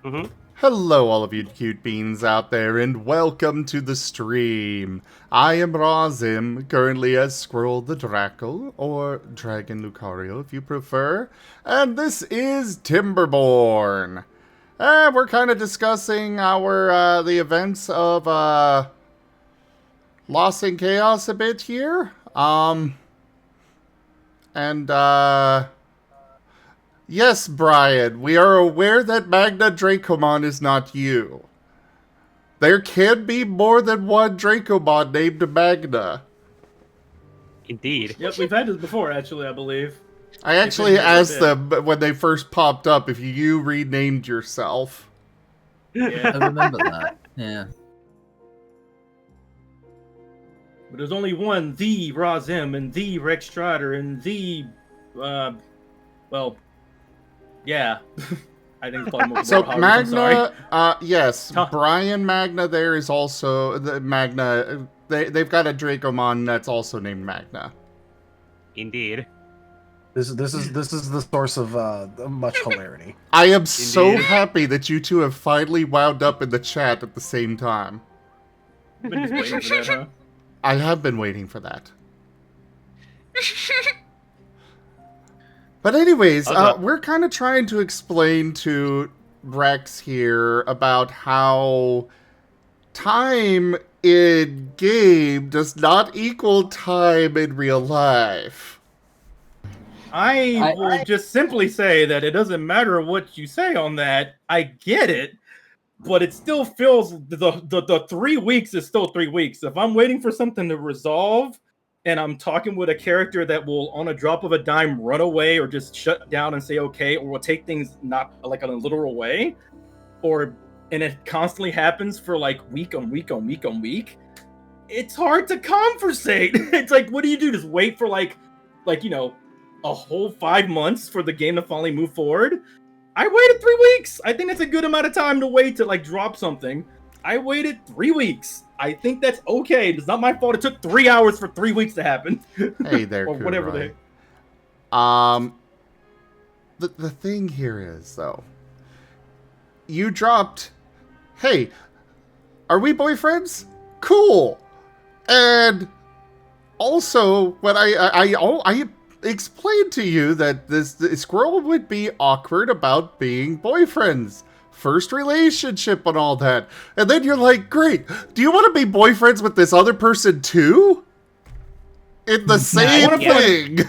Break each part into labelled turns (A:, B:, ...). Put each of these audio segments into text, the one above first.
A: Mm-hmm.
B: Hello, all of you cute beans out there, and welcome to the stream. I am Razim, currently as Squirrel the Draco, or Dragon Lucario if you prefer, and this is Timberborn. We're kind of discussing the events of Lost in Chaos a bit here. And yes, Brian, we are aware that Magna Dracomon is not you. There can be more than one Dracomon named Magna.
A: Indeed.
C: Yep, we've had this before, actually, I believe.
B: I actually asked them when they first popped up if you renamed yourself.
C: Yeah.
D: I remember that. Yeah.
C: But there's only one, the Razim, and the Rex Strider, and the, well, yeah. I think it's called
B: So
C: Magna,
B: yes, Brian Magna there is also the Magna. They've got a Dracomon that's also named Magna.
A: Indeed.
E: This is the source of much hilarity.
B: I am so happy that you two have finally wound up in the chat at the same time.
C: Been just waiting for that, huh?
B: I have been waiting for that. But anyways, we're kind of trying to explain to Rex here about how time in game does not equal time in real life.
C: I will just simply say that it doesn't matter what you say on that. I get it, but it still feels the 3 weeks is still 3 weeks. If I'm waiting for something to resolve, and I'm talking with a character that will, on a drop of a dime, run away or just shut down and say okay, or will take things not like in a literal way, and it constantly happens for like week on week on week on week, it's hard to conversate. It's like, what do you do? Just wait for like a whole 5 months for the game to finally move forward? I waited 3 weeks. I think that's a good amount of time to wait to like drop something. I waited 3 weeks. I think that's okay. It's not my fault. It took 3 hours for 3 weeks to happen.
B: Hey there,
C: or whatever
B: they. The thing here is though, you dropped, hey, are we boyfriends? Cool. And also, when I explained to you that this Squirrel would be awkward about being boyfriends. First relationship and all that. And then you're like, great, do you want to be boyfriends with this other person too? In the same thing.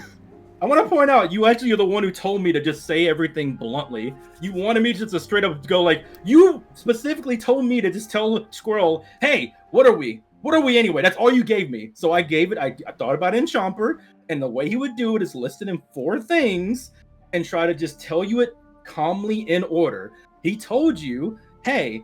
C: I want to point out, you actually are the one who told me to just say everything bluntly. You wanted me just to straight up go like, you specifically told me to just tell Squirrel, hey, what are we? What are we anyway? That's all you gave me. So I gave it, I thought about it in Chomper, and the way he would do it is list it in 4 things and try to just tell you it calmly in order. He told you, hey,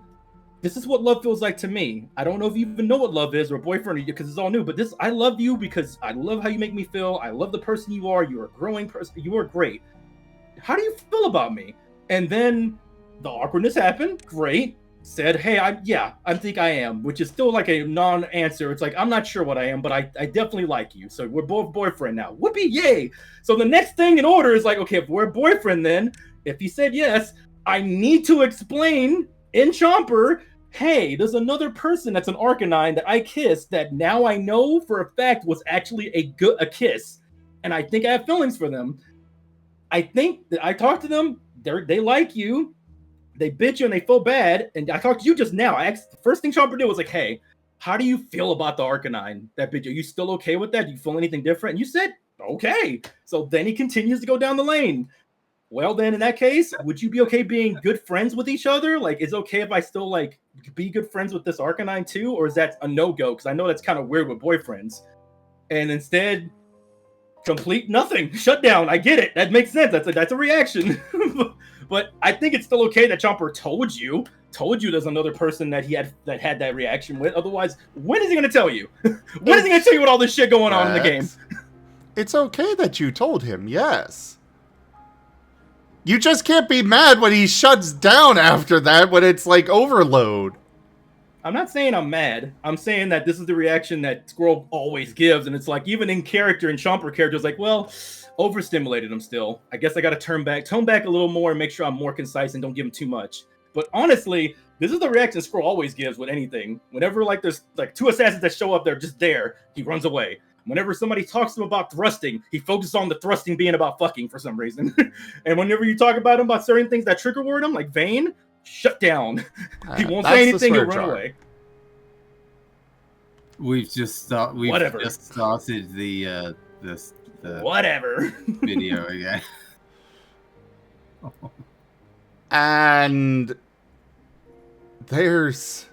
C: this is what love feels like to me. I don't know if you even know what love is or boyfriend because it's all new, but I love you because I love how you make me feel. I love the person you are. You're a growing person. You are great. How do you feel about me? And then the awkwardness happened. Great. Said, hey, I think I am, which is still like a non-answer. It's like, I'm not sure what I am, but I definitely like you. So we're both boyfriend now. Whoopee, yay. So the next thing in order is like, okay, if we're boyfriend then, if he said yes, I need to explain in Chomper, hey, there's another person that's an Arcanine that I kissed that now I know for a fact was actually a kiss. And I think I have feelings for them. I think that I talked to them, they like you. They bit you and they feel bad. And I talked to you just now. The first thing Chomper did was like, hey, how do you feel about the Arcanine that bit you? Are you still okay with that? Do you feel anything different? And you said, okay. So then he continues to go down the lane. Well, then in that case, would you be okay being good friends with each other? Like, is it okay if I still like be good friends with this Arcanine too? Or is that a no-go? Because I know that's kind of weird with boyfriends. And instead, complete nothing. Shut down. I get it. That makes sense. That's a reaction. But I think it's still okay that Chomper told you there's another person that had that reaction with. Otherwise, when is he going to tell you? When is he going to tell you what all this shit going on in the game?
B: It's okay that you told him, yes. You just can't be mad when he shuts down after that, when it's like overload.
C: I'm not saying I'm mad. I'm saying that this is the reaction that Squirrel always gives, and it's like, even in character, in Chomper character, it's like, well, overstimulated him still. I guess I got to tone back a little more and make sure I'm more concise and don't give him too much. But honestly, this is the reaction Squirrel always gives with anything. Whenever like there's like 2 assassins that show up, they're just there, he runs away. Whenever somebody talks to him about thrusting, he focuses on the thrusting being about fucking for some reason. And whenever you talk about him about certain things that trigger word him, like Vane, shut down. He won't say anything, he'll run away.
D: We've just started the
C: Whatever.
D: video again.
B: And there's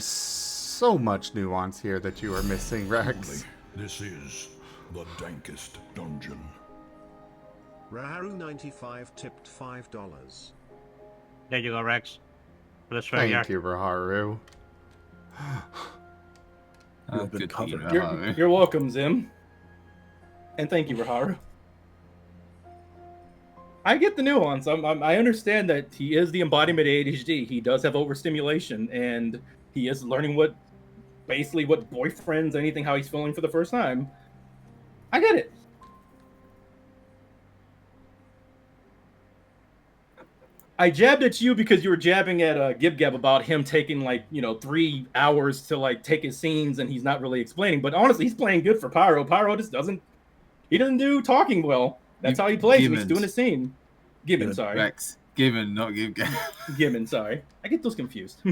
B: so much nuance here that you are missing, Rex.
F: This is the dankest dungeon.
G: Raharu95 tipped $5.
A: There you go, Rex. For the
B: Thank you, Raharu.
D: Good covered.
C: You're welcome, Zim. And thank you, Raharu. I get the nuance. I understand that he is the embodiment of ADHD. He does have overstimulation, and he is learning basically what boyfriends, anything, how he's feeling for the first time. I get it. I jabbed at you because you were jabbing at Gib-Gab about him taking 3 hours to take his scenes, and he's not really explaining. But honestly, he's playing good for Pyro. Pyro just doesn't do talking well. That's how he plays when he's doing a scene. Gibbon, sorry.
D: Rex. Gibbon, not Gib-Gab.
C: Gibbon, sorry. I get those confused.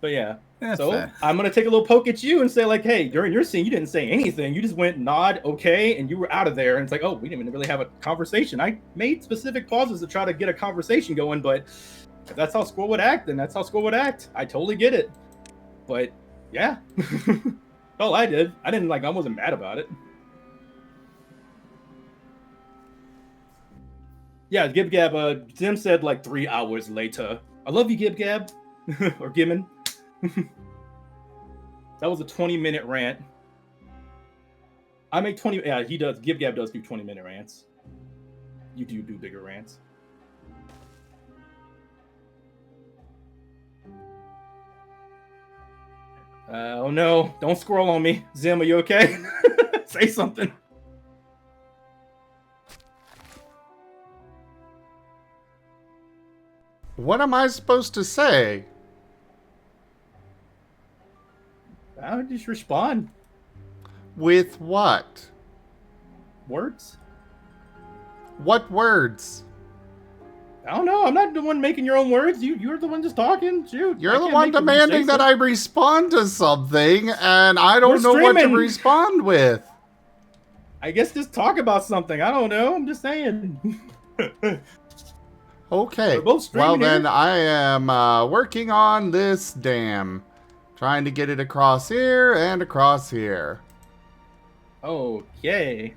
C: But yeah.
D: That's
C: so
D: fair.
C: I'm going to take a little poke at you and say, hey, during your scene, you didn't say anything. You just went nod, okay, and you were out of there. And it's oh, we didn't even really have a conversation. I made specific pauses to try to get a conversation going, but if that's how Squirrel would act, then that's how Squirrel would act. I totally get it. But yeah. All I did. I wasn't mad about it. Yeah, Gib-Gab, Zim said 3 hours later. I love you, Gib-Gab. Or Gimmon. That was a 20-minute rant. I make 20... Yeah, he does. Gib-Gab does do 20-minute rants. You do bigger rants. Oh no, don't scroll on me. Zim, are you okay? Say something.
B: What am I supposed to say?
C: I'll just respond.
B: With what?
C: Words?
B: What words?
C: I don't know. I'm not the one making your own words. You're the one just talking. Shoot.
B: You're the one demanding that I respond to something, and I don't know what to respond with.
C: I guess just talk about something. I don't know. I'm just saying.
B: Okay. Well, then I am working on this dam. Trying to get it across here and across here.
C: Okay.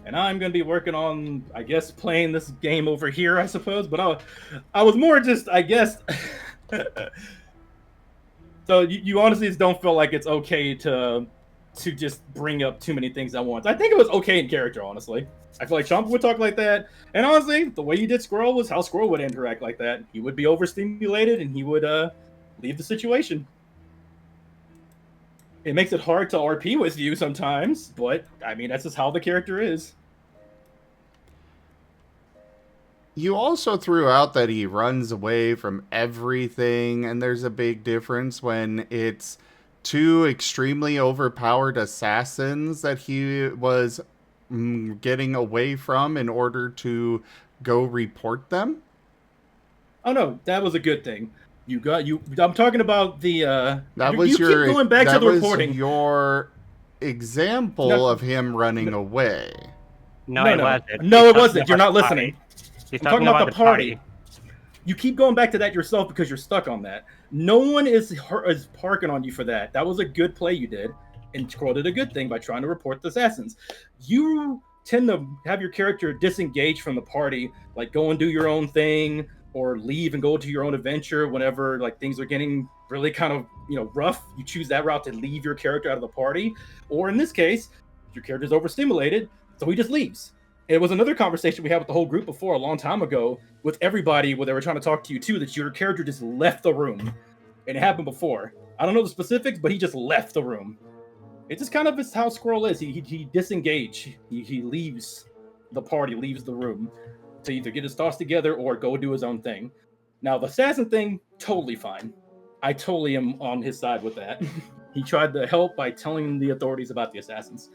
C: And I'm going to be working on, I guess, playing this game over here, I suppose. But I was more just, I guess... So you honestly just don't feel like it's okay to just bring up too many things at once. I think it was okay in character, honestly. I feel like Champa would talk like that. And honestly, the way you did Squirrel was how Squirrel would interact like that. He would be overstimulated and he would leave the situation. It makes it hard to RP with you sometimes, but I mean, that's just how the character is.
B: You also threw out that he runs away from everything, and there's a big difference when it's 2 extremely overpowered assassins that he was getting away from in order to go report them.
C: Oh no, that was a good thing. I'm talking about the
B: that was
C: you keep going back to the reporting.
B: Your example of him running away.
A: No, it wasn't.
C: No, it wasn't. You're not listening.
A: He's
C: I'm talking about the party. You keep going back to that yourself because you're stuck on that. No one is parking on you for that. That was a good play you did. And Squirrel did a good thing by trying to report the assassins. You tend to have your character disengage from the party, like go and do your own thing, or leave and go to your own adventure whenever things are getting really kind of rough. You choose that route to leave your character out of the party. Or in this case, your character's overstimulated, so he just leaves. It was another conversation we had with the whole group before a long time ago with everybody where they were trying to talk to you too, that your character just left the room. And it happened before. I don't know the specifics, but he just left the room. it's just kind of how Squirrel is. He disengage. He leaves the party, leaves the room to either get his thoughts together or go do his own thing. Now, the assassin thing, totally fine. I totally am on his side with that. He tried to help by telling the authorities about the assassins.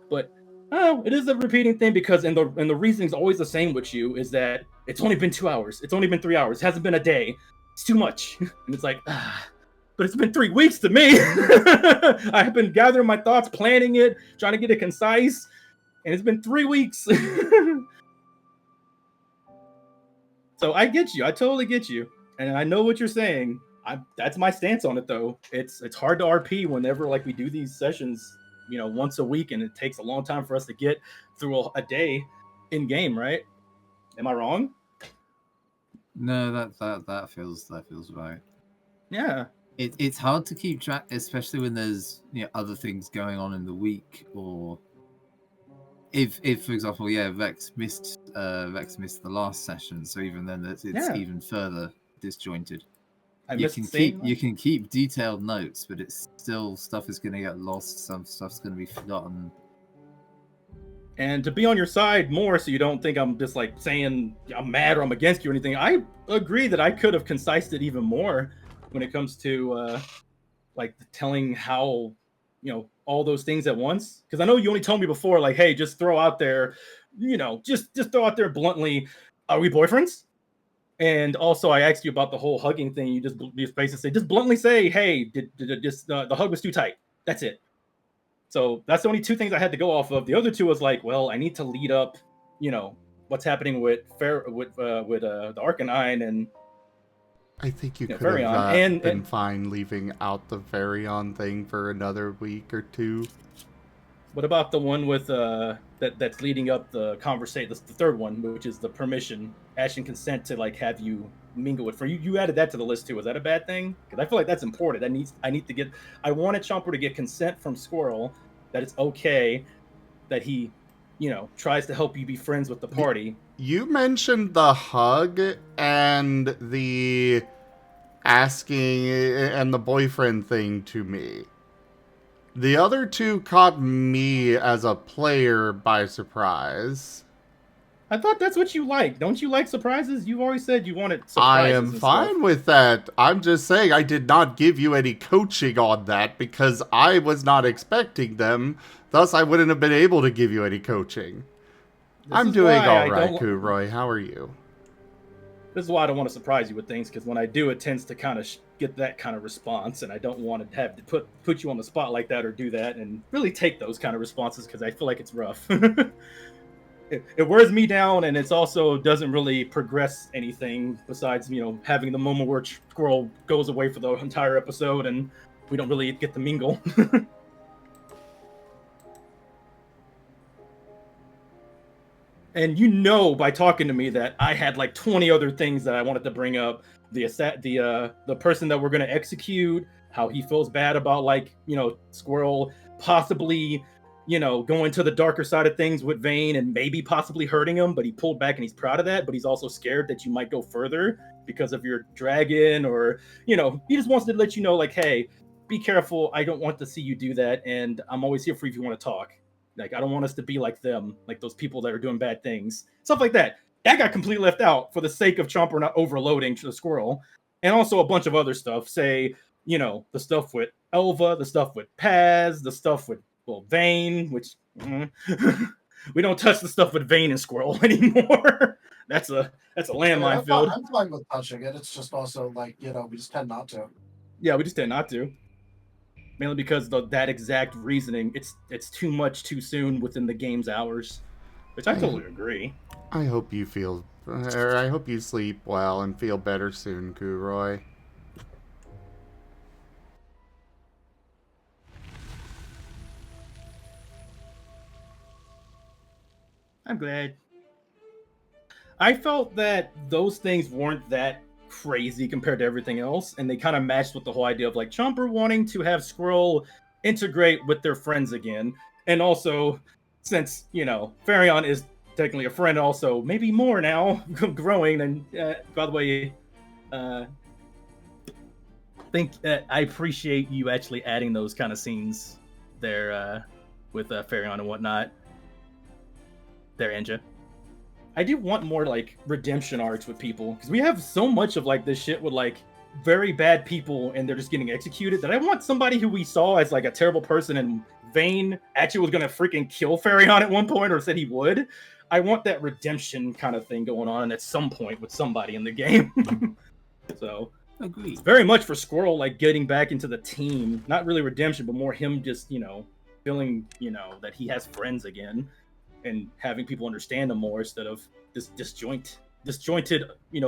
C: But it is a repeating thing because and the reasoning's always the same with you is that it's only been 2 hours. It's only been 3 hours. It hasn't been a day. It's too much. And it's like, but it's been 3 weeks to me. I have been gathering my thoughts, planning it, trying to get it concise, and it's been 3 weeks. So I get you. I totally get you. And I know what you're saying. That's my stance on it, though. It's hard to RP whenever like we do these sessions, once a week, and it takes a long time for us to get through a day in game, right? Am I wrong?
D: No, that feels right.
C: Yeah.
D: It's hard to keep track, especially when there's other things going on in the week, or if for example, Vex missed the last session, so even then it's even further disjointed. You can keep detailed notes, but it's still stuff is going to get lost. Some stuff's going to be forgotten.
C: And to be on your side more, so you don't think I'm just like saying I'm mad or I'm against you or anything, I agree that I could have concised it even more when it comes to like telling how all those things at once. Because I know you only told me before, like, hey, just throw out there, just throw out there bluntly, are we boyfriends? And also, I asked you about the whole hugging thing. You just basically say, just bluntly say, hey, the hug was too tight. That's it. So that's the only 2 things I had to go off of. The other 2 was like, well, I need to lead up, what's happening with the Arcanine and.
B: I think you could
C: Furryon.
B: have been fine leaving out the Furryon thing for another week or 2.
C: What about the one with that's leading up the conversation? The third one, which is the permission, asking consent to like have you mingle with. For you added that to the list too. Was that a bad thing? Because I feel like that's important. I wanted Chomper to get consent from Squirrel that it's okay that he, tries to help you be friends with the party.
B: You mentioned the hug and the asking and the boyfriend thing to me. The other 2 caught me as a player by surprise.
C: I thought that's what you like. Don't you like surprises? You've always said you wanted surprises.
B: I am fine with that. I'm just saying I did not give you any coaching on that because I was not expecting them. Thus, I wouldn't have been able to give you any coaching. I'm doing all right, Kuroy. How are you?
C: This is why I don't want to surprise you with things, because when I do, it tends to kind of get that kind of response, and I don't want to have to put you on the spot like that or do that and really take those kind of responses because I feel like it's rough. It wears me down, and it's also doesn't really progress anything besides, having the moment where Squirrel goes away for the entire episode and we don't really get to mingle. And by talking to me that I had like 20 other things that I wanted to bring up. The person that we're going to execute, how he feels bad about Squirrel possibly, going to the darker side of things with Vane and maybe possibly hurting him, but he pulled back and he's proud of that, but he's also scared that you might go further because of your dragon or, he just wants to let you know, like, hey, be careful. I don't want to see you do that. And I'm always here for you if you want to talk. Like, I don't want us to be like them, like those people that are doing bad things. Stuff like that. That got completely left out for the sake of Chomper not overloading to the Squirrel. And also a bunch of other stuff. Say, the stuff with Elva, the stuff with Paz, the stuff with, Vane, which... we don't touch the stuff with Vane and Squirrel anymore. That's a landmine field.
E: I'm fine with touching it. It's just also like, we just tend not to.
C: Yeah, we just tend not to. Mainly because that exact reasoning, it's too much too soon within the game's hours, which I totally agree.
B: I hope you sleep well and feel better soon, Kuroy.
C: I'm glad. I felt that those things weren't that crazy compared to everything else, and they kind of matched with the whole idea of like Chomper wanting to have Squirrel integrate with their friends again, and also since Furryon is technically a friend, also maybe more now growing. And by the way, I appreciate you actually adding those kind of scenes their with Farion and whatnot. Their Ninja. I do want more like redemption arcs with people because we have so much of like this shit with like very bad people and they're just getting executed that I want somebody who we saw as like a terrible person and Vane actually was gonna freaking kill Farion at one point or said he would. I want that redemption kind of thing going on at some point with somebody in the game. So
D: Agreed.
C: it's very much for Squirrel like getting back into the team, not really redemption, but more him just feeling that he has friends again. And having people understand him more instead of this disjointed,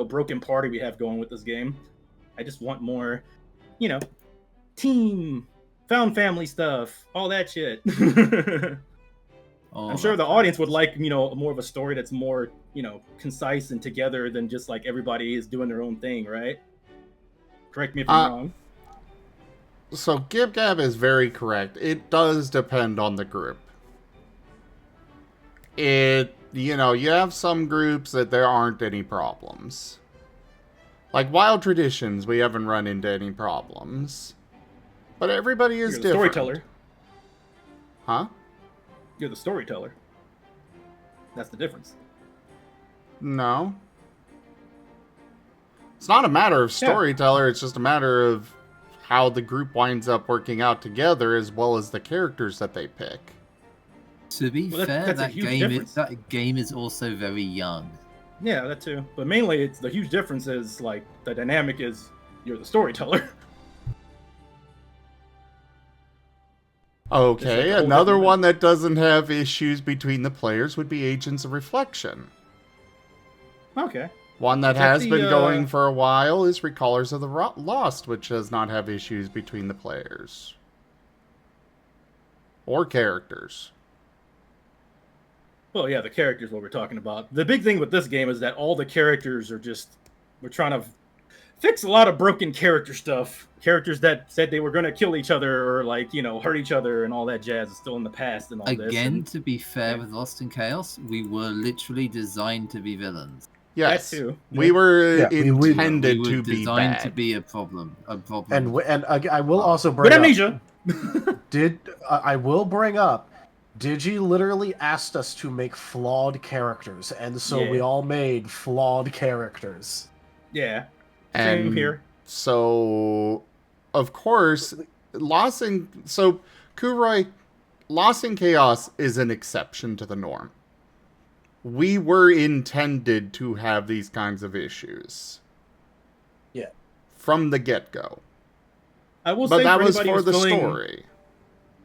C: broken party we have going with this game. I just want more, team, found family stuff, all that shit. I'm sure the audience would like, more of a story that's more, concise and together than just like everybody is doing their own thing, right? Correct me if I'm wrong.
B: So Gib Gab is very correct. It does depend on the group. You have some groups that there aren't any problems. Like Wild Traditions, we haven't run into any problems. But everybody is different.
C: Storyteller.
B: Huh?
C: You're the storyteller. That's the difference.
B: No. It's not a matter of storyteller, it's just a matter of how the group winds up working out together as well as the characters that they pick.
D: To be fair, that game is also very young.
C: Yeah, that too. But mainly, it's the huge difference is like the dynamic is you're the storyteller.
B: Okay, another one that doesn't have issues between the players would be Agents of Reflection.
C: Okay.
B: One that has been going for a while is Recallers of the Lost, which does not have issues between the players. Or characters.
C: Well, yeah, the characters what we're talking about. The big thing with this game is that all the characters are we're trying to fix a lot of broken character stuff. Characters that said they were going to kill each other or hurt each other and all that jazz is still in the past and all this.
D: Again, to be fair with Lost in Chaos, we were literally designed to be villains.
B: Yes,
C: that too.
B: We were intended
D: we
B: to
D: were
B: be
D: designed
B: bad.
D: to be a problem.
E: And I will also bring
C: With
E: up...
C: amnesia!
E: I will bring up, Digi literally asked us to make flawed characters, and so we all made flawed characters.
C: Yeah. Same
B: And
C: here.
B: so, of course, Kuroi, Lost in Chaos is an exception to the norm. We were intended to have these kinds of issues.
E: Yeah.
B: From the get-go.
C: I will
B: But
C: say
B: that
C: for
B: was
C: anybody
B: for
C: who's
B: the
C: feeling...
B: story.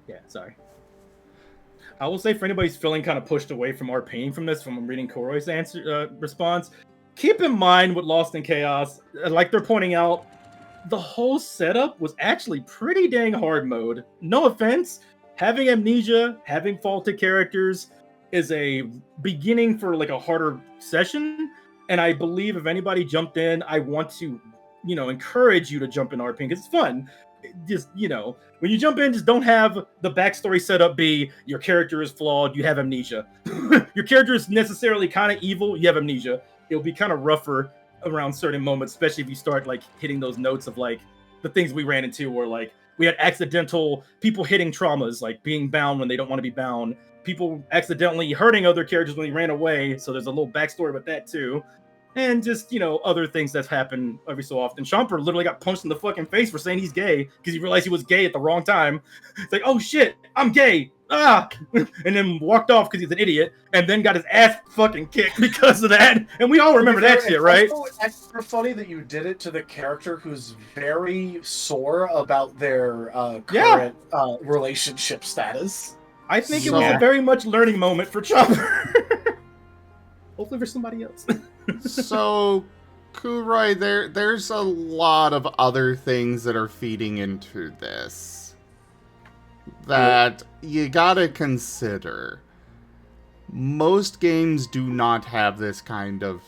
C: Yeah, sorry. I will say for anybody who's feeling kind of pushed away from our pain from this, from reading Koroi's response, keep in mind with Lost in Chaos, like they're pointing out, the whole setup was actually pretty dang hard mode. No offense, having amnesia, having faulted characters is a beginning for like a harder session. And I believe if anybody jumped in, I want to, encourage you to jump in RP because it's fun. Just, when you jump in, just don't have the backstory setup be your character is flawed, you have amnesia. Your character is necessarily kind of evil, you have amnesia. It'll be kind of rougher around certain moments, especially if you start like hitting those notes of like the things we ran into where like we had accidental people hitting traumas, like being bound when they don't want to be bound, people accidentally hurting other characters when they ran away. So there's a little backstory with that too. And just, other things that happen every so often. Chomper literally got punched in the fucking face for saying he's gay because he realized he was gay at the wrong time. It's like, oh shit, I'm gay. Ah! And then walked off because he's an idiot and then got his ass fucking kicked because of that. And we all remember that shit, right?
E: It's extra funny that you did it to the character who's very sore about their current relationship status.
C: I think it was a very much learning moment for Chomper. Hopefully for somebody else.
B: So, Kuroi, there's a lot of other things that are feeding into this that you gotta consider. Most games do not have this kind of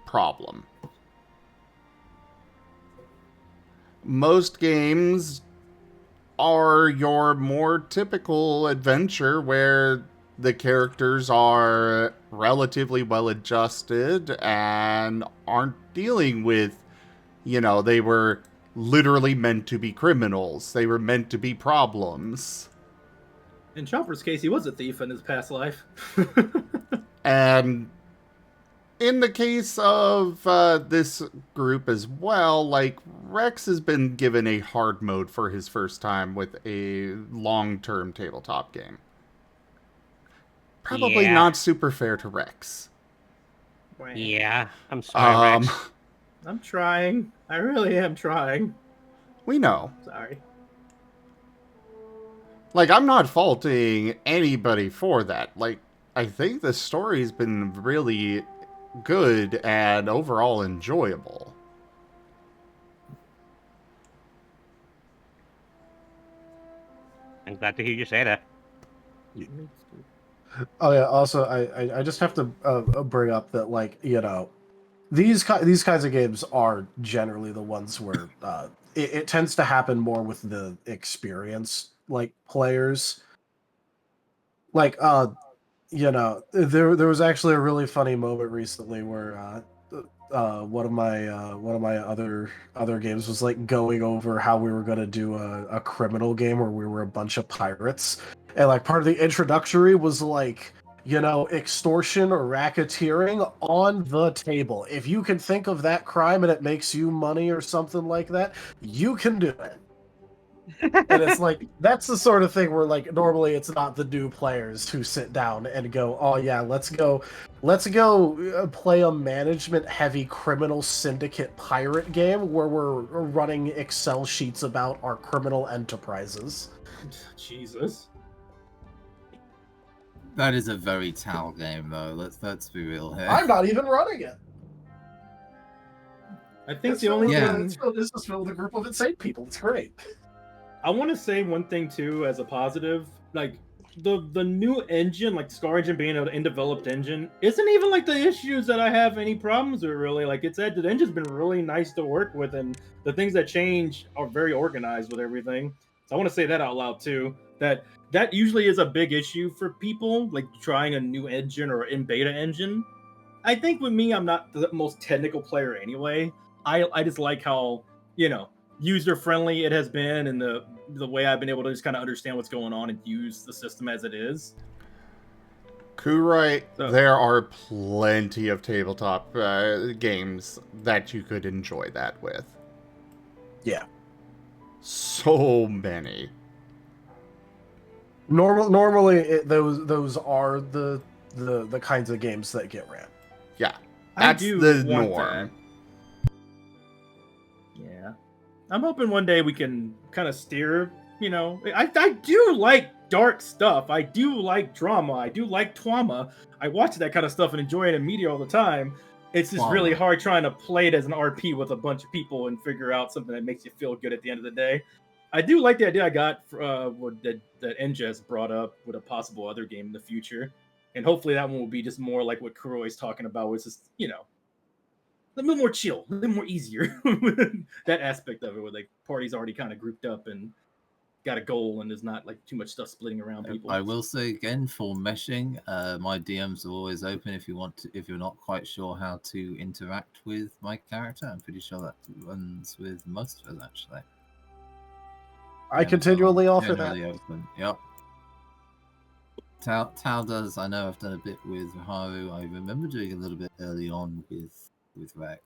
B: problem. Most games are your more typical adventure where the characters are relatively well adjusted and aren't dealing with, they were literally meant to be criminals. They were meant to be problems.
C: In Chopper's case, he was a thief in his past life.
B: And in the case of this group as well, like, Rex has been given a hard mode for his first time with a long-term tabletop game. Probably
A: Yeah.
B: not super fair to Rex.
A: Yeah, I'm sorry, Rex.
C: I'm trying. I really am trying.
B: We know.
C: Sorry.
B: Like, I'm not faulting anybody for that. Like, I think the story's been really good and overall enjoyable.
A: I'm glad to hear you say that.
E: Oh yeah. Also, I just have to bring up that, like, you know, these kinds of games are generally the ones where it tends to happen more with the experienced, like, players. Like, you know, there was actually a really funny moment recently where one of my other games was like going over how we were going to do a criminal game where we were a bunch of pirates, and like part of the introductory was like, you know, extortion or racketeering on the table. If you can think of that crime and it makes you money or something like that, you can do it. And it's like, that's the sort of thing where, like, normally it's not the new players who sit down and go, oh yeah, let's go play a management heavy criminal syndicate pirate game where we're running Excel sheets about our criminal enterprises.
C: Jesus.
D: That is a very Tal game, though. Let's be real here.
E: I'm not even running it.
C: I think the only
D: Yeah.
C: thing...
E: It's just filled with a group of insane people. It's great.
C: I want to say one thing too as a positive, like the new engine, like Scar Engine being an undeveloped engine, isn't even like the issues that I have any problems with, really. Like, it's that the engine's been really nice to work with, and the things that change are very organized with everything. So I want to say that out loud too. That usually is a big issue for people, like trying a new engine or in beta engine. I think with me, I'm not the most technical player anyway. I just like how, you know, user friendly it has been, and the way I've been able to just kind of understand what's going on and use the system as it is.
B: Kurai, there are plenty of tabletop games that you could enjoy that with.
E: Yeah.
B: So many.
E: Normally those are the kinds of games that get ran.
B: Yeah.
C: I
B: That's
C: do
B: the
C: want
B: norm.
C: Yeah. I'm hoping one day we can kind of steer, you know. I do like dark stuff. I do like drama. I do like trauma. I watch that kind of stuff and enjoy it in media all the time. It's just really hard trying to play it as an RP with a bunch of people and figure out something that makes you feel good at the end of the day. I do like the idea I got that NJS brought up with a possible other game in the future. And hopefully that one will be just more like what Kuroi's talking about, which is, you know, a little more chill, a little more easier. That aspect of it, where like party's already kind of grouped up and got a goal, and there's not like too much stuff splitting around people.
D: I will say again, for meshing, my DMs are always open if you want to. If you're not quite sure how to interact with my character, I'm pretty sure that runs with most of us actually.
E: I continually offer that.
D: Open. Yep. Tal does. I know I've done a bit with Haru. I remember doing a little bit early on with Rex.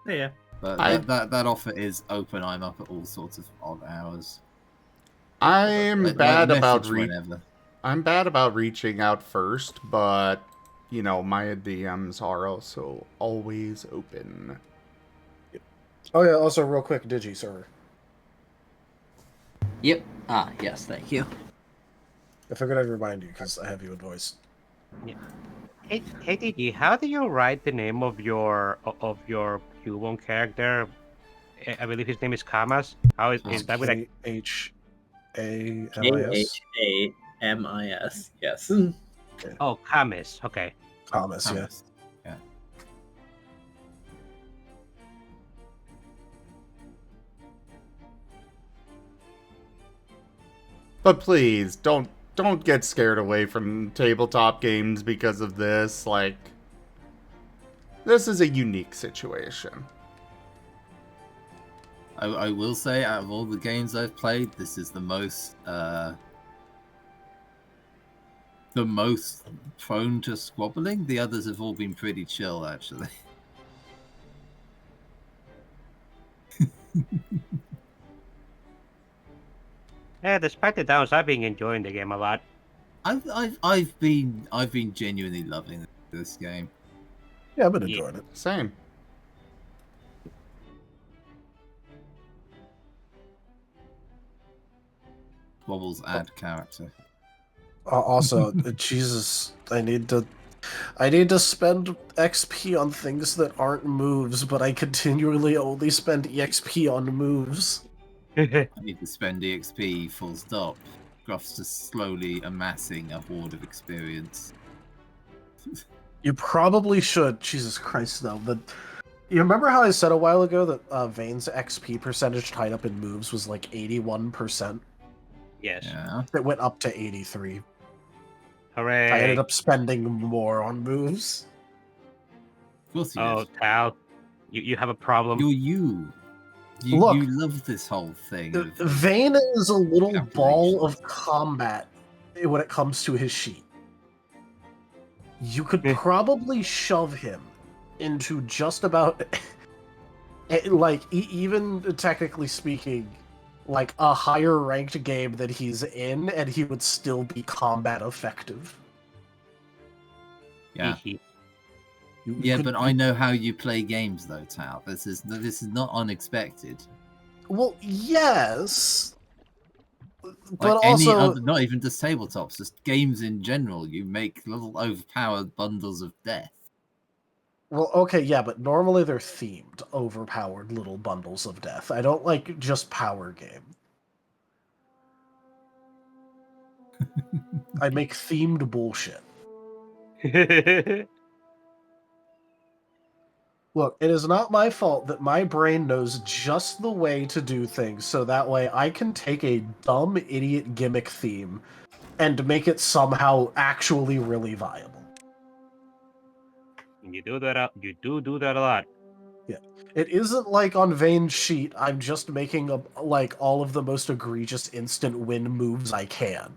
C: Yeah.
D: But that offer is open. I'm up at all sorts of odd hours.
B: I'm bad about
D: whenever.
B: I'm bad about reaching out first, but you know, my DMs are also always open.
E: Oh yeah, also real quick, Digi server.
H: Yep. Yes, thank you.
E: I figured I'd remind you because I have you in voice.
A: Yeah. Hey, Digi, how do you write the name of your Cubone character? I believe his name is Kamas. How is that with like
E: K-H-A-M-I-S?
H: K-H-A-M-I-S, yes.
A: Oh, Kamis. Okay.
E: Thomas, yes.
D: Yeah.
B: But please, don't get scared away from tabletop games because of this. Like, this is a unique situation.
D: I will say, out of all the games I've played, this is the most the most prone to squabbling. The others have all been pretty chill, actually.
A: Yeah, despite the downs, I've been enjoying the game a lot.
D: I've been genuinely loving this game.
E: Yeah, I've been
A: Yeah.
E: enjoying it.
B: Same.
D: Wobbles add character.
E: Also, Jesus, I need to spend XP on things that aren't moves, but I continually only spend EXP on moves.
D: I need to spend EXP full stop. Gruff's just slowly amassing a hoard of experience.
E: You probably should. Jesus Christ, though. But you remember how I said a while ago that Vane's XP percentage tied up in moves was like 81%?
A: Yes.
D: Yeah.
E: It went up to 83.
A: Hooray.
E: I ended up spending more on moves.
D: Of course you
A: Oh,
D: did.
A: Tal, you have a problem.
D: You're you.
E: Look,
D: You love this whole thing. Of
E: Vane is a little ball
D: calculations.
E: of combat when it comes to his sheet. You could
A: Eh.
E: probably shove him into just about, like, even technically speaking, like a higher ranked game that he's in, and he would still be combat effective.
D: Yeah.
E: You
D: Yeah,
E: could-
D: but I know how you play games, though, Tal. This is not unexpected.
E: Well, yes,
D: Like
E: but
D: any
E: also,
D: other, not even just tabletops, just games in general. You make little overpowered bundles of death.
E: well, okay, yeah, but normally they're themed, overpowered little bundles of death. I don't like just power game. I make themed bullshit. Look, it is not my fault that my brain knows just the way to do things, so that way I can take a dumb idiot gimmick theme and make it somehow actually really viable.
A: You do that. You do that a lot.
E: It isn't like on Vane's sheet, I'm just making like all of the most egregious instant win moves I can.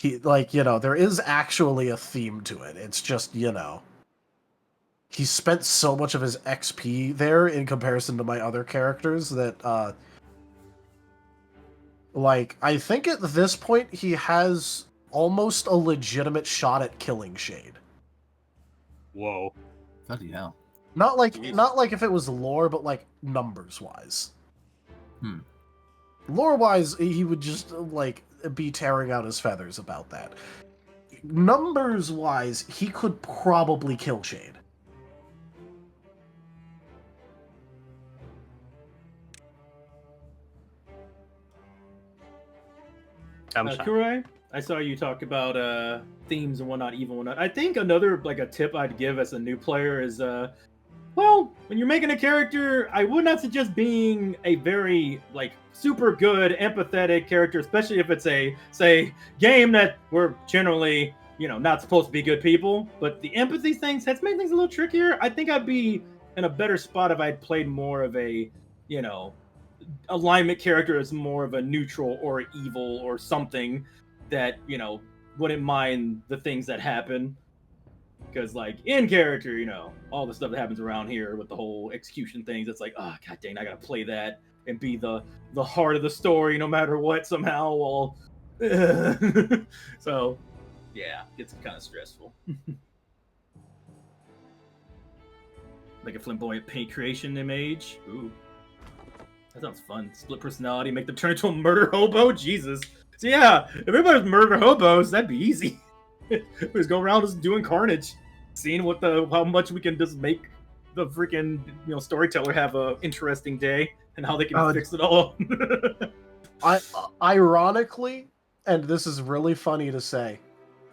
E: There is actually a theme to it. It's just, he spent so much of his XP there in comparison to my other characters that, I think at this point he has almost a legitimate shot at killing Shade.
A: Whoa.
D: Bloody hell.
E: Not like
C: Jeez.
E: if it was lore, but like numbers wise.
D: Hmm.
E: Lore wise, he would just be tearing out his feathers about that. Numbers wise, he could probably kill Shade.
A: I'm sorry.
C: Kurai, I saw you talk about themes and whatnot, evil and whatnot. I think another a tip I'd give as a new player is well, when you're making a character, I would not suggest being a very super good empathetic character, especially if it's a game that we're generally not supposed to be good people. But the empathy things has made things a little trickier. I think I'd be in a better spot if I'd played more of a alignment character as more of a neutral or evil or something that wouldn't mind the things that happen. Because in character, all the stuff that happens around here with the whole execution things, it's oh god dang, I gotta play that and be the heart of the story no matter what somehow. Well, so yeah, it's kind of stressful. Like a flamboyant paint creation image. Ooh, that sounds fun. Split personality, make them turn into a murder hobo. Jesus. So yeah, if everybody was murder hobos, that'd be easy. We just go around just doing carnage, seeing how much we can just make the freaking storyteller have a interesting day and how they can fix it all.
E: Ironically, and this is really funny to say,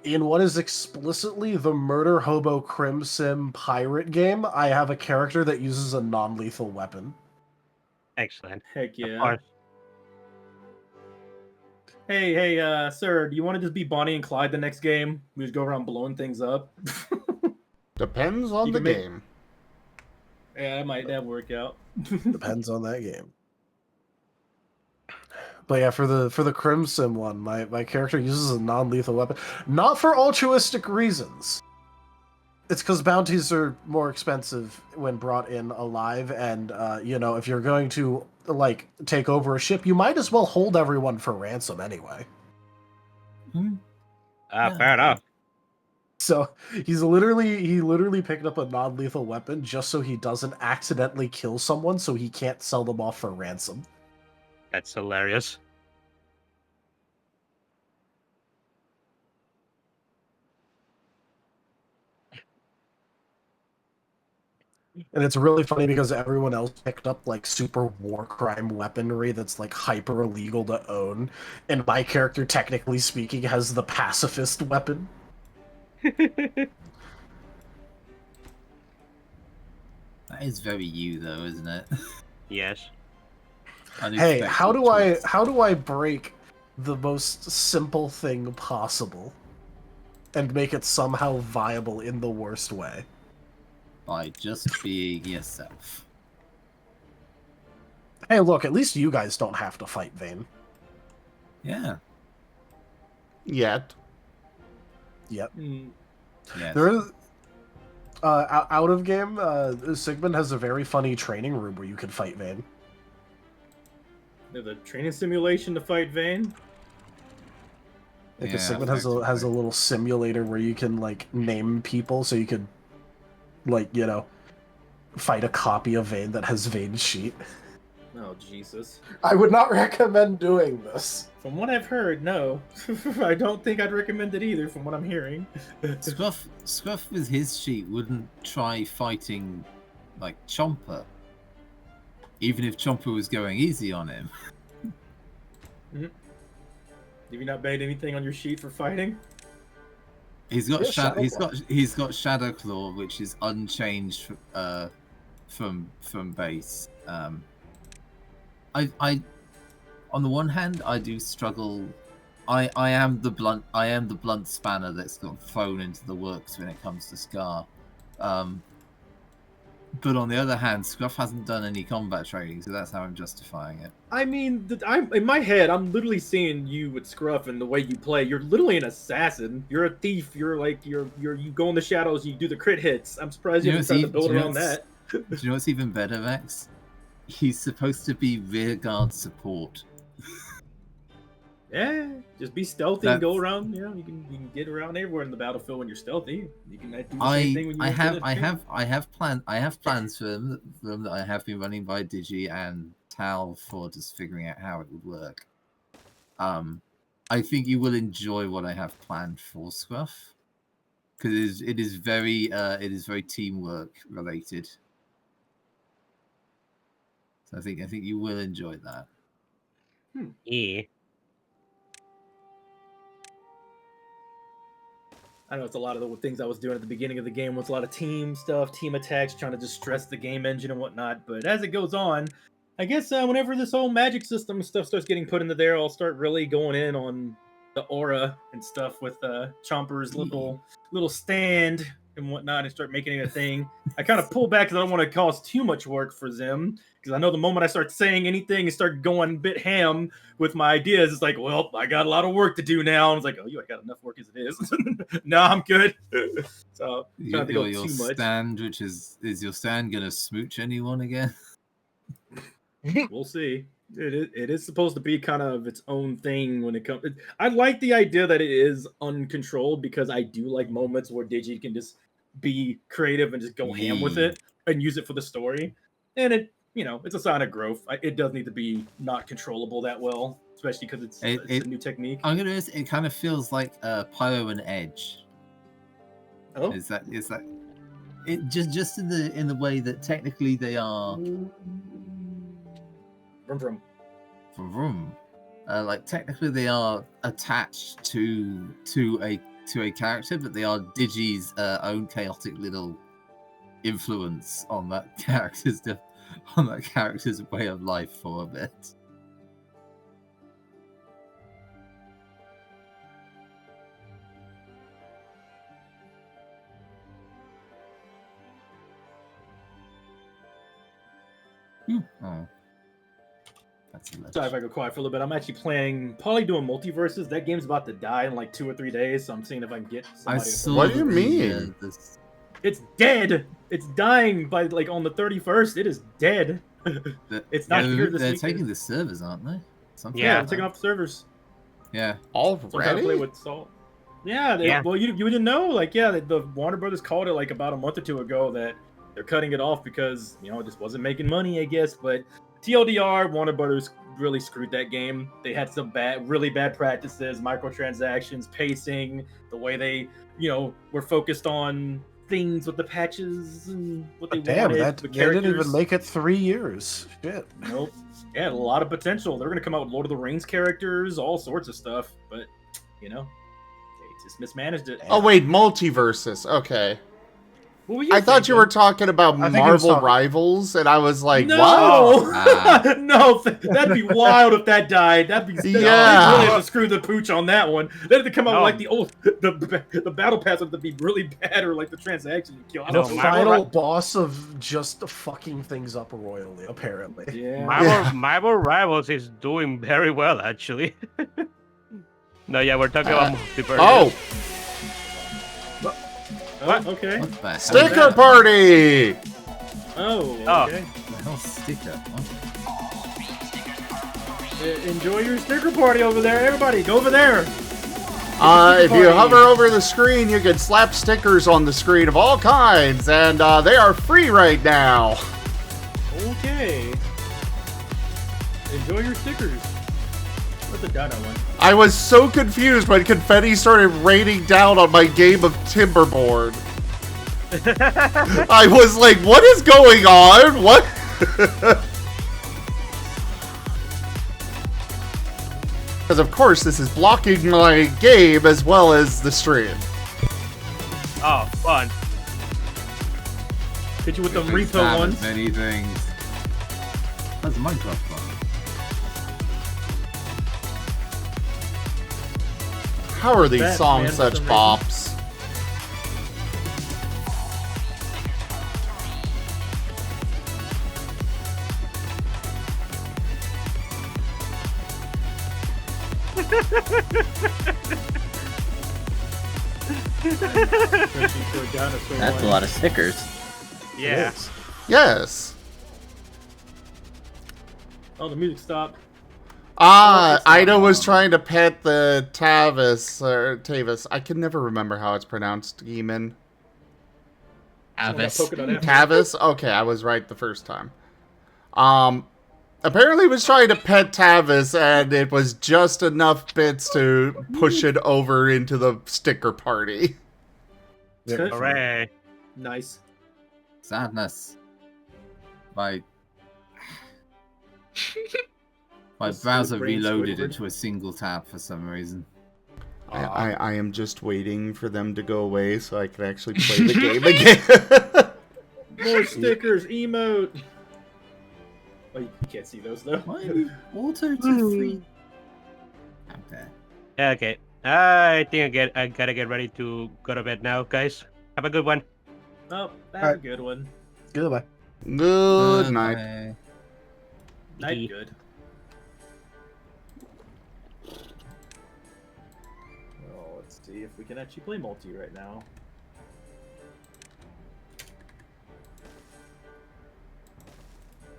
E: in what is explicitly the Murder Hobo Crim Sim pirate game, I have a character that uses a non-lethal weapon.
A: Excellent.
C: Heck
A: Of
C: yeah.
A: course.
C: Hey, sir, do you want to just be Bonnie and Clyde the next game? We just go around blowing things up.
B: Depends on
C: You
B: the
C: can make-
B: game.
C: Yeah, that work out.
E: Depends on that game. But yeah, for the Crimson one, my character uses a non-lethal weapon, not for altruistic reasons. It's because bounties are more expensive when brought in alive, and if you're going to like take over a ship, you might as well hold everyone for ransom anyway.
A: Fair enough.
E: So he literally picked up a non-lethal weapon just so he doesn't accidentally kill someone, so he can't sell them off for ransom.
A: That's hilarious.
E: And it's really funny because everyone else picked up like super war crime weaponry that's like hyper illegal to own, and my character, technically speaking, has the pacifist weapon.
D: That is very you, though, isn't it?
A: Yes.
E: Hey, how
D: Unexpected
E: do I
D: choice.
E: break the most simple thing possible and make it somehow viable in the worst way?
D: By just being yourself.
E: Hey, look, at least you guys don't have to fight Vayne.
D: Yeah.
B: Yet.
E: Yep.
D: Yes.
E: There is out of game, Sigmund has a very funny training room where you can fight Vayne.
C: There's a training simulation to fight Vayne.
E: Because
D: Yeah,
E: Sigmund has a
D: effectively.
E: little simulator where you can like name people, so you could fight a copy of Vayne that has Vayne's sheet.
C: Oh, Jesus.
E: I would not recommend doing this.
C: From what I've heard, no. I don't think I'd recommend it either, from what I'm hearing.
D: Scruff with his sheet wouldn't try fighting like Chomper, even if Chomper was going easy on him.
C: Have you not made anything on your sheet for fighting?
D: He's got
E: Yeah,
D: he's got Shadow Claw, which is unchanged from base. I on the one hand I do struggle. I am the blunt spanner that's got thrown into the works when it comes to Scar. But on the other hand, Scruff hasn't done any combat training, so that's how I'm justifying it.
C: I mean, in my head, I'm literally seeing you with Scruff and the way you play. You're literally an assassin. You're a thief. You're like you go in the shadows. You do the crit hits. I'm surprised you haven't tried to build around that.
D: Do you know what's even better, Vex? He's supposed to be rearguard support.
C: Yeah, just be stealthy and go around. You know, you can get around everywhere in the battlefield when you're stealthy. You can do the same thing when you
D: I have plans for them that I have been running by Digi and Tal for just figuring out how it would work. I think you will enjoy what I have planned for Scruff, because it is very teamwork related. So I think you will enjoy that.
A: Yeah.
C: I know it's a lot of the things I was doing at the beginning of the game was a lot of team stuff, team attacks, trying to just stress the game engine and whatnot. But as it goes on, I guess whenever this whole magic system stuff starts getting put into there, I'll start really going in on the aura and stuff with Chomper's little stand and whatnot, and start making it a thing. I kind of pull back because I don't want to cause too much work for them, because I know the moment I start saying anything and start going a bit ham with my ideas, it's like, well, I got a lot of work to do now. And it's like, oh, you got enough work as it is. No, I'm good. So trying to go
D: your
C: too much.
D: stand, which is your stand gonna smooch anyone again?
C: We'll see. It is supposed to be kind of its own thing when it comes. I like the idea that it is uncontrolled, because I do like moments where Digi can just be creative and just go ham with it and use it for the story. And it's a sign of growth. It does need to be not controllable that well, especially because it's a new technique.
D: I'm gonna. It kind of feels like Pyro and Edge.
C: Oh,
D: is that it? Just in the way that technically they are.
C: Vroom, vroom.
D: Like technically they are attached to a character, but they are Digi's own chaotic little influence on that character's way of life for a bit. Oh. That's a
C: Sorry if I go quiet for a little bit. I'm actually probably doing multiverses. That game's about to die in like 2 or 3 days, so I'm seeing if I can get
D: I
C: somebody.
D: saw
B: What do you
D: that
B: mean?
C: It's dead. It's dying by like on the 31st. It is dead. It's not here this
D: They're
C: weekend.
D: taking the servers, aren't they? Something
C: Yeah,
A: Yeah.
C: I'm taking off the servers.
D: Yeah.
C: So I'm trying to play
B: Already?
C: with Salt. Yeah,
A: Yeah.
C: well, you didn't know? Like, yeah, the Warner Brothers called it like about a month or two ago that they're cutting it off because, you know, it just wasn't making money, I guess. But TLDR, Warner Brothers really screwed that game. They had some really bad practices, microtransactions, pacing, the way they, you know, were focused on things with the patches and what they
E: Damn,
C: wanted.
E: that
C: the
E: they didn't even
C: characters.
E: make it 3 years. Shit.
C: Nope. Yeah, a lot of potential. They're gonna come out with Lord of the Rings characters, all sorts of stuff, but you know, they just mismanaged it.
B: Oh wait, multiverses. Okay.
C: What were you
B: I thought you
C: thinking?
B: were talking about
E: I think he was
B: Marvel
E: talking-
B: Rivals, and I was like, what?
C: No,
D: Ah.
C: no, that'd be wild if that died. That'd be
B: Yeah.
C: They really have to screw the pooch on that one. They have to come out with
A: No.
C: like the old the battle pass have to be really bad or like the transaction you kill. I
E: The
C: don't know.
A: Marvel
E: final boss of just fucking things up royally, apparently.
C: Yeah.
A: Marvel Rivals is doing very well, actually. No, yeah, we're talking about multiverse.
B: Oh,
C: Oh, okay.
D: What the hell?
B: sticker party!
C: Oh,
A: Oh.
C: okay.
D: The hell sticker? What?
C: Enjoy your sticker party over there, everybody. Go over there.
B: If you hover over the screen, you can slap stickers on the screen of all kinds, and they are free right now.
C: Okay. Enjoy your stickers. What's the dino one?
B: I was so confused when confetti started raining down on my game of Timberborn. I was like, what is going on? What? Because of course this is blocking my game as well as the stream.
A: Oh, fun.
C: Hit you with the
D: We can
C: repo
D: spam
C: ones.
D: as many things. That's a Minecraft one.
B: How are these
C: Batman
B: songs
C: for
B: such
C: some
B: bops?
H: That's a lot of stickers.
A: Yeah.
B: Yes.
C: Oh, the music stopped.
B: Ida was trying to pet the Tavis. I can never remember how it's pronounced, Eamon.
C: Polka dot after.
B: Tavis? Okay, I was right the first time. Apparently was trying to pet Tavis, and it was just enough bits to push it over into the sticker party.
A: Hooray.
C: Nice.
D: Sadness. My
C: This
D: browser
C: brain
D: reloaded
C: Squidward.
D: into a single tab for some reason.
B: I am just waiting for them to go away so I can actually play the game again.
C: More stickers, emote. Oh, you can't see those though.
D: Why are you auto to free? Okay.
A: Okay. I think I gotta get ready to go to bed now, guys. Have a good one.
C: Oh, that's
E: Alright.
C: a good one.
E: Goodbye.
B: Good night.
D: Goodbye.
C: Night good. Oh, let's see if we can actually play multi right now.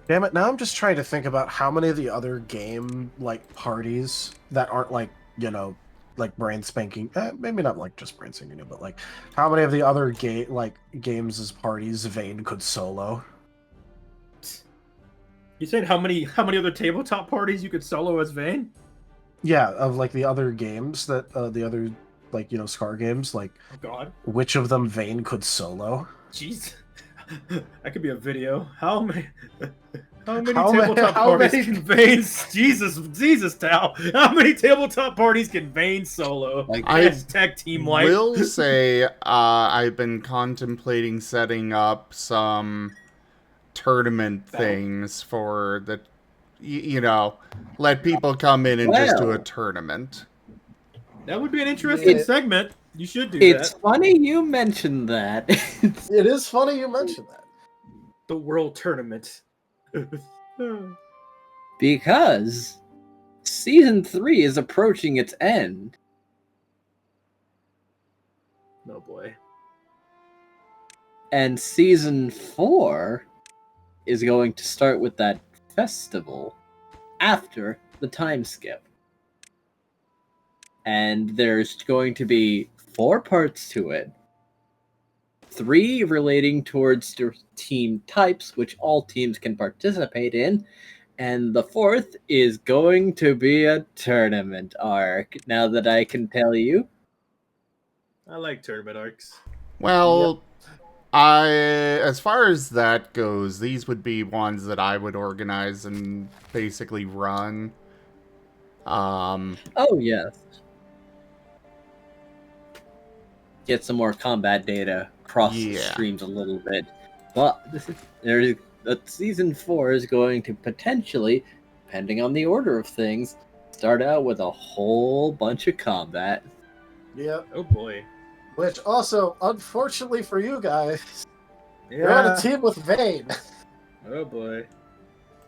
E: Damn it! Now I'm just trying to think about how many of the other game parties that aren't like brand spanking. Maybe not like just brand spanking new, but like how many of the other games as parties Vane could solo.
C: You said how many other tabletop parties you could solo as Vane?
E: Yeah, of like the other games that the other Scar games, like
C: Oh God,
E: which of them Vane could solo.
C: jeez, that could be a video. How many
E: How
C: tabletop
E: how
C: parties
E: many-
C: can Vane? Jesus, Tal. How many tabletop parties can Vane solo?
D: Like,
B: I
C: Hashtag team life.
B: will say I've been contemplating setting up some tournament things for the, let people come in and just do a
H: Well.
B: tournament.
C: That would be an interesting
H: It-
C: segment. You should do
H: It's
C: that.
H: funny you mentioned that.
E: It is funny you mentioned that.
C: The world tournament.
H: Because season 3 is approaching its end.
C: Oh boy.
H: And season 4 is going to start with that festival after the time skip. And there's going to be 4 parts to it. 3 relating towards team types, which all teams can participate in. And the 4th is going to be a tournament arc, now that I can tell you.
C: I like tournament arcs.
B: Well, as far as that goes, these would be ones that I would organize and basically run.
H: Oh, yes. Get some more combat data across the streams a little bit. But season 4 is going to potentially, depending on the order of things, start out with a whole bunch of combat.
E: Yep.
C: Oh boy.
E: Which also, unfortunately for you guys,
C: Yeah.
E: you're on a team with Vayne.
C: Oh boy.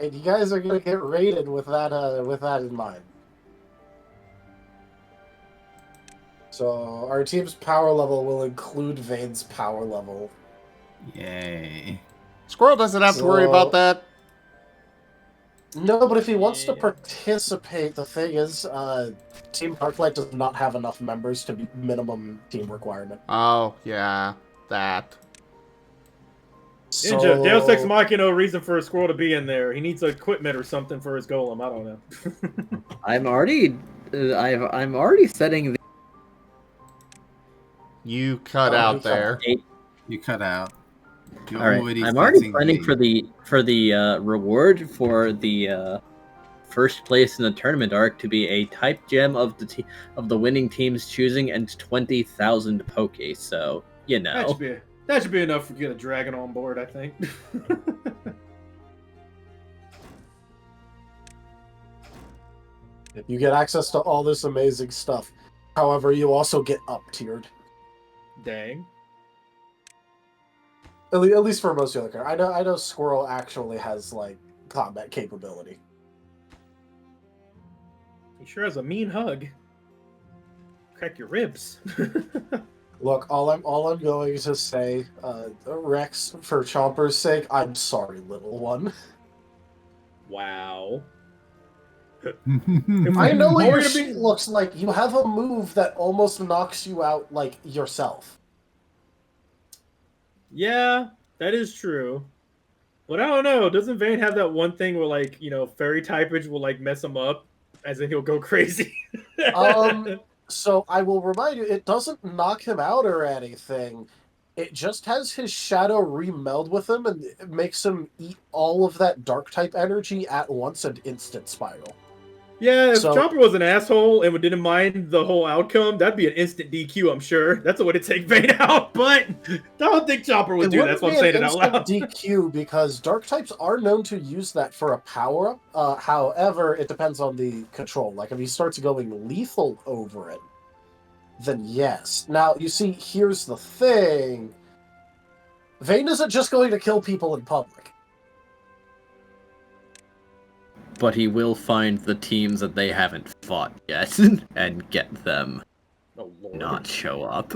E: And you guys are gonna get raided with that in mind. So our team's power level will include Vayne's power level.
D: Yay.
B: Squirrel doesn't have to worry about that.
E: No, but if he wants to participate, the thing is, Team Darklight does not have enough members to be minimum team requirement.
B: Oh, yeah, that.
C: Ninja, Deus Ex Machina, no reason for a squirrel to be in there. He needs equipment or something for his golem. I don't know.
H: I'm already setting the...
B: You cut out there.
D: You cut out.
H: All right, I'm already planning for the reward for the first place in the tournament arc to be a type gem of the winning team's choosing and 20,000 poke. So you know
C: that should be enough to get a dragon on board, I think.
E: You get access to all this amazing stuff. However, you also get up-tiered.
C: Dang.
E: At least for most of the other characters. I know Squirrel actually has, like, combat capability.
C: He sure has a mean hug. Crack your ribs.
E: Look, all I'm going to say, Rex, for Chomper's sake, I'm sorry, little one.
C: Wow.
E: I know what your shit looks like. You have a move that almost knocks you out, like, yourself.
C: Yeah, that is true. But I don't know. Doesn't Vayne have that one thing where, like, you know, fairy typage will, like, mess him up? As in he'll go crazy?
E: So I will remind you, it doesn't knock him out or anything. It just has his shadow remeld with him, and it makes him eat all of that dark type energy at once and instant spiral.
C: Yeah, if Chomper was an asshole and didn't mind the whole outcome, that'd be an instant DQ, I'm sure. That's a way to take Vayne out, but I don't think Chomper would do that. That's why I'm saying it out loud.
E: DQ, because dark types are known to use that for a power-up. However, it depends on the control. Like, if he starts going lethal over it, then yes. Now, you see, here's the thing. Vayne isn't just going to kill people in public.
H: But he will find the teams that they haven't fought yet and get them not show up.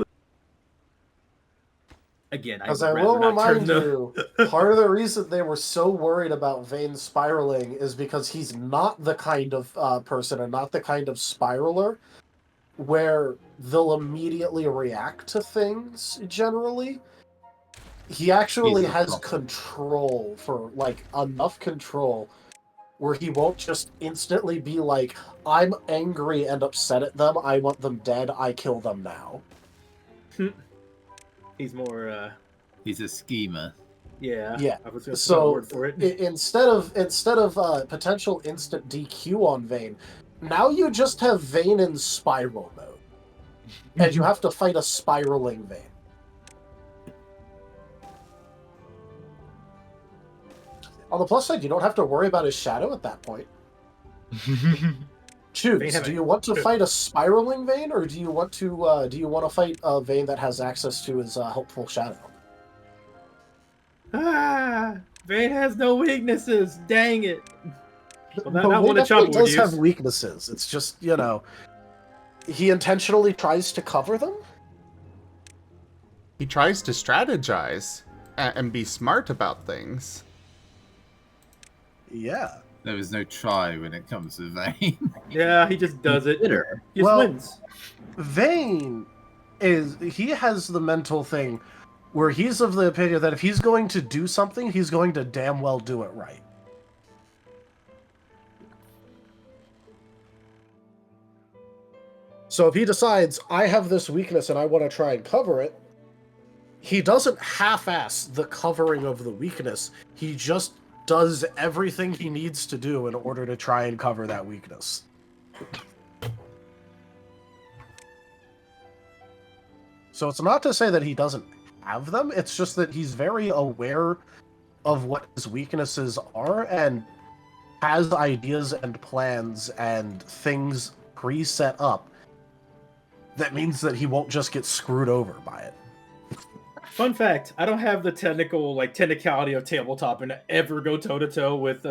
C: Again,
E: because I will remind you, part of the reason they were so worried about Vayne spiraling is because he's not the kind of person and not the kind of spiraler where they'll immediately react to things, generally. He actually has control for, like, enough control where he won't just instantly be like, I'm angry and upset at them, I want them dead, I kill them now.
C: He's more,
D: He's a schemer.
C: Yeah.
E: Yeah.
C: I was gonna
E: so
C: word for it.
E: instead of potential instant DQ on Vayne, now you just have Vayne in spiral mode. And you have to fight a spiraling Vayne. On the plus side, you don't have to worry about his shadow at that point. Choose. Do you want to fight a spiraling Vayne, or do you want to fight a Vayne that has access to his helpful shadow?
C: Vayne has no weaknesses. Dang it. Well,
E: But
C: not
E: Wayne
C: one that
E: definitely
C: Chopper would
E: does have
C: use.
E: weaknesses. It's just, he intentionally tries to cover them.
B: He tries to strategize and be smart about things.
E: Yeah.
D: There is no try when it comes to Vayne.
C: Yeah, he just does it.
H: Bitter.
C: He just wins.
E: Vayne he has the mental thing where he's of the opinion that if he's going to do something, he's going to damn well do it right. So if he decides, I have this weakness and I want to try and cover it, he doesn't half-ass the covering of the weakness. He just does everything he needs to do in order to try and cover that weakness. So it's not to say that he doesn't have them, it's just that he's very aware of what his weaknesses are and has ideas and plans and things pre-set up. That means that he won't just get screwed over by it.
C: Fun fact: I don't have the technicality of tabletop and ever go toe to toe with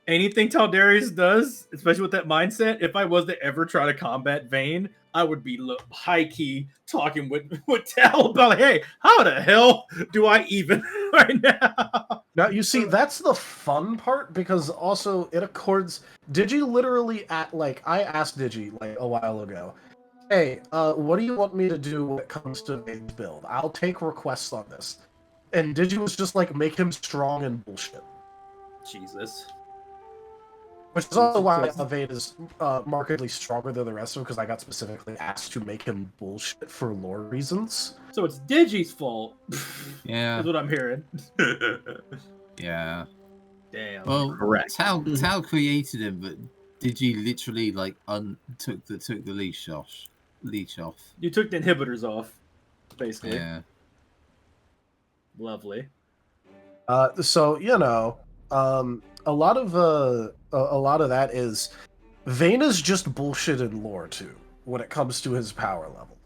C: anything Taldarius does, especially with that mindset. If I was to ever try to combat Vayne, I would be high key talking with Tal about, hey, how the hell do I even right now?
E: Now, you see, that's the fun part, because also it accords. Digi literally I asked Digi a while ago, hey, what do you want me to do when it comes to Vayne's build? I'll take requests on this. And Digi was just like, make him strong and bullshit.
C: Jesus.
E: Which is also why Vayne is markedly stronger than the rest of them, because I got specifically asked to make him bullshit for lore reasons.
C: So it's Digi's fault.
D: Yeah.
C: Is what I'm hearing.
D: Yeah.
C: Damn.
D: Well,
H: Correct.
D: Tal created him, but Digi literally took the leash off.
C: You took the inhibitors off, basically.
D: Yeah.
C: Lovely.
E: So a lot of that is Vayne is just bullshit in lore too when it comes to his power level.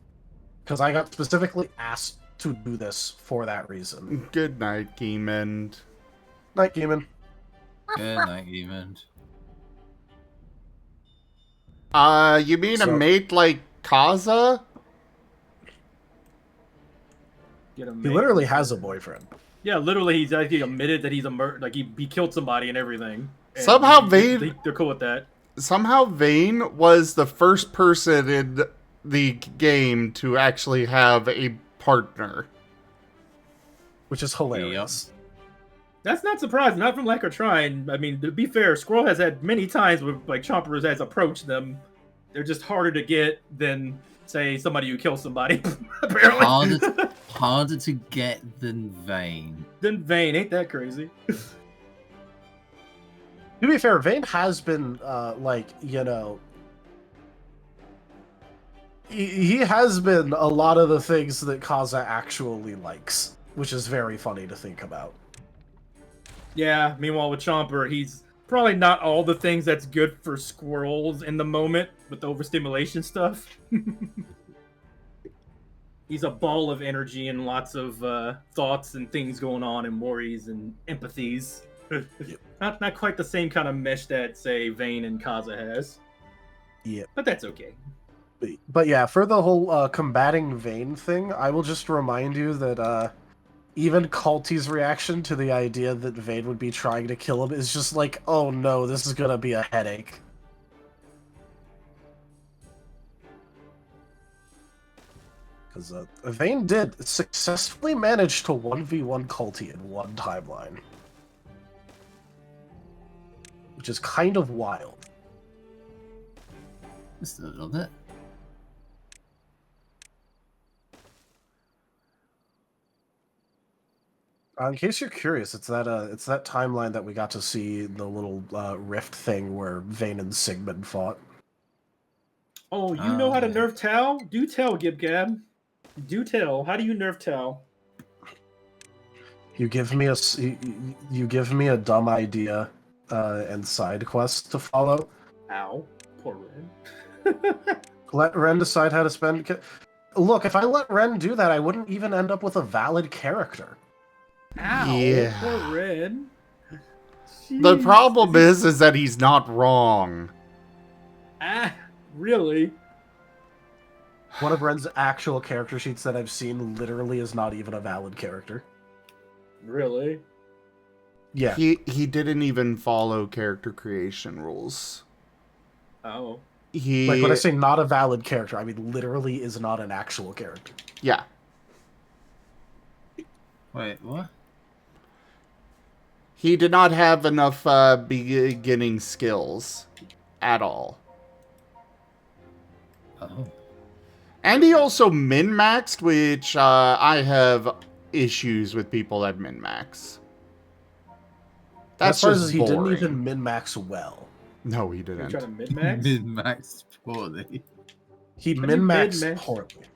E: Because I got specifically asked to do this for that reason.
B: Good night, Geemond.
E: Night, Geemon.
D: Good night, Geemond.
B: You mean a mate like Kaza?
C: Get him
E: He literally has a boyfriend.
C: Yeah, literally, he's actually admitted that he's he killed somebody and everything. And
B: Somehow Vayne...
C: They're cool with that.
B: Somehow Vayne was the first person in the game to actually have a partner.
E: Which is hilarious.
C: That's not surprising, not from lack of trying. I mean, to be fair, Squirrel has had many times where Chompers has approached them. They're just harder to get than, say, somebody who kills somebody, apparently.
D: Harder to get than Vayne.
C: Ain't that crazy?
E: To be fair, Vayne has been, he has been a lot of the things that Kaza actually likes, which is very funny to think about.
C: Yeah, meanwhile with Chomper, he's probably not all the things that's good for squirrels in the moment with the overstimulation stuff. He's a ball of energy and lots of thoughts and things going on and worries and empathies. Not quite the same kind of mesh that, say, Vayne and Kaza has.
E: Yeah.
C: But that's okay.
E: But yeah, for the whole combating Vayne thing, I will just remind you that even Culty's reaction to the idea that Vayne would be trying to kill him is just like, oh no, this is gonna be a headache. Because Vayne did successfully manage to 1v1 Culty in one timeline. Which is kind of wild.
D: Just a little bit.
E: In case you're curious, it's that timeline that we got to see the little rift thing where Vayne and Sigmund fought.
C: Oh, you know how to nerf Tal? Do tell, Gib-Gab. Do tell. How do you nerf Tal?
E: You give me a dumb idea and side quest to follow.
C: Ow. Poor Ren.
E: Let Ren decide how to spend... Look, if I let Ren do that, I wouldn't even end up with a valid character.
C: Ow.
B: Yeah.
C: Poor Ren.
B: The
C: Jeez.
B: problem is that he's not wrong.
C: Really?
E: One of Ren's actual character sheets that I've seen literally is not even a valid character.
C: Really?
E: Yeah.
B: He didn't even follow character creation rules.
C: Oh.
E: Like when I say not a valid character, I mean literally is not an actual character.
B: Yeah.
D: Wait, what?
B: He did not have enough beginning skills at all.
D: Oh.
B: And he also min-maxed, which I have issues with people that min-max. That's
E: As far
B: just
E: as he
B: boring.
E: didn't even min-max well.
B: No, he
C: You're
B: didn't.
C: trying to mid-max?
D: Min-max poorly.
E: He
C: How do you
E: min-maxed
C: min-max?
E: horribly.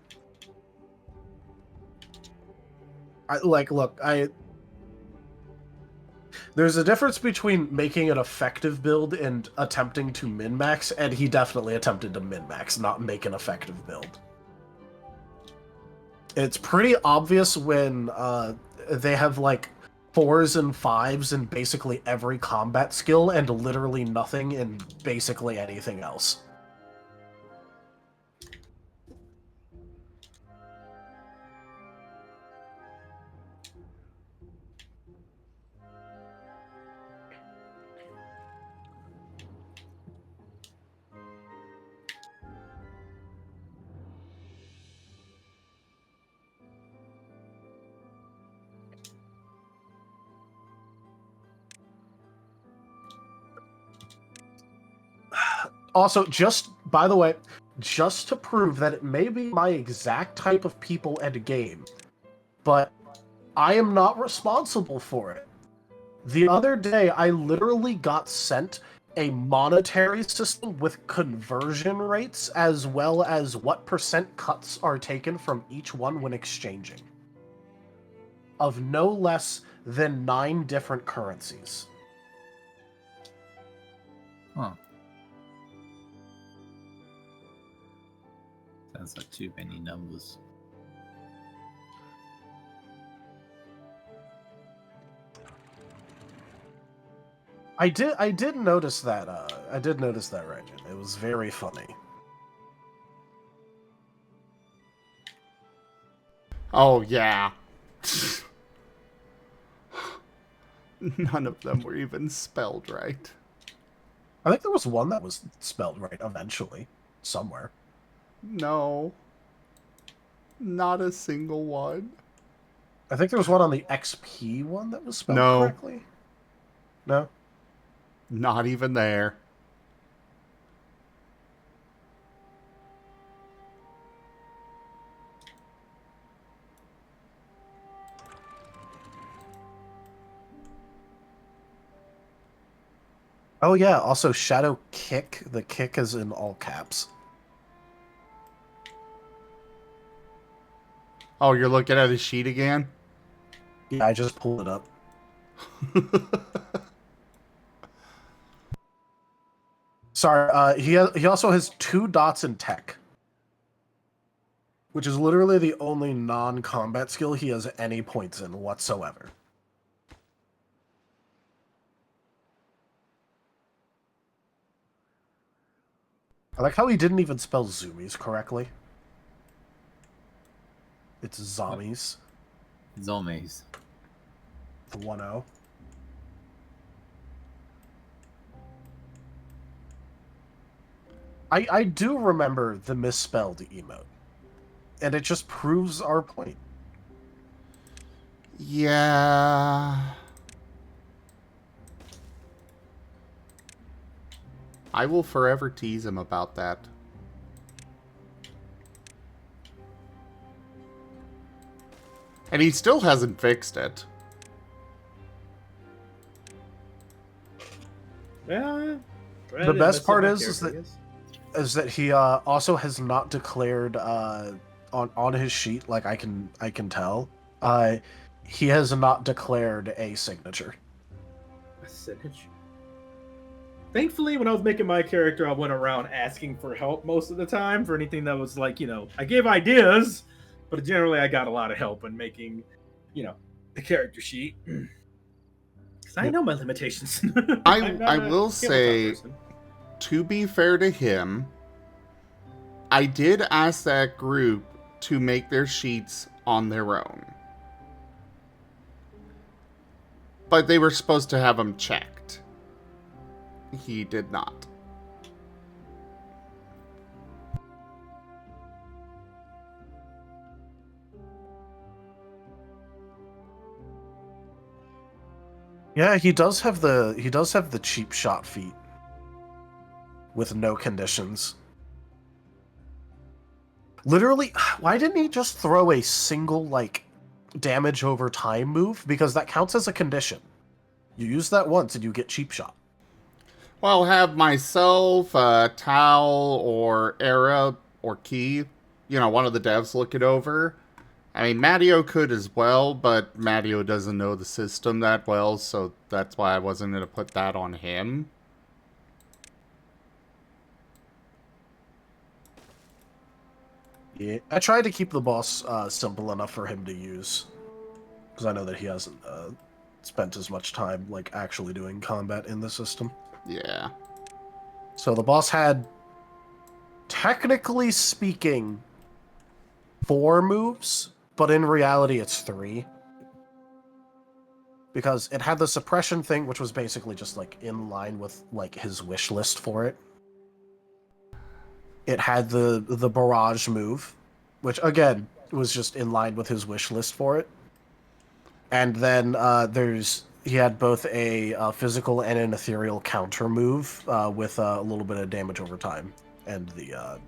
E: There's a difference between making an effective build and attempting to min-max, and he definitely attempted to min-max, not make an effective build. It's pretty obvious when they have like 4s and 5s in basically every combat skill and literally nothing in basically anything else. Also, just, by the way, just to prove that it may be my exact type of people and game, but I am not responsible for it. The other day, I literally got sent a monetary system with conversion rates as well as what percent cuts are taken from each one when exchanging. Of no less than 9 different currencies.
D: Huh. Sounds like too many numbers.
E: I did notice that. I did notice that, right? It was very funny.
B: Oh, yeah. None of them were even spelled right.
E: I think there was one that was spelled right eventually, somewhere.
B: No. Not a single one.
E: I think there was one on the XP one that was spelled
B: No.
E: correctly. No?
B: Not even there.
E: Oh yeah, also Shadow Kick. The kick is in all caps.
B: Oh, you're looking at his sheet again?
E: Yeah, I just pulled it up. Sorry, he also has 2 dots in tech. Which is literally the only non-combat skill he has any points in whatsoever. I like how he didn't even spell zoomies correctly. It's zombies.
D: Zombies.
E: The 1-0. I do remember the misspelled emote. And it just proves our point.
B: Yeah. I will forever tease him about that. And he still hasn't fixed it.
C: Yeah.
E: The best part is that he also has not declared on his sheet, like I can tell. He has not declared a signature.
C: A signature. Thankfully, when I was making my character, I went around asking for help most of the time for anything that was like, I gave ideas, but generally I got a lot of help in making, the character sheet. Because I know my limitations.
B: I
C: I'm not a
B: will
C: tabletop
B: say,
C: person.
B: to be fair to him, I did ask that group to make their sheets on their own. But they were supposed to have them checked. He did not.
E: Yeah, he does have the cheap shot feat with no conditions. Literally, why didn't he just throw a single like damage over time move? Because that counts as a condition. You use that once and you get cheap shot.
B: Well, have myself, Tal, or Era, or Key, one of the devs look it over. I mean, Matteo could as well, but Matteo doesn't know the system that well, so that's why I wasn't going to put that on him.
E: Yeah, I tried to keep the boss simple enough for him to use, because I know that he hasn't spent as much time like actually doing combat in the system.
B: Yeah.
E: So the boss had, technically speaking, 4 moves, but in reality it's 3. Because it had the suppression thing, which was basically just like in line with like his wish list for it. It had the barrage move, which again was just in line with his wish list for it. And then he had both a physical and an ethereal counter move with a little bit of damage over time, and the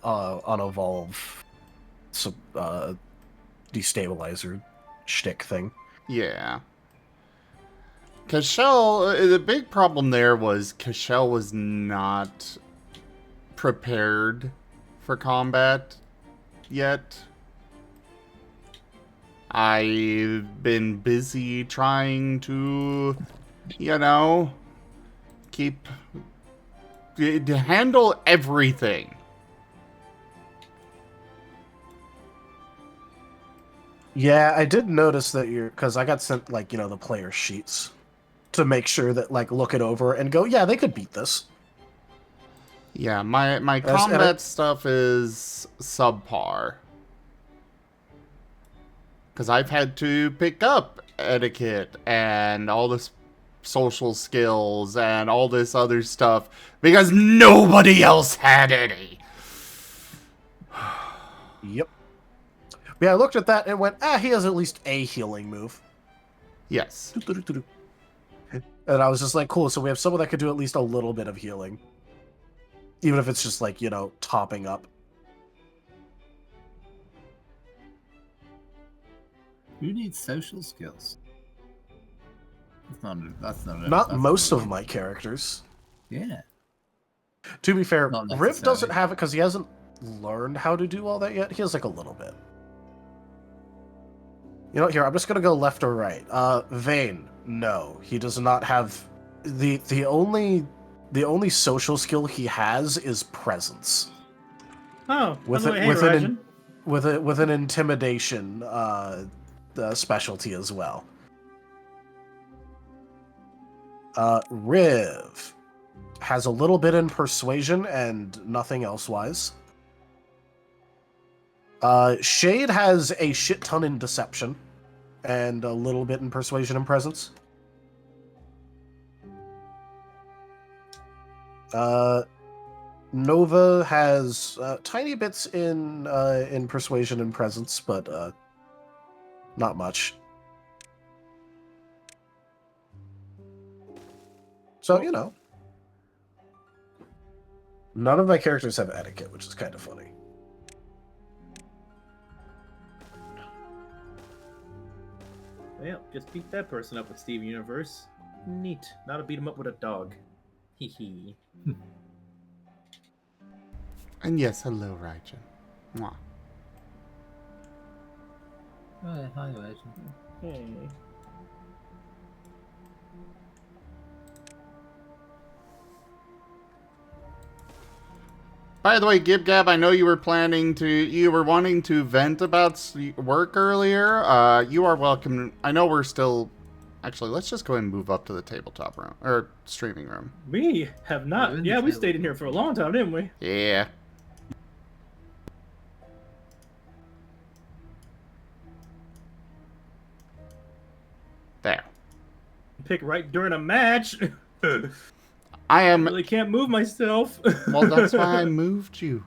E: unevolve destabilizer shtick thing.
B: Yeah. Cashel, the big problem there was Cashel was not prepared for combat yet. I've been busy trying to, to handle everything.
E: Yeah, I did notice that because I got sent the player sheets to make sure that look it over and go, yeah, they could beat this.
B: Yeah, my combat stuff is subpar. Because I've had to pick up etiquette and all this social skills and all this other stuff because nobody else had any.
E: Yep. Yeah, I looked at that and went, he has at least a healing move.
B: Yes.
E: And I was just like, cool, so we have someone that could do at least a little bit of healing. Even if it's just topping up.
D: Who needs social skills? That's
E: not most of my characters.
D: Yeah.
E: To be fair,
D: Not
E: Rip
D: necessarily.
E: doesn't have it because he hasn't learned how to do all that yet. He has a little bit. Here, I'm just gonna go left or right. Vane, no. He does not have the only social skill he has is presence.
C: Oh,
E: With an intimidation specialty as well. Riv has a little bit in persuasion and nothing elsewise. Shade has a shit ton in deception and a little bit in persuasion and presence. Nova has tiny bits in persuasion and presence, but not much. So, none of my characters have etiquette, which is kind of funny.
C: Well, just beat that person up with Steven Universe. Neat. Now to beat him up with a dog. Hee hee.
B: And yes, hello, Raijin. Mwah.
D: Oh, hi, Legend.
C: Hey.
B: By the way, GibGab, I know you were wanting to vent about work earlier. You are welcome. I know Actually, let's just go ahead and move up to the tabletop room or streaming room.
C: We have not. Yeah, we stayed in here for a long time, didn't we?
B: Yeah. There.
C: Pick right during a match.
B: I am.
C: Really can't move myself.
B: Well, that's why I moved you.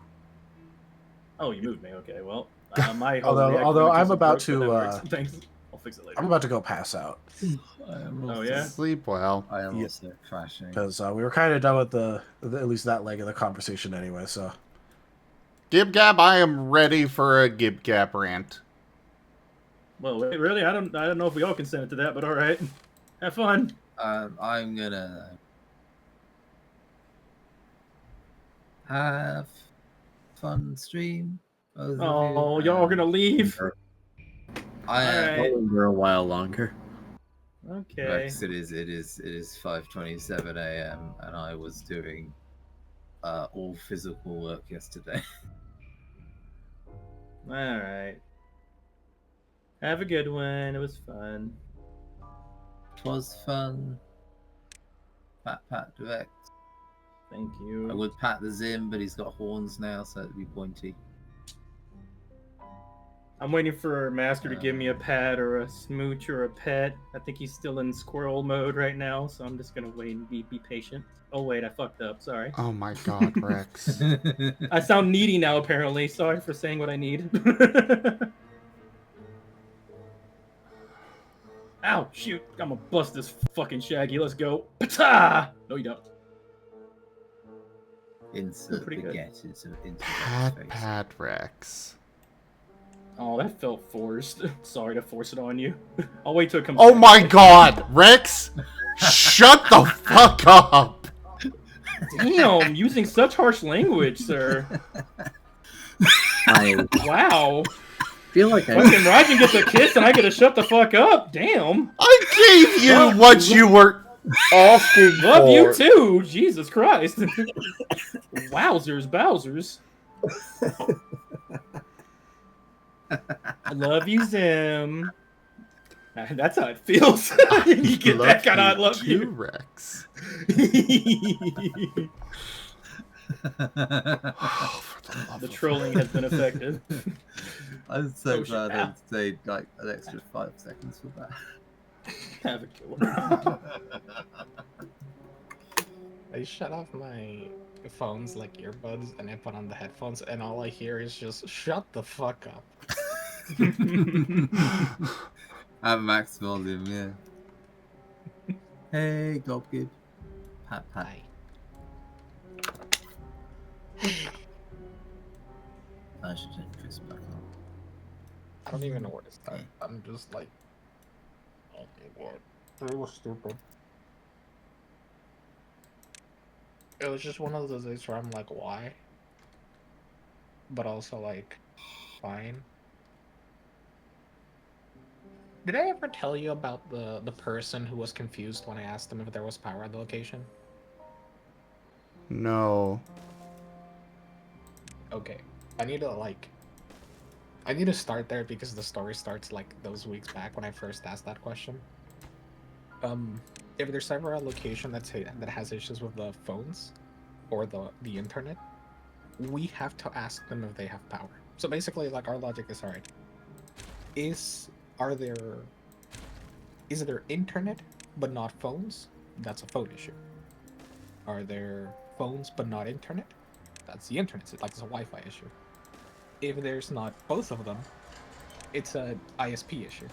C: Oh, you moved me. Okay, well, my
E: Although I'm about to,
C: thanks. I'll fix it later.
E: I'm about to go pass out
C: Oh yeah.
B: Sleep well.
D: I am
E: Yeah.
D: also crashing.
E: because we were kind of done with the at least that leg of the conversation anyway. So
B: Gib Gab, I am ready for a Gib Gab rant.
C: Well, wait, really? I don't know if we all consented to that, but all right. Have fun.
D: I'm gonna have fun stream. both of you,
C: Oh, y'all are gonna leave.
D: I am.
C: Alright.
H: For a while longer.
C: Okay.
D: Rex, it is 5:27 a.m. and I was doing all physical work yesterday.
C: All right. Have a good one. It was fun.
D: It was fun. Pat Vex.
C: Thank
D: I
C: you.
D: would pat the Zim, but he's got horns now, so it'd be pointy.
C: I'm waiting for Master to give me a pet or a smooch or a pet. I think he's still in squirrel mode right now, so I'm just gonna wait and be patient. Oh wait, I fucked up. Sorry.
B: Oh my god, Rex.
C: I sound needy now, apparently. Sorry for saying what I need. Ow, shoot. I'm gonna bust this fucking Shaggy. Let's go. Pata! No, you don't.
D: Insert
C: Pretty good.
D: baguette into
B: Pat
D: face.
B: Pat Rex.
C: Oh, that felt forced. Sorry to force it on you. I'll wait till it comes
B: Oh
C: back.
B: my god, Rex! Shut the fuck up!
C: Damn, using such harsh language, sir.
H: I
C: Wow.
H: feel like I
C: Fucking Rajan gets a kiss and I get to shut the fuck up. Damn.
B: I gave you what you were asking for.
C: Love you too. Jesus Christ. Wowzers, Bowsers. I love you, Zim. That's how it feels. You get that kind of I love
B: too,
C: you.
B: Rex.
C: The trolling has been effective.
D: I'm so
C: Oh, shit.
D: glad I
C: Ow.
D: stayed like an extra 5 seconds for that.
C: Have a killer.
I: I shut off my phone's like earbuds and I put on the headphones and all I hear is just shut the fuck up.
D: At max volume, yeah. Hey, Gobgib. Pat.
I: Hi.
D: I should turn Chris back on.
I: I don't even know where to start. I'm just like, oh my god, it was stupid. It was just one of those days where I'm like, why? But also like, fine. Did I ever tell you about the person who was confused when I asked them if there was power at the location?
B: No.
I: Okay, I need to start there because the story starts like those weeks back when I first asked that question. If there's ever a location that has issues with the phones or the internet, we have to ask them if they have power. So basically, like our logic is alright. Is there internet but not phones? That's a phone issue. Are there phones but not internet? That's the internet. It's like it's a Wi-Fi issue. If there's not both of them, it's a ISP issue.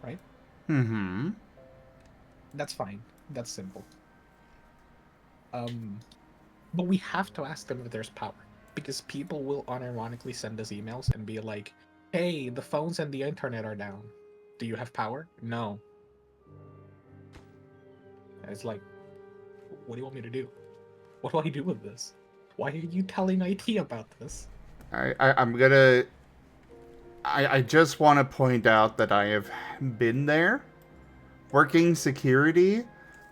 I: Right?
B: Mm-hmm.
I: That's fine. That's simple. But we have to ask them if there's power. Because people will unironically send us emails and be like, hey, the phones and the internet are down. Do you have power? No. And it's like, what do you want me to do? What do I do with this? Why are you telling IT about this?
B: I'm gonna... I just want to point out that I have been there. Working security,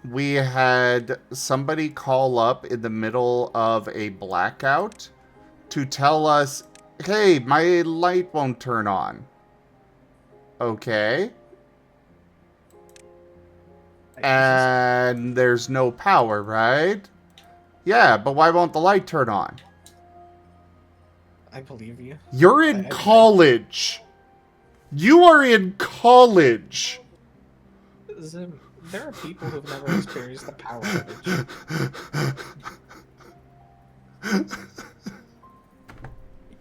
B: we had somebody call up in the middle of a blackout to tell us, hey, my light won't turn on. Okay. and there's no power, right? Yeah, but why won't the light turn on?
I: I believe you.
B: You're in college. You are in college.
I: Zim, there are people who've never experienced a power outage.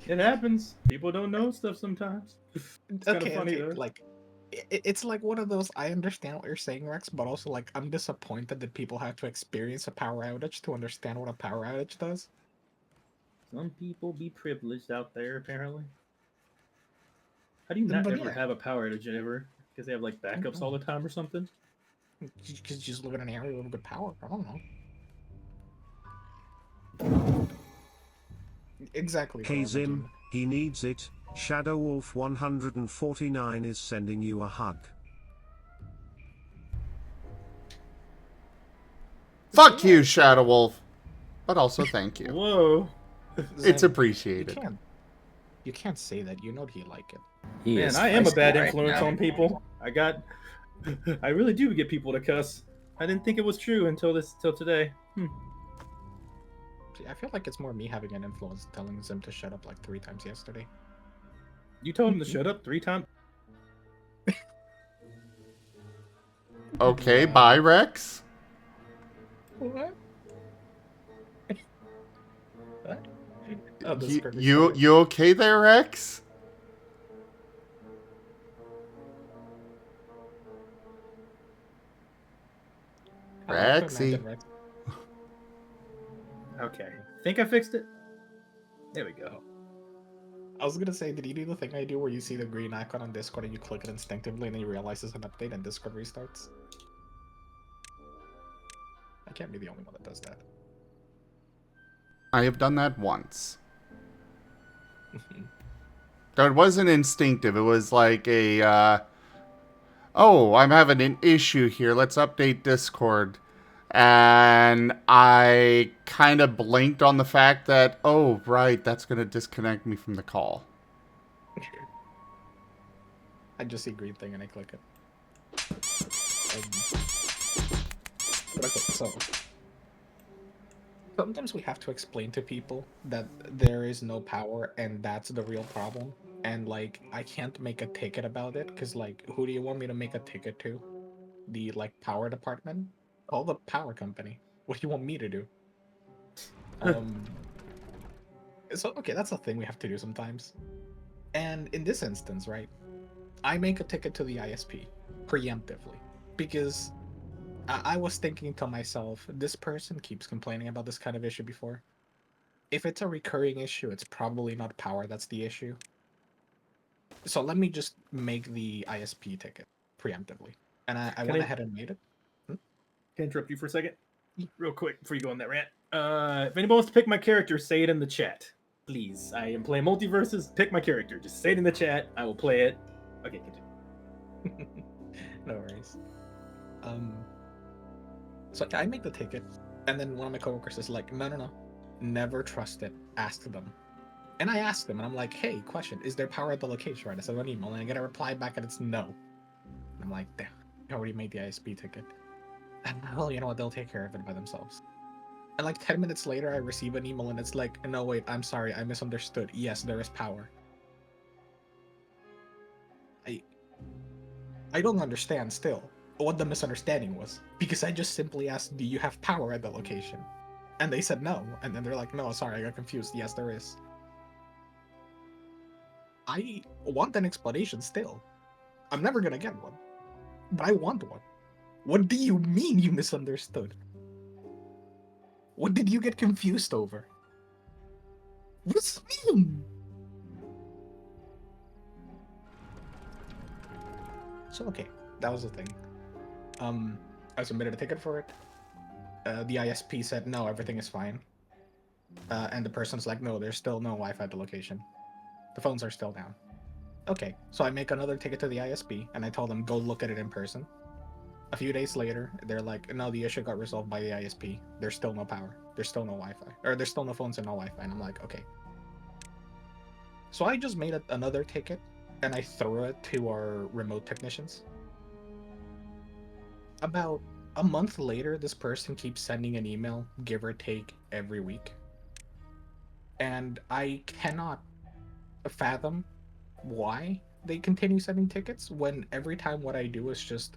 C: It happens. People don't know stuff sometimes. It's kind of funny though.
I: Like, it's like one of those. I understand what you're saying, Rex, but also like I'm disappointed that people have to experience a power outage to understand what a power outage does.
C: Some people be privileged out there, apparently. How do you not
I: But
C: ever
I: yeah.
C: have a power outage ever? Because they have like backups all the time or something?
I: Because you just live in an area with good power. I don't know. Exactly.
G: Hey
I: Gorman,
G: Zim,
I: Jim.
G: he needs it. Shadow Wolf 149 is sending you a hug.
B: Fuck you, Shadow Wolf. But also thank you.
C: Whoa.
B: It's
I: Zim,
B: appreciated.
I: You can't say that. You know he like it.
H: He
C: Man,
H: is
C: I am a
H: feisty
C: bad
H: right
C: influence
H: now.
C: on people. I really do get people to cuss. I didn't think it was true until today.
I: See, I feel like it's more me having an influence telling Zim to shut up like 3 times yesterday.
C: You told him to shut up 3 times?
B: Okay, bye, Rex.
I: What? What? Oh, this is perfect.
B: You okay there, Rex?
I: I like to
B: Rexy.
I: imagine Rex.
C: Okay. Think I fixed it? There we go.
I: I was gonna say, did you do the thing I do where you see the green icon on Discord and you click it instinctively and then you realize it's an update and Discord restarts? I can't be the only one that does that.
B: I have done that once. It wasn't instinctive. It was like a, oh, I'm having an issue here. Let's update Discord. And I kind of blinked on the fact that, oh, right, that's going to disconnect me from the call.
I: I just see green thing and I click it. But okay, so sometimes we have to explain to people that there is no power and that's the real problem. And like, I can't make a ticket about it because like, who do you want me to make a ticket to? The like power department? Call the power company. What do you want me to do? So okay, that's a thing we have to do sometimes. And in this instance, right, I make a ticket to the ISP preemptively because I was thinking to myself, this person keeps complaining about this kind of issue before. If it's a recurring issue, it's probably not power that's the issue. So let me just make the ISP ticket preemptively. And I went ahead and made it.
C: Can I interrupt you for a second? Real quick before you go on that rant. If anyone wants to pick my character, say it in the chat. Please. I am playing multiverses. Pick my character. Just say it in the chat. I will play it. Okay, continue.
I: No worries. So I make the ticket, and then one of my coworkers is like, no. Never trust it. Ask them. And I asked them, and I'm like, hey, question, is there power at the location? Right? I sent an email, and I get a reply back, and it's no. And I'm like, damn, I already made the ISP ticket. And well, you know what? They'll take care of it by themselves. And like 10 minutes later, I receive an email, and it's like, no, wait, I'm sorry, I misunderstood. Yes, there is power. I don't understand still what the misunderstanding was, because I just simply asked, do you have power at the location? And they said no, and then they're like, no, sorry, I got confused. Yes, there is. I want an explanation still. I'm never gonna get one, but I want one. What do you mean you misunderstood? What did you get confused over? What's mean? So okay, that was the thing. I submitted a ticket for it. The ISP said no, everything is fine. And the person's like, no, there's still no Wi-Fi at the location. The phones are still down. Okay, so I make another ticket to the ISP, and I told them go look at it in person. A few days later, they're like, no, the issue got resolved by the ISP. There's still no power. There's still no Wi-Fi. Or there's still no phones and no Wi-Fi. And I'm like, okay. So I just made another ticket, and I threw it to our remote technicians. About A month later, this person keeps sending an email, give or take, every week. And I cannot fathom why they continue sending tickets when every time what I do is just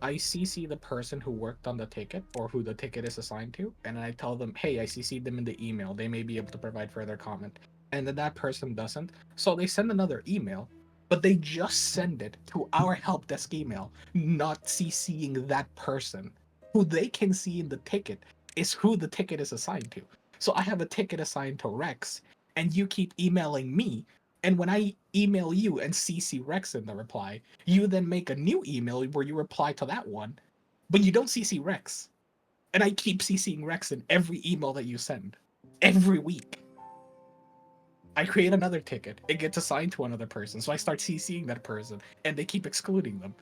I: I CC the person who worked on the ticket or who the ticket is assigned to, and I tell them, hey, I CC'd them in the email. They may be able to provide further comment. And then that person doesn't. So they send another email, but they just send it to our help desk email, not CCing that person. Who they can see in the ticket is who the ticket is assigned to. So I have a ticket assigned to Rex, and you keep emailing me. And when I email you and CC Rex in the reply, you then make a new email where you reply to that one, but you don't CC Rex. And I keep CCing Rex in every email that you send. Every week. I create another ticket. It gets assigned to another person. So I start CCing that person, and they keep excluding them.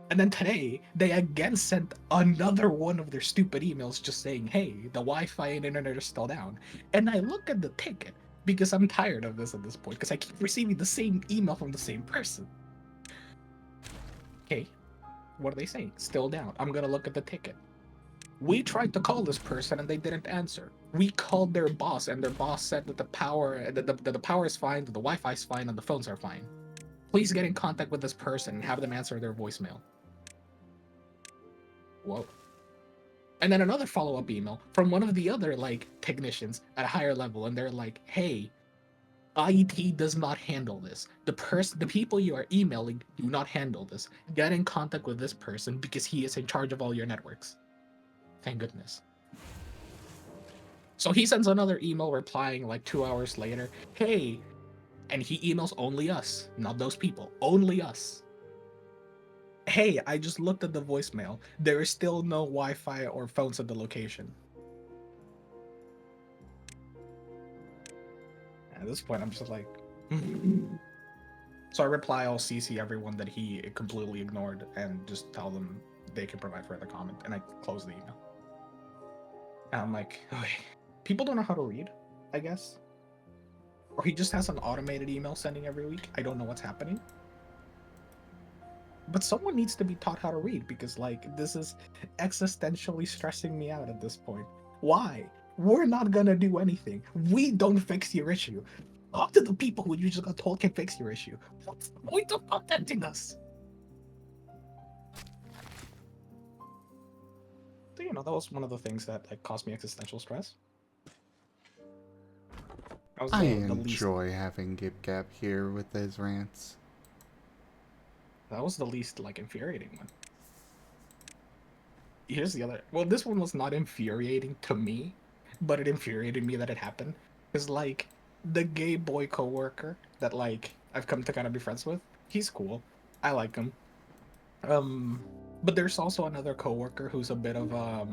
I: And then today, they again sent another one of their stupid emails just saying, hey, the Wi-Fi and internet are still down. And I look at the ticket, because I'm tired of this at this point, because I keep receiving the same email from the same person. Okay, what are they saying? Still down. I'm gonna look at the ticket. We tried to call this person and they didn't answer. We called their boss and their boss said that the power is fine, that the Wi-Fi is fine, and the phones are fine. Please get in contact with this person and have them answer their voicemail. Whoa. And then another follow-up email from one of the other technicians at a higher level, and they're like, hey, IT does not handle this. The people you are emailing do not handle this. Get in contact with this person because he is in charge of all your networks. Thank goodness. So he sends another email replying 2 hours later, hey, and he emails only us, not those people, only us. Hey, I just looked at the voicemail. There is still no Wi-Fi or phones at the location. At this point, I'm just like... So I reply, I'll CC everyone that he completely ignored and just tell them they can provide further comment, and I close the email. And I'm like, okay. People don't know how to read, I guess. Or he just has an automated email sending every week. I don't know what's happening. But someone needs to be taught how to read because, this is existentially stressing me out at this point. Why? We're not gonna do anything. We don't fix your issue. Talk to the people who you just got told can fix your issue. What's the point of contacting us? So, that was one of the things that caused me existential stress.
B: I enjoy having Gib Gab here with his rants.
I: That was the least infuriating one. Here's the other. Well, this one was not infuriating to me, but it infuriated me that it happened. Because the gay boy coworker that I've come to kind of be friends with, he's cool. I like him. But there's also another coworker who's a bit of a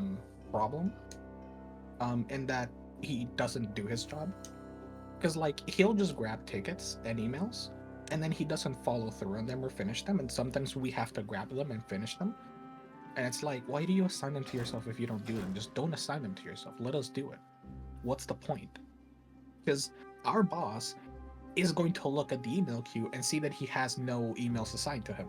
I: problem. In that he doesn't do his job. Because he'll just grab tickets and emails, and then he doesn't follow through on them or finish them, and sometimes we have to grab them and finish them. And it's why do you assign them to yourself if you don't do them? Just don't assign them to yourself. Let us do it. What's the point? Because our boss is going to look at the email queue and see that he has no emails assigned to him.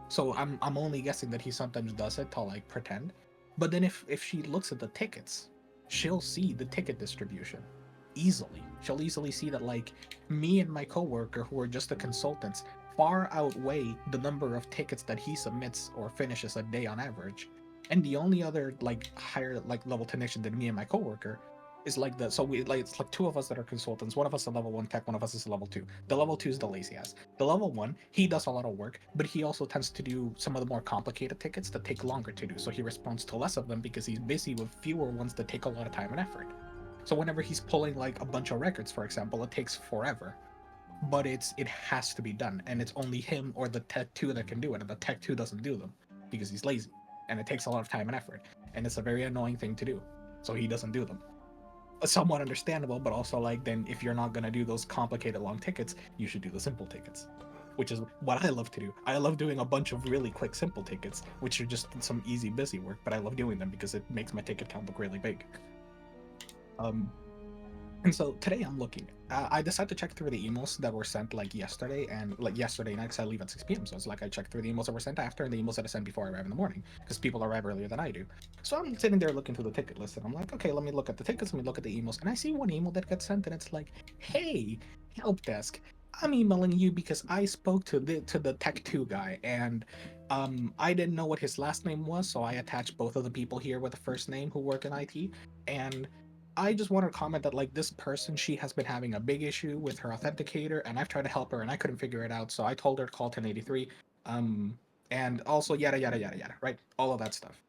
I: So I'm only guessing that he sometimes does it to pretend. But then if she looks at the tickets, she'll see the ticket distribution easily. She'll easily see that me and my coworker, who are just the consultants, far outweigh the number of tickets that he submits or finishes a day on average. And the only other higher level technician than me and my coworker is it's two of us that are consultants. One of us is a level 1 tech, one of us is a level 2. The level 2 is the lazy ass. The level 1, he does a lot of work, but he also tends to do some of the more complicated tickets that take longer to do. So he responds to less of them because he's busy with fewer ones that take a lot of time and effort. So whenever he's pulling a bunch of records, for example, it takes forever. But it has to be done, and it's only him or the Tech 2 that can do it, and the Tech 2 doesn't do them because he's lazy, and it takes a lot of time and effort, and it's a very annoying thing to do, so he doesn't do them. Somewhat understandable, but also then if you're not gonna do those complicated long tickets, you should do the simple tickets, which is what I love to do. I love doing a bunch of really quick simple tickets, which are just some easy busy work, but I love doing them because it makes my ticket count look really big. And so today I'm looking. I decided to check through the emails that were sent like yesterday and like yesterday night because I leave at 6 p.m. So it's like I checked through the emails that were sent after and the emails that I sent before I arrive in the morning because people arrive earlier than I do. So I'm sitting there looking through the ticket list and I'm like, okay, let me look at the tickets, let me look at the emails. And I see one email that gets sent and it's like, hey, help desk. I'm emailing you because I spoke to the Tech 2 guy and I didn't know what his last name was, so I attached both of the people here with the first name who work in IT. And I just want to comment that like this person, she has been having a big issue with her authenticator, and I've tried to help her and I couldn't figure it out. So I told her to call 1083, and also yada yada yada yada, right? All of that stuff.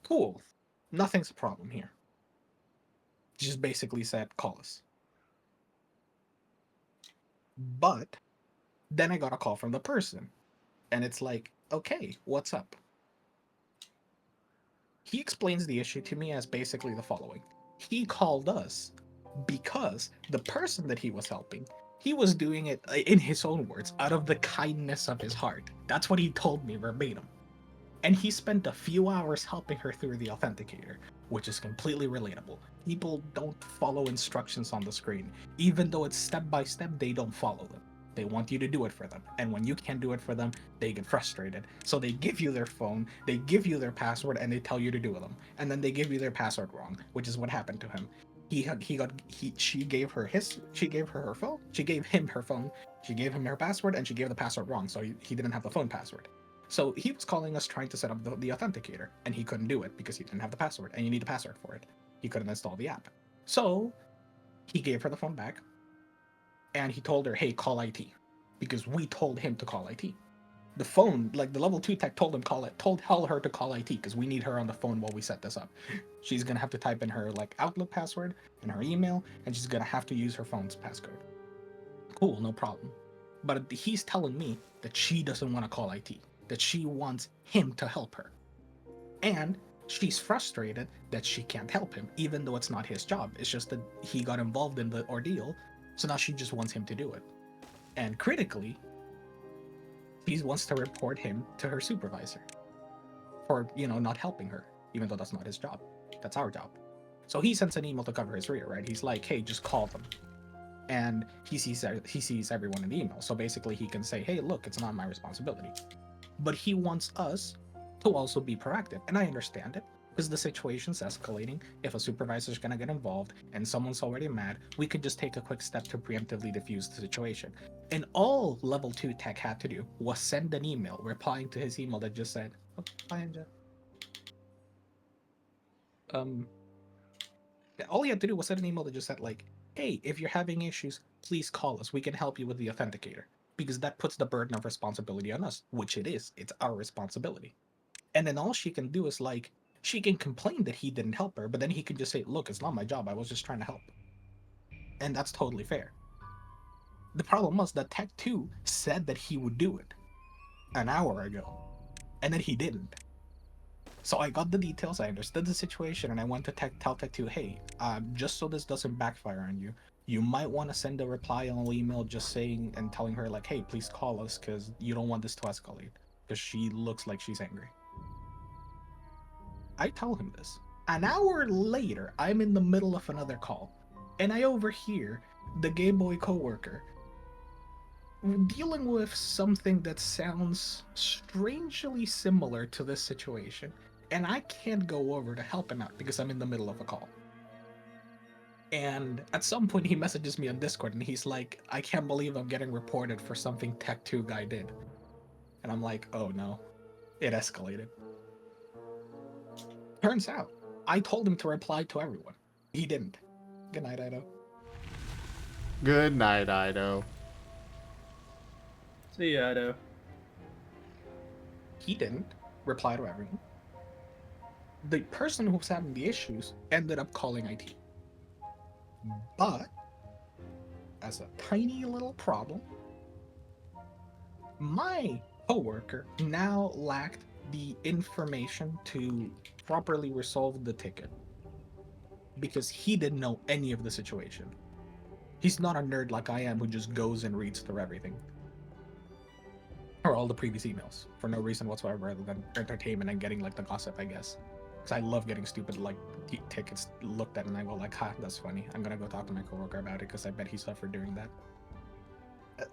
I: Cool. Nothing's a problem here. Just basically said call us. But then I got a call from the person, and it's like, okay, what's up? He explains the issue to me as basically the following. He called us because the person that he was helping, he was doing it, in his own words, out of the kindness of his heart. That's what he told me verbatim. And he spent a few hours helping her through the authenticator, which is completely relatable. People don't follow instructions on the screen. Even though it's step by step, they don't follow them. They want you to do it for them. And when you can't do it for them, they get frustrated. So they give you their phone, they give you their password, and they tell you to do them. And then they give you their password wrong, which is what happened to him. She gave her her phone, she gave him her phone, she gave him her password, and she gave the password wrong, so he didn't have the phone password. So he was calling us trying to set up the authenticator, and he couldn't do it because he didn't have the password, and you need a password for it. He couldn't install the app. So he gave her the phone back, and he told her, hey, call IT, because we told him to call IT. The phone, like the level 2 tech told tell her to call IT because we need her on the phone while we set this up. She's gonna have to type in her like Outlook password and her email, and she's gonna have to use her phone's passcode. Cool, no problem. But he's telling me that she doesn't want to call IT, that she wants him to help her. And she's frustrated that she can't help him, even though it's not his job. It's just that he got involved in the ordeal, so now she just wants him to do it. And critically, she wants to report him to her supervisor for, not helping her, even though that's not his job. That's our job. So he sends an email to cover his rear, right? He's like, hey, just call them. And he sees everyone in the email. So basically he can say, hey, look, it's not my responsibility. But he wants us to also be proactive. And I understand it because the situation's escalating. If a supervisor's going to get involved and someone's already mad, we could just take a quick step to preemptively diffuse the situation. And all level 2 tech had to do was send an email replying to his email that just said, oh, hi, Anja. All he had to do was send an email that just said, like, hey, if you're having issues, please call us. We can help you with the authenticator. Because that puts the burden of responsibility on us, which it is. It's our responsibility. And then all she can do is, like, she can complain that he didn't help her, but then he can just say, look, it's not my job. I was just trying to help. And that's totally fair. The problem was that Tech 2 said that he would do it an hour ago, and then he didn't. So I got the details, I understood the situation, and I went to tell Tech 2, hey, just so this doesn't backfire on you, you might want to send a reply on email just saying and telling her, like, hey, please call us because you don't want this to escalate because she looks like she's angry. I tell him this. An hour later, I'm in the middle of another call, and I overhear the Game Boy coworker dealing with something that sounds strangely similar to this situation, and I can't go over to help him out because I'm in the middle of a call. And at some point he messages me on Discord and he's like, I can't believe I'm getting reported for something Tech 2 guy did. And I'm like, oh no, it escalated. Turns out, I told him to reply to everyone. He didn't. Good night, Ido.
B: Good night, Ido.
C: See ya, Ido.
I: He didn't reply to everyone. The person who was having the issues ended up calling IT. But, as a tiny little problem, my coworker now lacked the information to properly resolve the ticket because he didn't know any of the situation. He's not a nerd like I am who just goes and reads through everything. Or all the previous emails for no reason whatsoever other than entertainment and getting like the gossip, I guess. Because I love getting stupid like tickets looked at, and I go like, "Ha, that's funny. I'm gonna go talk to my coworker about it because I bet he suffered doing that."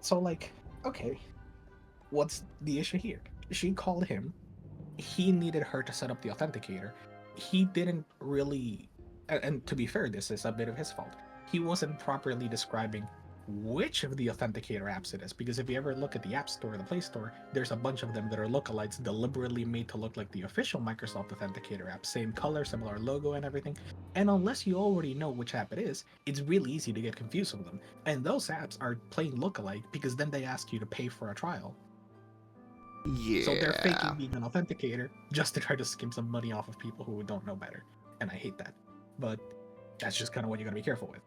I: So like, okay, what's the issue here? She called him. He needed her to set up the authenticator. He didn't really, and to be fair, this is a bit of his fault. He wasn't properly describing which of the authenticator apps it is, because if you ever look at the App Store or the Play Store, there's a bunch of them that are lookalikes deliberately made to look like the official Microsoft Authenticator app. Same color, similar logo, and everything. And unless you already know which app it is, it's really easy to get confused with them. And those apps are plain lookalike because then they ask you to pay for a trial.
B: Yeah.
I: So they're faking being an authenticator just to try to skim some money off of people who don't know better. And I hate that. But that's just kind of what you gotta be careful with.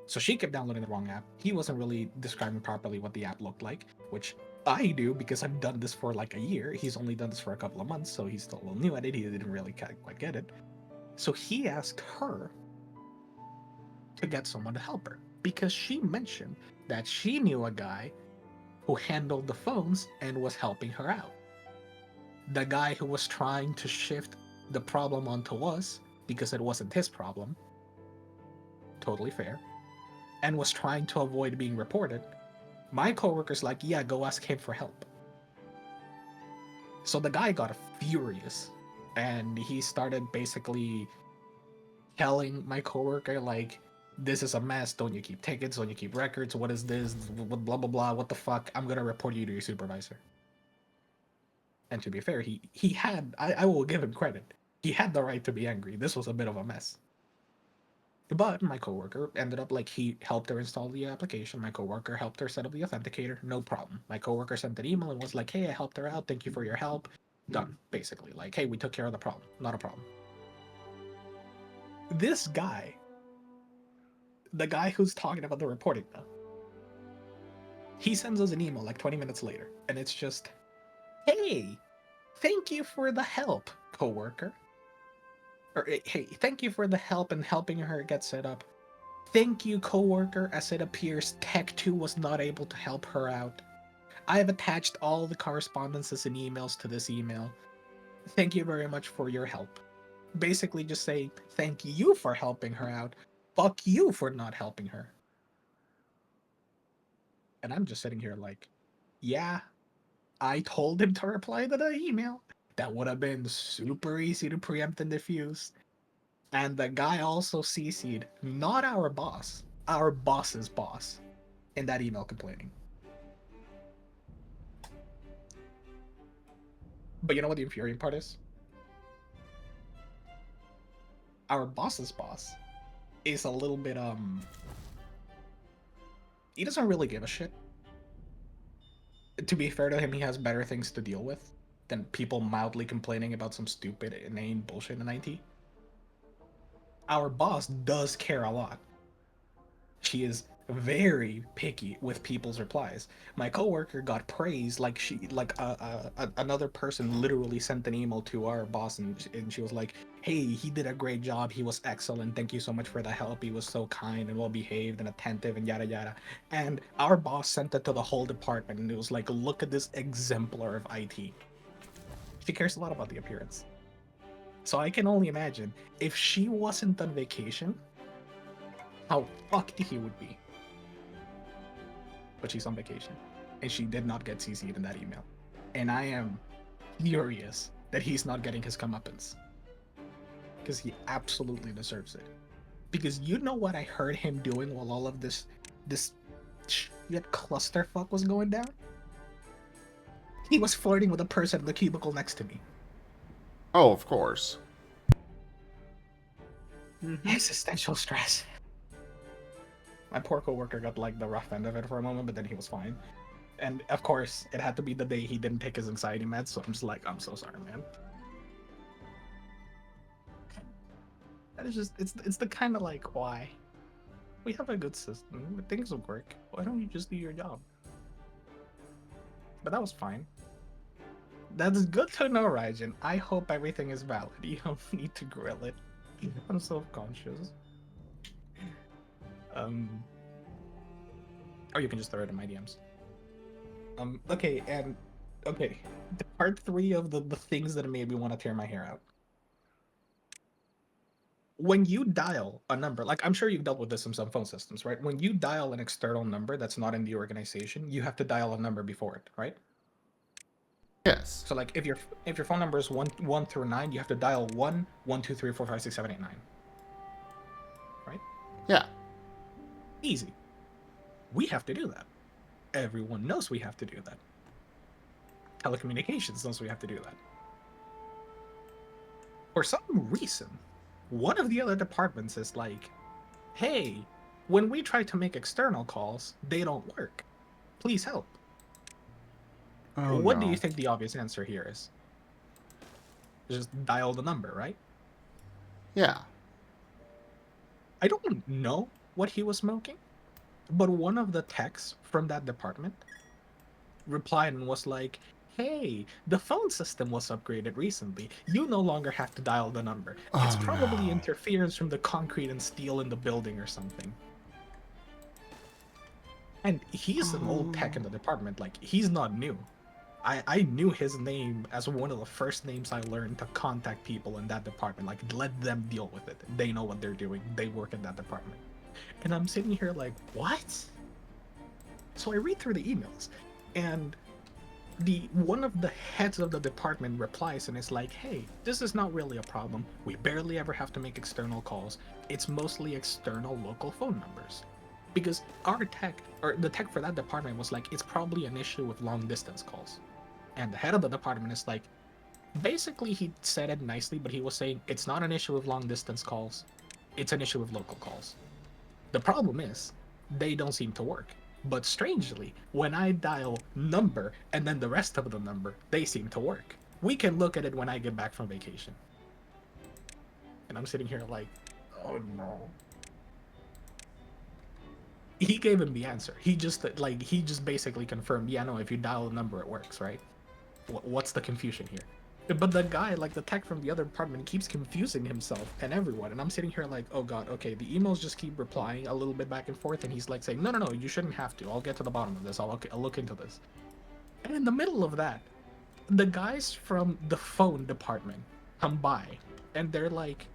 I: So she kept downloading the wrong app. He wasn't really describing properly what the app looked like, which I do because I've done this for like a year. He's only done this for a couple of months, so he's still a little new at it. He didn't really quite get it. So he asked her to get someone to help her because she mentioned that she knew a guy who handled the phones and was helping her out. The guy who was trying to shift the problem onto us because it wasn't his problem. Totally fair. And was trying to avoid being reported. My coworker's like, yeah, go ask him for help. So the guy got furious and he started basically telling my coworker, like, this is a mess. Don't you keep tickets? Don't you keep records? What is this? Blah, blah, blah. What the fuck? I'm going to report you to your supervisor. And to be fair, he had, I will give him credit. He had the right to be angry. This was a bit of a mess. But my coworker ended up like he helped her install the application. My coworker helped her set up the authenticator. No problem. My coworker sent an email and was like, hey, I helped her out. Thank you for your help. Done. Basically. Like, hey, we took care of the problem. Not a problem. This guy, the guy who's talking about the reporting now, he sends us an email like 20 minutes later. And it's just, hey, thank you for the help, coworker. Or, hey, thank you for the help in helping her get set up. Thank you, coworker, as it appears Tech2 was not able to help her out. I have attached all the correspondences and emails to this email. Thank you very much for your help. Basically just say, thank you for helping her out. Fuck you for not helping her. And I'm just sitting here like, yeah, I told him to reply to the email. That would have been super easy to preempt and diffuse. And the guy also CC'd not our boss, our boss's boss, in that email complaining. But you know what the infuriating part is? Our boss's boss is a little bit, he doesn't really give a shit. To be fair to him, he has better things to deal with than people mildly complaining about some stupid, inane bullshit in IT. Our boss does care a lot. She is very picky with people's replies. My coworker got praised like another person literally sent an email to our boss and she was like, hey, he did a great job, he was excellent, thank you so much for the help, he was so kind and well behaved and attentive and yada yada. And our boss sent it to the whole department and it was like, look at this exemplar of IT. She cares a lot about the appearance. So I can only imagine if she wasn't on vacation, how fucked he would be. But she's on vacation, and she did not get CC'd in that email. And I am furious that he's not getting his comeuppance. Because he absolutely deserves it. Because you know what I heard him doing while all of this shit clusterfuck was going down? He was flirting with a person in the cubicle next to me.
B: Oh, of course.
I: Existential stress. My poor coworker got like the rough end of it for a moment, but then he was fine. And of course, it had to be the day he didn't take his anxiety meds, so I'm just like, I'm so sorry, man. That is just, it's the kind of like, why? We have a good system, things will work. Why don't you just do your job? But that was fine. That's good to know, Raijin. I hope everything is valid. You don't need to grill it. I'm self-conscious. Or you can just throw it in my DMs. Okay, the part 3 of the things that made me want to tear my hair out. when you dial a number, like I'm sure you've dealt with this in some phone systems, right? When you dial an external number that's not in the organization, you have to dial a number before it, right?
B: Yes.
I: So like if your phone number is 1 through 9, you have to dial 1, 1, 2, 3, 4, 5, 6, 7, 8, 9. Right?
B: Yeah.
I: Easy. We have to do that. Everyone knows we have to do that. Telecommunications knows we have to do that. For some reason, one of the other departments is like, hey, when we try to make external calls, they don't work. Please help.
B: Oh,
I: What do
B: no.
I: you think the obvious answer here is? Just dial the number, right?
B: Yeah.
I: I don't know what he was smoking, but one of the techs from that department replied and was like, hey, the phone system was upgraded recently. You no longer have to dial the number. It's
B: Oh,
I: probably
B: no.
I: interference from the concrete and steel in the building or something. And he's an old tech in the department. Like, he's not new. I knew his name as one of the first names I learned to contact people in that department. Like, let them deal with it. They know what they're doing. They work in that department. And I'm sitting here like, what? So I read through the emails, and one of the heads of the department replies and is like, hey, this is not really a problem. We barely ever have to make external calls. It's mostly external local phone numbers. Because our tech, or the tech for that department was like, it's probably an issue with long distance calls. And the head of the department is like, basically he said it nicely, but he was saying it's not an issue with long distance calls. It's an issue with local calls. The problem is, they don't seem to work. But strangely, when I dial number and then the rest of the number, they seem to work. We can look at it when I get back from vacation. And I'm sitting here like, oh no. He gave him the answer. He just basically confirmed, yeah, no, if you dial a number, it works, right? What's the confusion here? But the guy, like the tech from the other department, keeps confusing himself and everyone. And I'm sitting here like, oh god, okay, the emails just keep replying a little bit back and forth. And he's like saying, no, you shouldn't have to. I'll get to the bottom of this. I'll look into this. And in the middle of that, the guys from the phone department come by and they're like,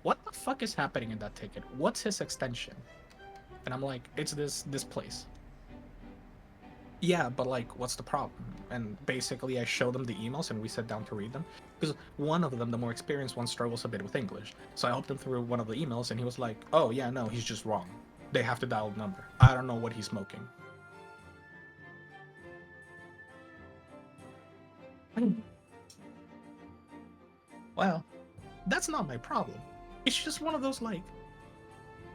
I: what the fuck is happening in that ticket? What's his extension? And I'm like, it's this place. Yeah, but like, what's the problem? And basically I showed them the emails and we sat down to read them. Because one of them, the more experienced one, struggles a bit with English. So I helped him through one of the emails and he was like, oh yeah, no, he's just wrong. They have to dial the number. I don't know what he's smoking. Well, that's not my problem. It's just one of those like,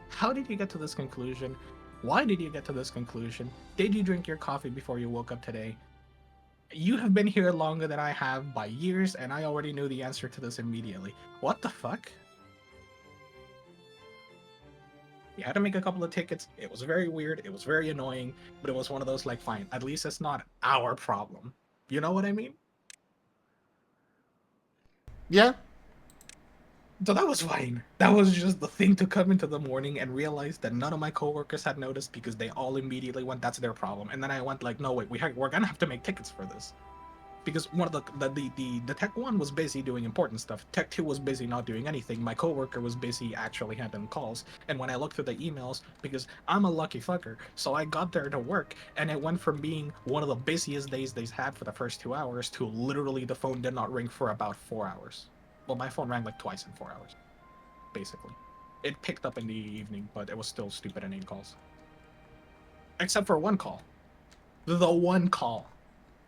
I: how did you get to this conclusion? Why did you get to this conclusion? Did you drink your coffee before you woke up today? You have been here longer than I have by years, and I already knew the answer to this immediately. What the fuck? You had to make a couple of tickets. It was very weird. It was very annoying, but it was one of those like, fine, at least it's not our problem. You know what I mean?
B: Yeah.
I: So that was fine. That was just the thing to come into the morning and realize that none of my coworkers had noticed because they all immediately went, that's their problem. And then I went like, no, wait, we're gonna have to make tickets for this. Because one of the Tech 1 was busy doing important stuff. Tech 2 was busy not doing anything. My coworker was busy actually handling calls. And when I looked through the emails, because I'm a lucky fucker, so I got there to work, and it went from being one of the busiest days they've had for the first 2 hours to literally the phone did not ring for about 4 hours. Well, my phone rang like twice in 4 hours, basically. It picked up in the evening, but it was still stupid inane calls. Except for one call. The one call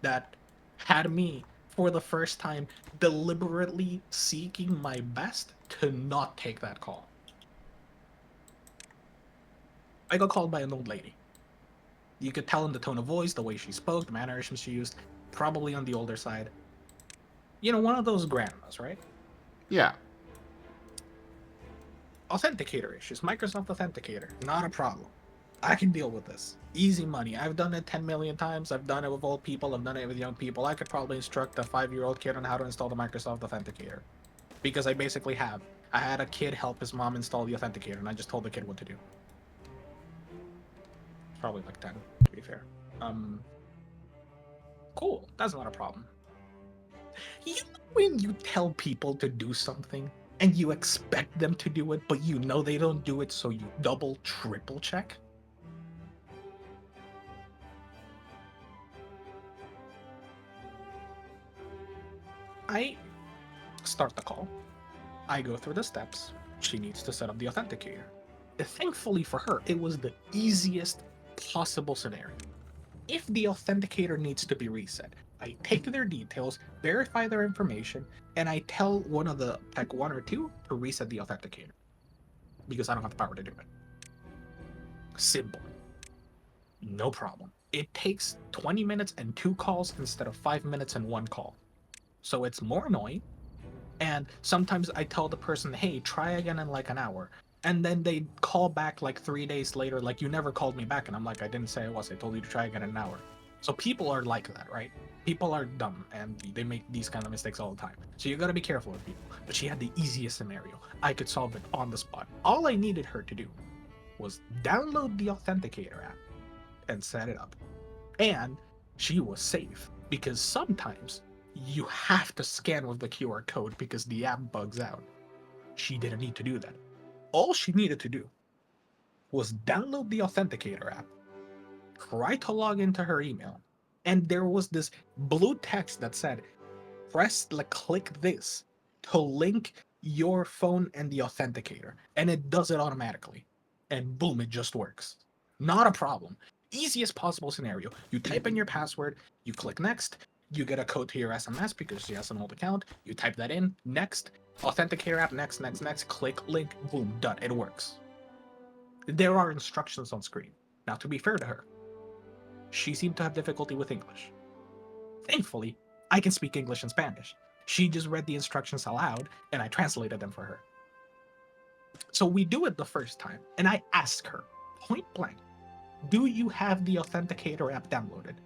I: that had me, for the first time, deliberately seeking my best to not take that call. I got called by an old lady. You could tell in the tone of voice, the way she spoke, the mannerisms she used, probably on the older side. You know, one of those grandmas, right?
B: Yeah.
I: Authenticator issues. Microsoft Authenticator. Not a problem. I can deal with this. Easy money. I've done it 10 million times. I've done it with old people. I've done it with young people. I could probably instruct a 5-year-old kid on how to install the Microsoft Authenticator. Because I basically have. I had a kid help his mom install the Authenticator, and I just told the kid what to do. Probably like 10, to be fair. Cool. That's not a problem. You know when you tell people to do something, and you expect them to do it, but you know they don't do it, so you double, triple check? I start the call. I go through the steps. She needs to set up the authenticator. Thankfully for her, it was the easiest possible scenario. If the authenticator needs to be reset, I take their details, verify their information, and I tell one of the tech 1 or 2 to reset the authenticator. Because I don't have the power to do it. Simple. No problem. It takes 20 minutes and 2 calls instead of 5 minutes and 1 call. So it's more annoying. And sometimes I tell the person, hey, try again in like an hour. And then they call back like 3 days later, like, you never called me back. And I'm like, I didn't say I was. I told you to try again in an hour. So people are like that, right? People are dumb and they make these kind of mistakes all the time. So you gotta be careful with people. But she had the easiest scenario. I could solve it on the spot. All I needed her to do was download the Authenticator app and set it up. And she was safe because sometimes you have to scan with the QR code because the app bugs out. She didn't need to do that. All she needed to do was download the Authenticator app, try to log into her email, and there was this blue text that said, click this to link your phone and the Authenticator, and it does it automatically. And boom, it just works. Not a problem. Easiest possible scenario. You type in your password, you click next, you get a code to your SMS because she has an old account, you type that in, next, Authenticator app, next, click link, boom, done, it works. There are instructions on screen. Now, to be fair to her, she seemed to have difficulty with English. Thankfully, I can speak English and Spanish. She just read the instructions aloud, and I translated them for her. So we do it the first time, and I ask her, point blank, do you have the Authenticator app downloaded?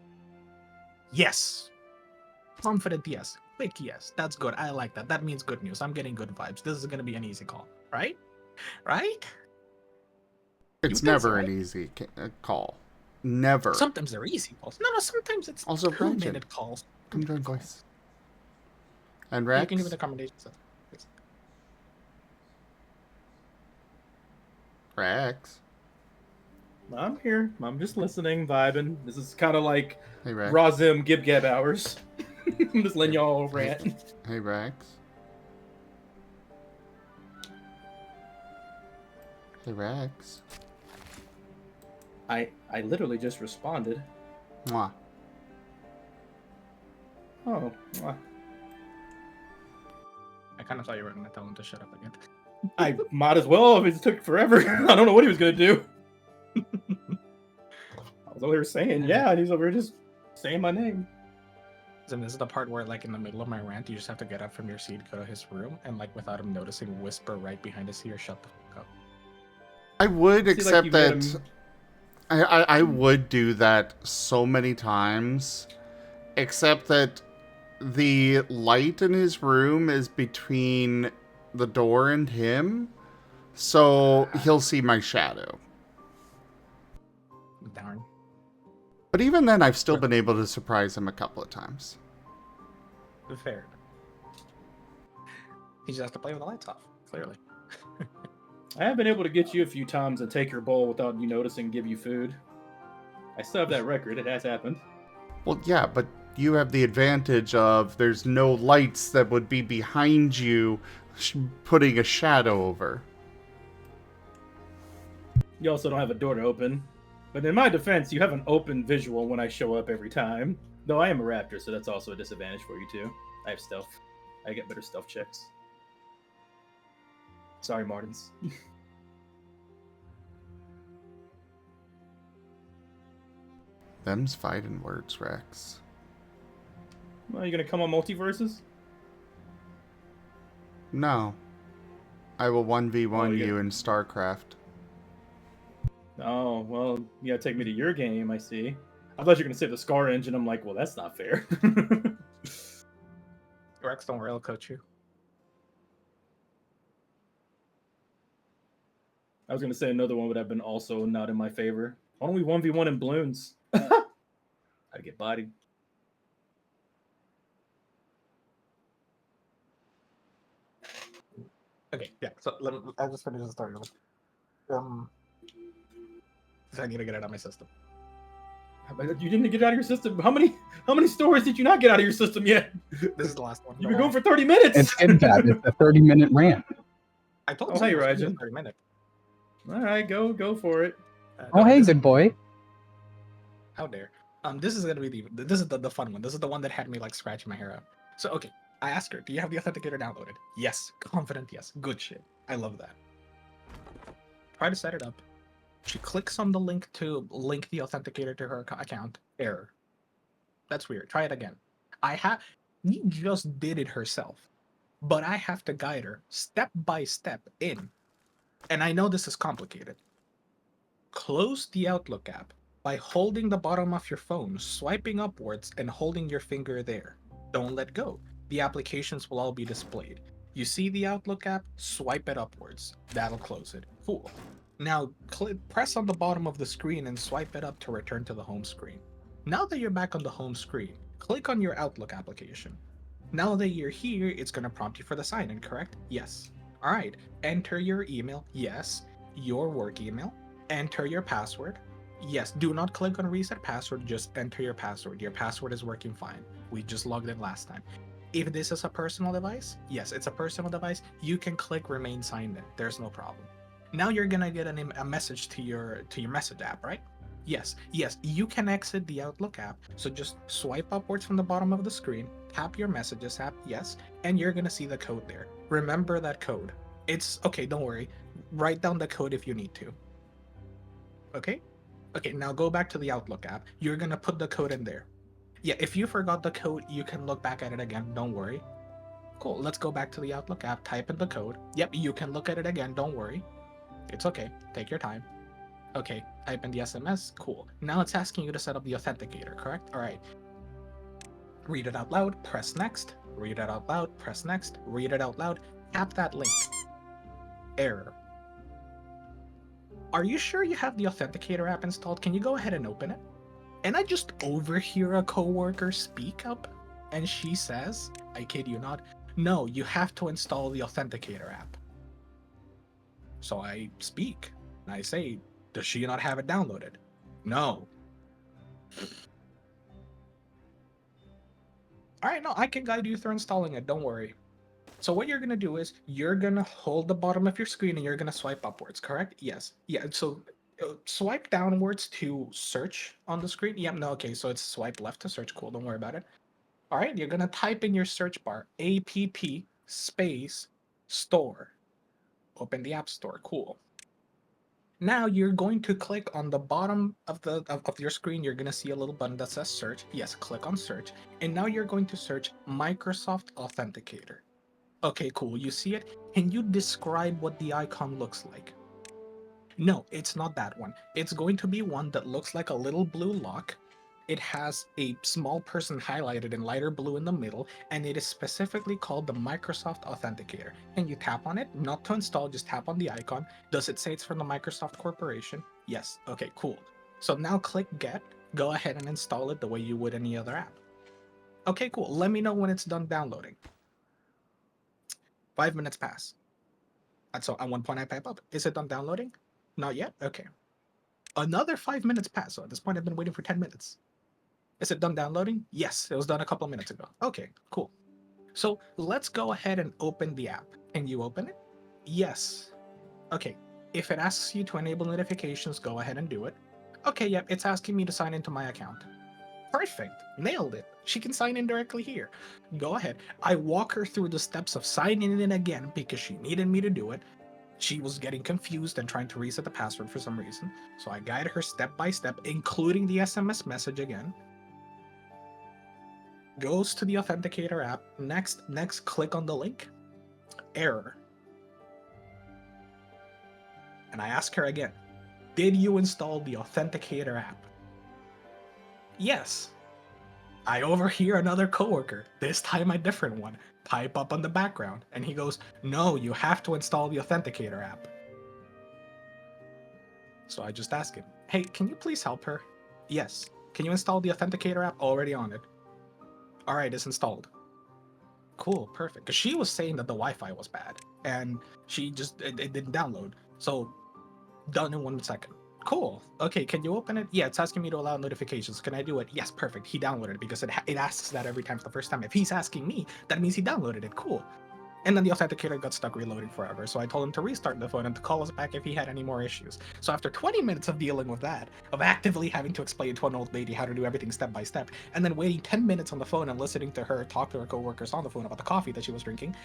I: Yes. Confident yes. Quick yes. That's good. I like that. That means good news. I'm getting good vibes. This is going to be an easy call, right? Right?
B: It's never an easy call. Never.
I: Sometimes they're easy calls. No, sometimes it's
B: also
I: 2-minute calls.
B: Come join voice. And Rex?
I: You can give me the accommodations.
B: Rex?
C: I'm here. I'm just listening, vibing. This is kind of like
B: hey, Rex.
C: Razim Gib Gab hours. I'm just letting y'all rant.
B: Hey, Rex. Hey, Rex.
C: I literally just responded.
B: Mwah.
C: Oh, mwah.
I: I kind of thought you were going to tell him to shut up again.
C: I might as well if it took forever. I don't know what he was going to do. I was over here saying, yeah, and he's over here just saying my name.
I: And this is the part where, like, in the middle of my rant, you just have to get up from your seat, go to his room, and, like, without him noticing, whisper right behind his ear, shut the fuck up.
B: I would accept that. I would do that so many times, except that the light in his room is between the door and him, so he'll see my shadow.
I: Darn.
B: But even then, I've still been able to surprise him a couple of times.
I: Fair. He just has to play with the lights off, clearly.
C: I have been able to get you a few times and take your bowl without you noticing and give you food. I still have that record. It has happened.
B: Well, yeah, but you have the advantage of there's no lights that would be behind you putting a shadow over.
C: You also don't have a door to open. But in my defense, you have an open visual when I show up every time. Though I am a raptor, so that's also a disadvantage for you too. I have stealth. I get better stealth checks. Sorry, Martens.
B: Them's fighting words, Rex.
C: Well, you gonna come on multiverses?
B: No. I will 1v1
C: yeah.
B: you in StarCraft.
C: Oh, well, you gotta take me to your game, I see. I thought you were gonna say the Scar engine. I'm like, well, that's not fair.
I: Rex, don't worry, I'll coach you.
C: I was gonna say another one would have been also not in my favor. Why don't we 1v1 in balloons? I'd get bodied.
I: Okay, yeah. So I'll just finish the story. So I need to get it out of my system.
C: You didn't get it out of your system. How many stories did you not get out of your system yet?
I: This is the last one.
C: You've been going for 30 minutes.
J: It's skip that. It's a 30-minute rant.
I: I told
C: Oh,
I: you
C: hey,
I: it was gonna be a
C: Rajan.
I: 30-minute.
C: All right, go for it.
J: Oh,
I: No,
J: hey,
I: this-
J: good boy.
I: How dare. This is gonna be this is the fun one. This is the one that had me like scratching my hair out. So okay, I asked her, do you have the authenticator downloaded? Yes. Confident yes. Good shit. I love that. Try to set it up. She clicks on the link to link the authenticator to her account. Error. That's weird. Try it again. She just did it herself, but I have to guide her step by step in. And I know this is complicated. Close the Outlook app by holding the bottom of your phone, swiping upwards, and holding your finger there. Don't let go. The applications will all be displayed. You see the Outlook app, swipe it upwards. That'll close it. Cool. Now, press on the bottom of the screen and swipe it up to return to the home screen. Now that you're back on the home screen, click on your Outlook application. Now that you're here, it's going to prompt you for the sign-in, correct? Yes. All right. Enter your email. Yes. Your work email. Enter your password. Yes, do not click on reset password, just enter your password. Your password is working fine. We just logged in last time. If this is a personal device, yes, it's a personal device, you can click remain signed in. There's no problem. Now you're gonna get a message to your message app, right? Yes, you can exit the Outlook app. So just swipe upwards from the bottom of the screen, tap your messages app, yes, and you're gonna see the code there. Remember that code. It's okay, don't worry. Write down the code if you need to. Okay? Okay, now go back to the Outlook app. You're gonna put the code in there. Yeah, if you forgot the code, you can look back at it again, don't worry. Cool, let's go back to the Outlook app, type in the code. Yep, you can look at it again, don't worry. It's okay, take your time. Okay, type in the SMS, cool. Now it's asking you to set up the authenticator, correct? All right. Read it out loud, press next. Read it out loud, press next. Read it out loud, tap that link. Error. Are you sure you have the authenticator app installed? Can you go ahead and open it? And I just overhear a coworker speak up, and she says, I kid you not, no, you have to install the authenticator app. So I speak, and I say, does she not have it downloaded? No. All right, no, I can guide you through installing it, don't worry. So what you're going to do is you're going to hold the bottom of your screen and you're going to swipe upwards, correct? Yes. Yeah, so swipe downwards to search on the screen. Yep, no, okay, so it's swipe left to search. Cool, don't worry about it. All right, you're going to type in your search bar, app space store. Open the App Store, cool. Now you're going to click on the bottom of your screen. You're going to see a little button that says search. Yes, click on search. And now you're going to search Microsoft Authenticator. Okay, cool. You see it? Can you describe what the icon looks like? No, it's not that one. It's going to be one that looks like a little blue lock. It has a small person highlighted in lighter blue in the middle, and it is specifically called the Microsoft Authenticator. And you tap on it, not to install, just tap on the icon. Does it say it's from the Microsoft Corporation? Yes. Okay, cool. So now click Get. Go ahead and install it the way you would any other app. Okay, cool. Let me know when it's done downloading. 5 minutes pass. And so at one point I pipe up, is it done downloading? Not yet? Okay. Another 5 minutes pass. So at this point I've been waiting for 10 minutes. Is it done downloading? Yes, it was done a couple minutes ago. Okay, cool. So let's go ahead and open the app. Can you open it? Yes. Okay, if it asks you to enable notifications, go ahead and do it. Okay, yep, it's asking me to sign into my account. Perfect. Nailed it. She can sign in directly here. Go ahead. I walk her through the steps of signing in again because she needed me to do it. She was getting confused and trying to reset the password for some reason. So I guided her step by step, including the SMS message again. Goes to the Authenticator app. Next, click on the link. Error. And I ask her again, did you install the Authenticator app? Yes. I overhear another coworker, this time a different one, pipe up on the background, and he goes, no, you have to install the Authenticator app. So I just ask him, hey, can you please help her? Yes. Can you install the Authenticator app? Already on it. All right, it's installed. Cool, perfect. Because she was saying that the Wi-Fi was bad. and it didn't download. So done in 1 second. Cool. Okay, can you open it? Yeah, it's asking me to allow notifications. Can I do it? Yes, perfect. He downloaded it because it asks that every time for the first time. If he's asking me, that means he downloaded it. Cool. And then the authenticator got stuck reloading forever. So I told him to restart the phone and to call us back if he had any more issues. So after 20 minutes of dealing with that, of actively having to explain to an old lady how to do everything step by step, and then waiting 10 minutes on the phone and listening to her talk to her coworkers on the phone about the coffee that she was drinking,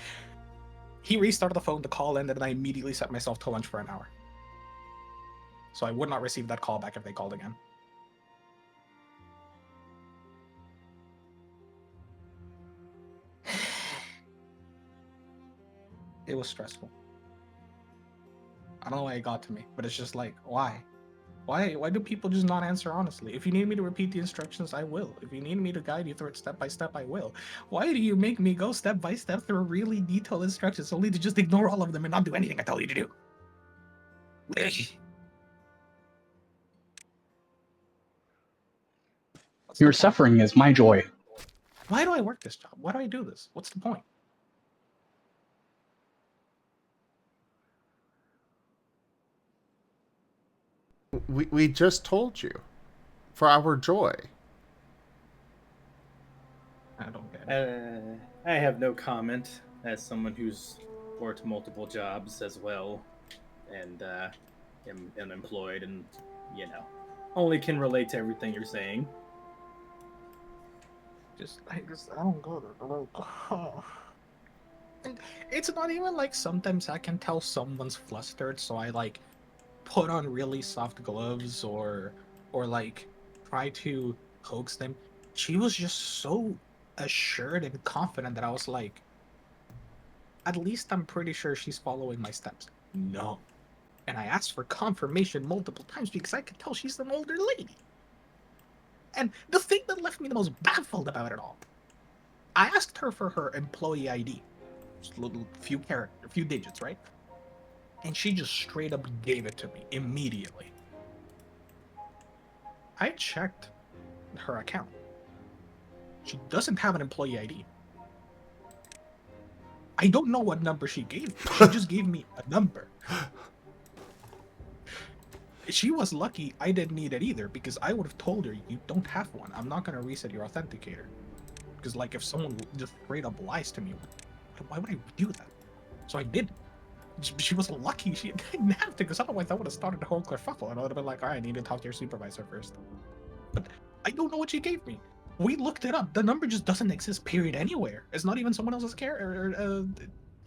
I: he restarted the phone to call in, and then I immediately set myself to lunch for an hour. So I would not receive that call back if they called again. It was stressful. I don't know why it got to me, but it's just like, why? Why do people just not answer honestly? If you need me to repeat the instructions, I will. If you need me to guide you through it step by step, I will. Why do you make me go step by step through really detailed instructions only to just ignore all of them and not do anything I tell you to do?
J: Your suffering is my joy.
I: Why do I work this job? Why do I do this? What's the point?
B: We just told you. For our joy.
I: I don't get it.
C: I have no comment as someone who's worked multiple jobs as well, and am unemployed, and only can relate to everything you're saying.
I: I don't go there. It's not even like sometimes I can tell someone's flustered, so I like put on really soft gloves or like try to coax them. She was just so assured and confident that I was like, at least I'm pretty sure she's following my steps. No. And I asked for confirmation multiple times because I could tell she's an older lady. And the thing that left me the most baffled about it all, I asked her for her employee ID, just a few digits, right? And she just straight up gave it to me immediately. I checked her account. She doesn't have an employee ID. I don't know what number she gave me. She just gave me a number. She was lucky I didn't need it either, because I would have told her, you don't have one. I'm not going to reset your authenticator. Because like if someone just straight up lies to me, why would I do that? So I did. She was lucky she didn't have to, because otherwise I would have started a whole kerfuffle, and I would have been like, all right, I need to talk to your supervisor first. But I don't know what she gave me. We looked it up. The number just doesn't exist, period, anywhere. It's not even someone else's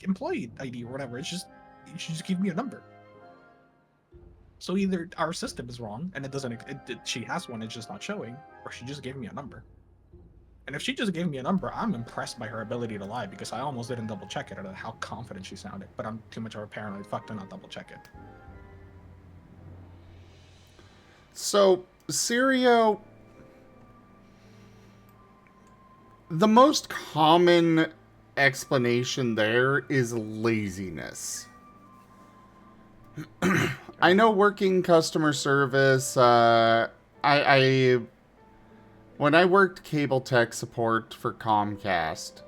I: employee ID or whatever. It's just, she just gave me a number. So either our system is wrong, and it doesn't, she has one, it's just not showing, or she just gave me a number. And if she just gave me a number, I'm impressed by her ability to lie, because I almost didn't double check it at how confident she sounded. But I'm too much of a paranoid fuck to not double check it.
B: So, Sirio, the most common explanation there is laziness. I know working customer service, when I worked cable tech support for Comcast,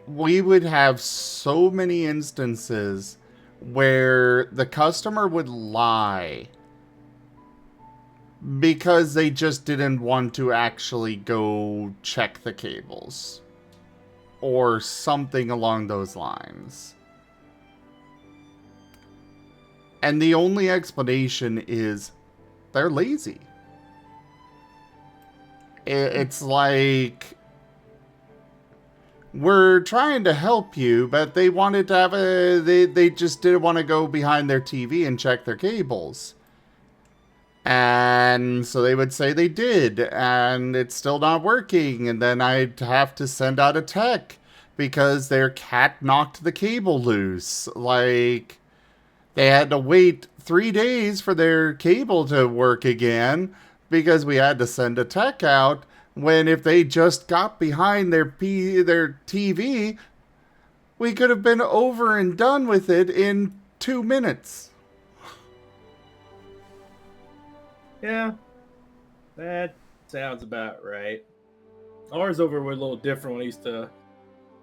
B: we would have so many instances where the customer would lie because they just didn't want to actually go check the cables or something along those lines. And the only explanation is they're lazy. It's like, we're trying to help you, but they wanted to have they just didn't want to go behind their TV and check their cables. And so they would say they did, and it's still not working, and then I'd have to send out a tech because their cat knocked the cable loose. Like, they had to wait 3 days for their cable to work again because we had to send a tech out, when if they just got behind their TV, we could have been over and done with it in 2 minutes.
C: Yeah, that sounds about right. Ours over were a little different when I used to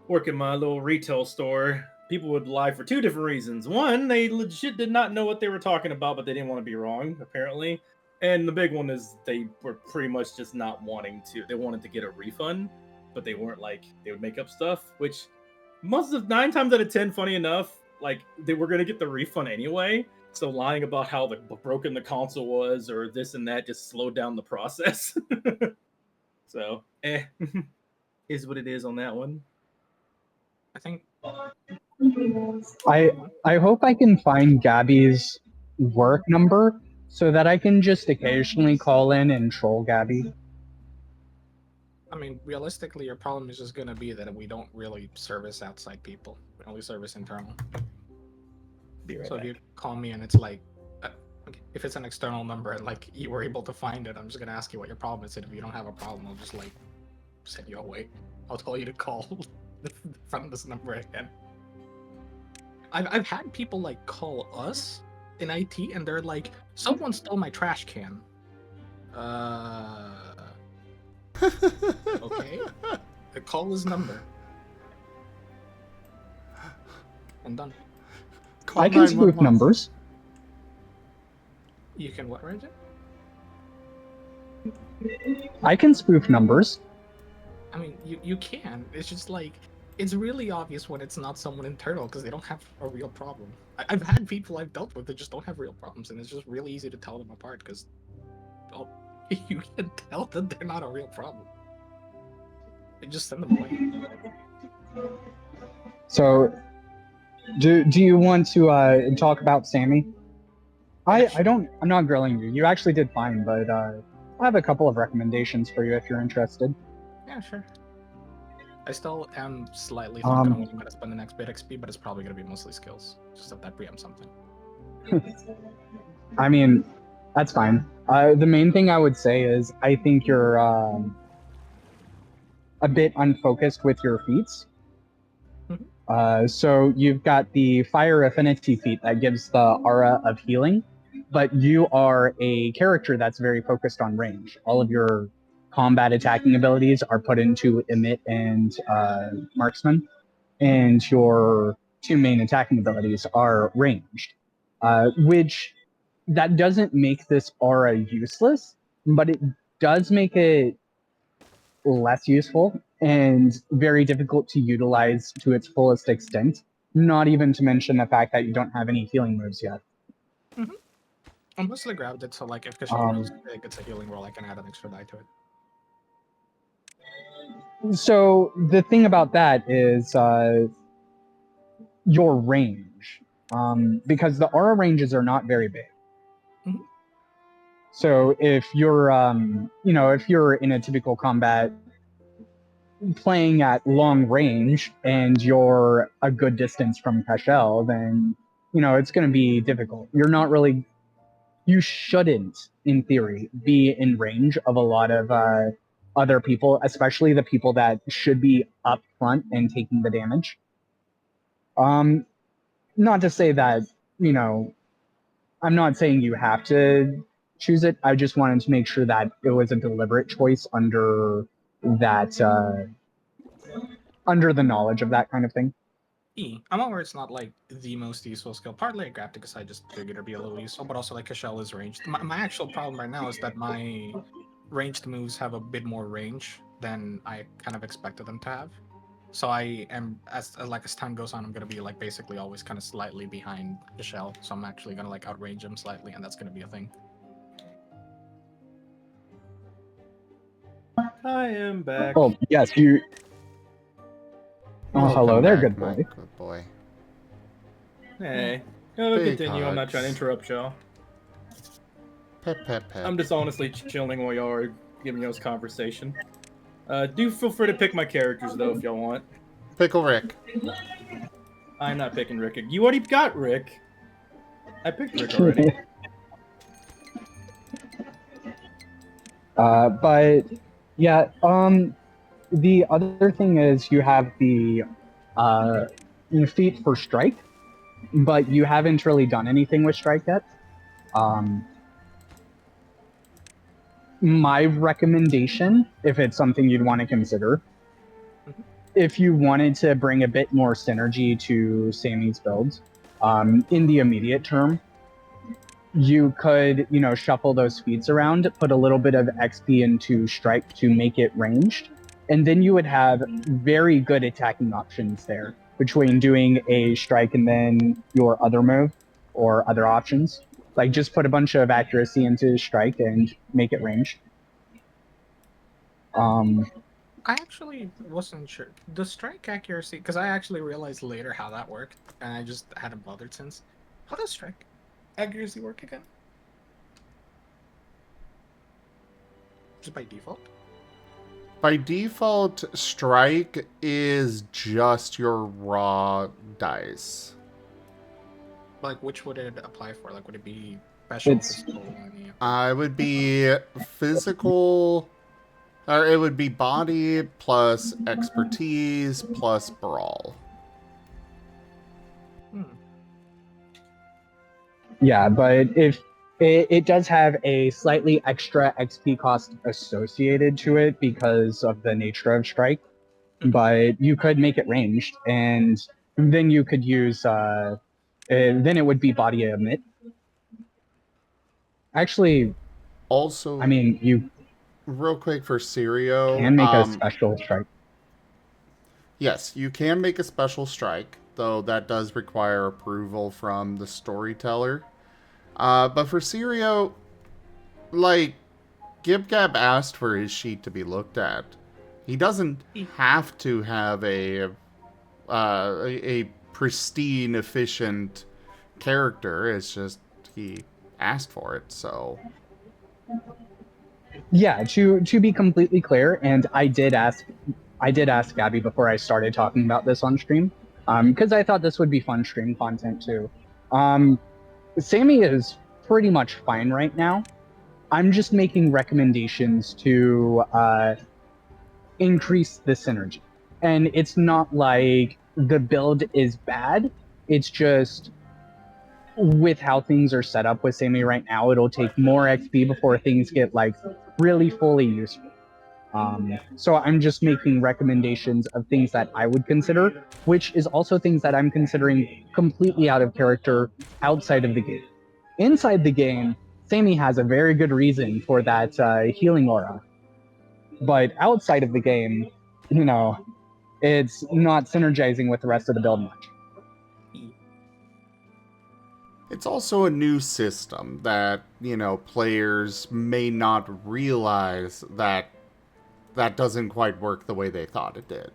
C: work in my little retail store. people would lie for two different reasons. One, they legit did not know what they were talking about, but they didn't want to be wrong, apparently. And the big one is they were pretty much just not wanting to. They wanted to get a refund, but they weren't like, they would make up stuff, which most of 9 times out of 10, funny enough, like they were going to get the refund anyway. So lying about how broken the console was or this and that just slowed down the process. So, is what it is on that one.
I: I think
J: I hope I can find Gabby's work number so that I can just occasionally call in and troll Gabby.
I: I mean, realistically, your problem is just gonna be that we don't really service outside people. We only service internal.
C: Be right
I: So
C: back.
I: if you call me and it's like, okay, if it's an external number and like you were able to find it, I'm just gonna ask you what your problem is. And if you don't have a problem, I'll just like send you away. I'll tell you to call from this number again. I've had people like call us in IT and they're like, someone stole my trash can. Okay. Call his number. And done.
B: Call
J: I can spoof
B: 911.
J: numbers.
I: You can what, Reggie?
J: I can spoof numbers.
I: I mean, you can. It's just like, it's really obvious when it's not someone internal because they don't have a real problem. I've had people I've dealt with that just don't have real problems, and it's just really easy to tell them apart because you can tell that they're not a real problem. You just send them away.
J: So, do you want to talk about Sammy? I'm not grilling you. You actually did fine, but I have a couple of recommendations for you if you're interested.
I: Yeah, sure. I still am slightly thinking on what I'm going to spend the next bit XP, but it's probably going to be mostly skills. Just that preempts something.
J: I mean, that's fine. The main thing I would say is I think you're a bit unfocused with your feats. So you've got the Fire Affinity feat that gives the aura of healing, but you are a character that's very focused on range. All of your combat attacking abilities are put into Emit and Marksman, and your 2 main attacking abilities are ranged, which that doesn't make this aura useless, but it does make it less useful and very difficult to utilize to its fullest extent, not even to mention the fact that you don't have any healing moves yet.
I: I mostly grabbed it so like if Kashal rolls big, it's a healing roll, I can add an extra die to it.
J: So the thing about that is your range, because the aura ranges are not very big. So if you're, if you're in a typical combat playing at long range and you're a good distance from Kashel, then, it's going to be difficult. You shouldn't, in theory, be in range of a lot of other people, especially the people that should be up front and taking the damage. Not to say that, I'm not saying you have to choose it. I just wanted to make sure that it was a deliberate choice under that, under the knowledge of that kind of thing.
I: I'm aware it's not like the most useful skill. Partly I grabbed it because I just figured it'd be a little useful, but also like Kashel is ranged. My actual problem right now is that my ranged moves have a bit more range than I kind of expected them to have. So I am, as time goes on, I'm gonna be like basically always kind of slightly behind Kashel. So I'm actually gonna like outrange him slightly, and that's gonna be a thing.
C: I am back.
J: Oh, yes, you... Oh, hello there, good boy.
B: Good boy.
C: Hey.
B: Big
C: Continue. I'm not trying to
B: hugs.
C: interrupt y'all.
B: Pep, pep, pep.
C: I'm just honestly chilling while y'all are giving y'all's conversation. Do feel free to pick my characters, though, if y'all want.
B: Pickle Rick.
C: I'm not picking Rick. You already got Rick. I picked Rick already.
J: But, yeah, the other thing is you have the feat for Strike, but you haven't really done anything with Strike yet. My recommendation, if it's something you'd want to consider, if you wanted to bring a bit more synergy to Sammy's build, in the immediate term, you could, shuffle those feats around, put a little bit of XP into Strike to make it ranged, and then you would have very good attacking options there between doing a Strike and then your other move or other options. Like, just put a bunch of accuracy into Strike and make it ranged.
I: I actually wasn't sure. The strike accuracy, because I actually realized later how that worked, and I just hadn't bothered since. How does strike accuracy work again? Just by default?
B: By default, strike is just your raw dice.
I: Like, which would it apply for? Like, would it be special,
J: It's-
I: physical, any?
B: It would be physical, or it would be body plus expertise plus brawl.
J: Yeah, but if it does have a slightly extra XP cost associated to it because of the nature of Strike, but you could make it ranged, and then you could use, then it would be body emit. Actually,
B: Also,
J: I mean, you
B: real quick for Sirio,
J: can make a special Strike.
B: yes, you can make a special strike, though that does require approval from the storyteller. But for Sirio, like, GibGab asked for his sheet to be looked at. He doesn't have to have a pristine, efficient character. It's just he asked for it, so.
J: Yeah, to be completely clear, and I did ask Gabby before I started talking about this on stream, because I thought this would be fun stream content too. Sammy is pretty much fine right now. I'm just making recommendations to increase the synergy. And it's not like the build is bad. It's just with how things are set up with Sammy right now, it'll take more XP before things get like really fully useful. So I'm just making recommendations of things that I would consider, which is also things that I'm considering completely out of character outside of the game. Inside the game, Sammy has a very good reason for that healing aura. But outside of the game, it's not synergizing with the rest of the build much.
B: It's also a new system that, players may not realize that doesn't quite work the way they thought it did.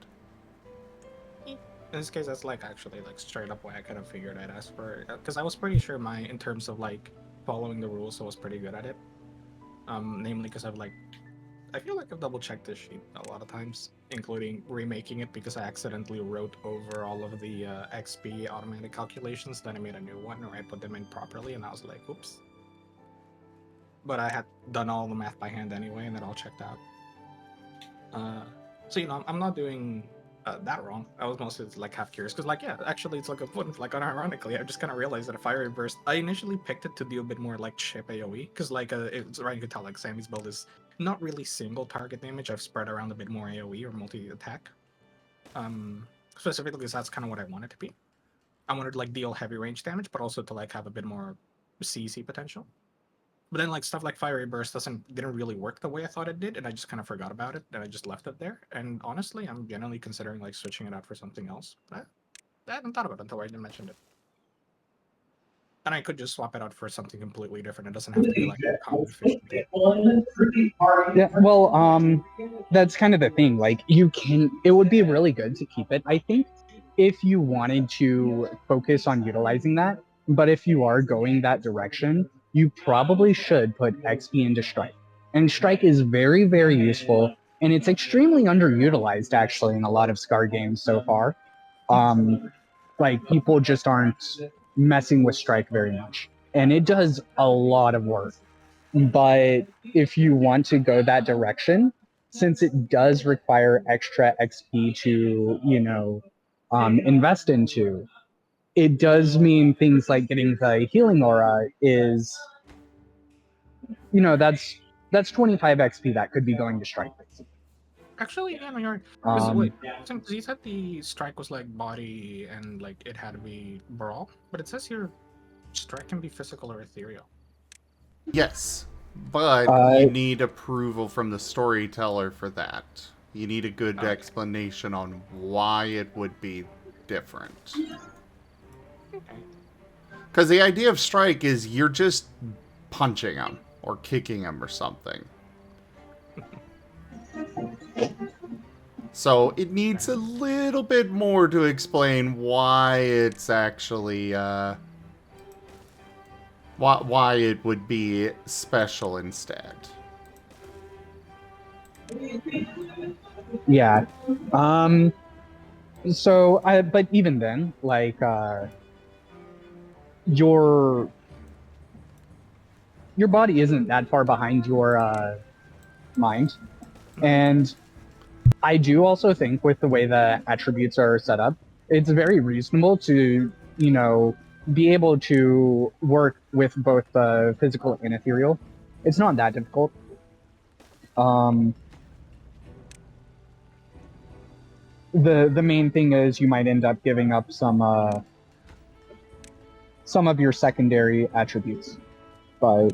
I: In this case, that's like actually like straight up why I kind of figured I'd ask for it, because I was pretty sure in terms of like following the rules, I was pretty good at it. Namely because I feel like I've double checked this sheet a lot of times, including remaking it because I accidentally wrote over all of the XP automatic calculations. Then I made a new one where I put them in properly, and I was like, oops. But I had done all the math by hand anyway, and it all checked out. So I'm not doing that wrong. I was mostly like half curious because actually it's like a fun, like unironically I just kind of realized that a fiery burst, I initially picked it to do a bit more like chip AoE because it's right, you could tell like Sammy's build is not really single target damage. I've spread around a bit more AoE or multi attack. Specifically because that's kind of what I want it to be. I wanted to like deal heavy range damage, but also to like have a bit more CC potential. But then, like, stuff like Fiery Burst didn't really work the way I thought it did, and I just kind of forgot about it, and I just left it there. And honestly, I'm generally considering, like, switching it out for something else. But I hadn't thought about it until I mentioned it. And I could just swap it out for something completely different. It doesn't have to be, like, a common efficiency.
J: Yeah, well, that's kind of the thing. Like, it would be really good to keep it, I think, if you wanted to focus on utilizing that. But if you are going that direction, you probably should put XP into Strike. And Strike is very, very useful, and it's extremely underutilized, actually, in a lot of Scar games so far. Like, people just aren't messing with Strike very much. And it does a lot of work. But if you want to go that direction, since it does require extra XP to, invest into, it does mean things like getting the healing aura is, that's 25 XP that could be going to Strike, basically.
I: Actually, yeah, no, you're right.
J: Um,
I: Tim, 'cause you said the strike was like body and like it had to be brawl, but it says here strike can be physical or ethereal.
B: Yes, but
J: Uh,
B: you need approval from the storyteller for that. You need a good
I: Okay.
B: explanation on why it would be different.
I: Okay.
B: Because the idea of strike is you're just punching them or kicking them or something. So it needs a little bit more to explain why it's actually why it would be special instead.
J: yeah. So but even then, like, your body isn't that far behind your mind, and I do also think with the way the attributes are set up, it's very reasonable to, be able to work with both physical and ethereal. It's not that difficult. Um, the main thing is you might end up giving up some of your secondary attributes, but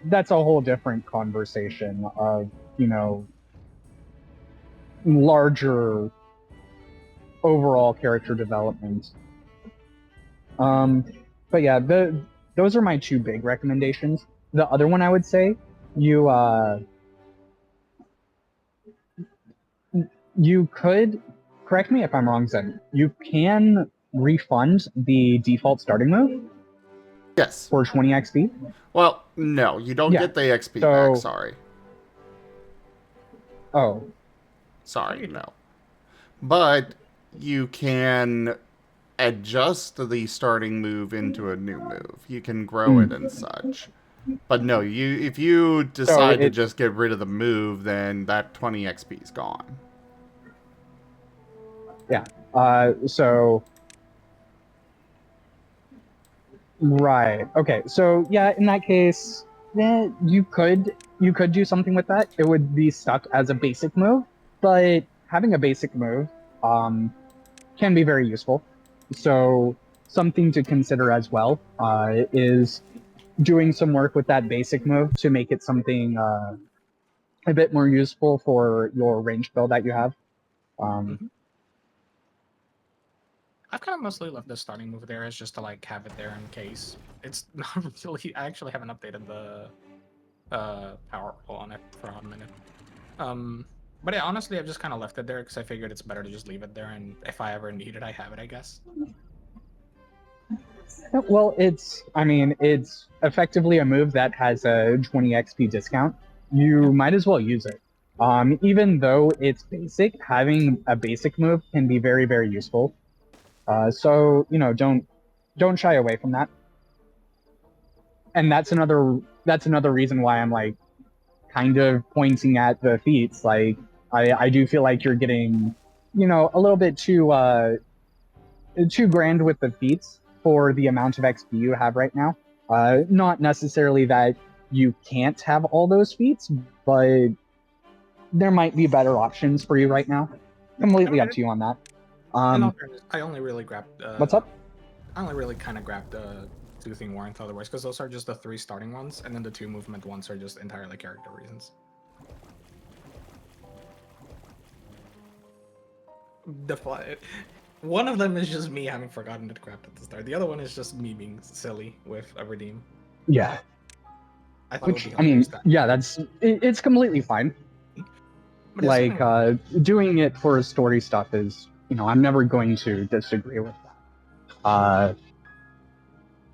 J: that's a whole different conversation of, larger overall character development. Um, but yeah, those are my two big recommendations. The other one I would say, you you could, correct me if I'm wrong, Zen. You can refund the default starting move
B: Yes.
J: for 20 XP.
B: Well, no, you don't
J: Yeah.
B: get the XP
J: So-
B: back, sorry.
J: Oh,
B: Sorry, no. But you can adjust the starting move into a new move. You can grow it and such. But no, if you decide to just get rid of the move, then that 20 XP is gone.
J: yeah. So right. Okay. So yeah, in that case, you could do something with that. It would be stuck as a basic move, but having a basic move can be very useful. So something to consider as well is doing some work with that basic move to make it something a bit more useful for your range build that you have.
I: I've kind of mostly left the starting move there as just to like have it there in case. It's not really. I actually haven't updated the power roll on it for a hot minute. But yeah, honestly, I've just kind of left it there because I figured it's better to just leave it there, and if I ever need it, I have it, I guess.
J: Well, it's effectively a move that has a 20 XP discount. You might as well use it. Even though it's basic, having a basic move can be very, very useful. So don't shy away from that. And that's another reason why I'm like kind of pointing at the feats. Like I do feel like you're getting, a little bit too grand with the feats for the amount of XP you have right now. Not necessarily that you can't have all those feats, but there might be better options for you right now. Completely up to you on that.
I: In all fairness, I only really grabbed.
J: What's up?
I: I only really kind of grabbed Soothing Warrant otherwise, because those are just the 3 starting ones, and then the 2 movement ones are just entirely character reasons. One of them is just me having forgotten to grab at the start. The other one is just me being silly with a redeem.
J: Yeah.
I: I thought
J: Which,
I: it would be
J: yeah, it's completely fine.
I: But
J: Like, doing it for story stuff is, I'm never going to disagree with that.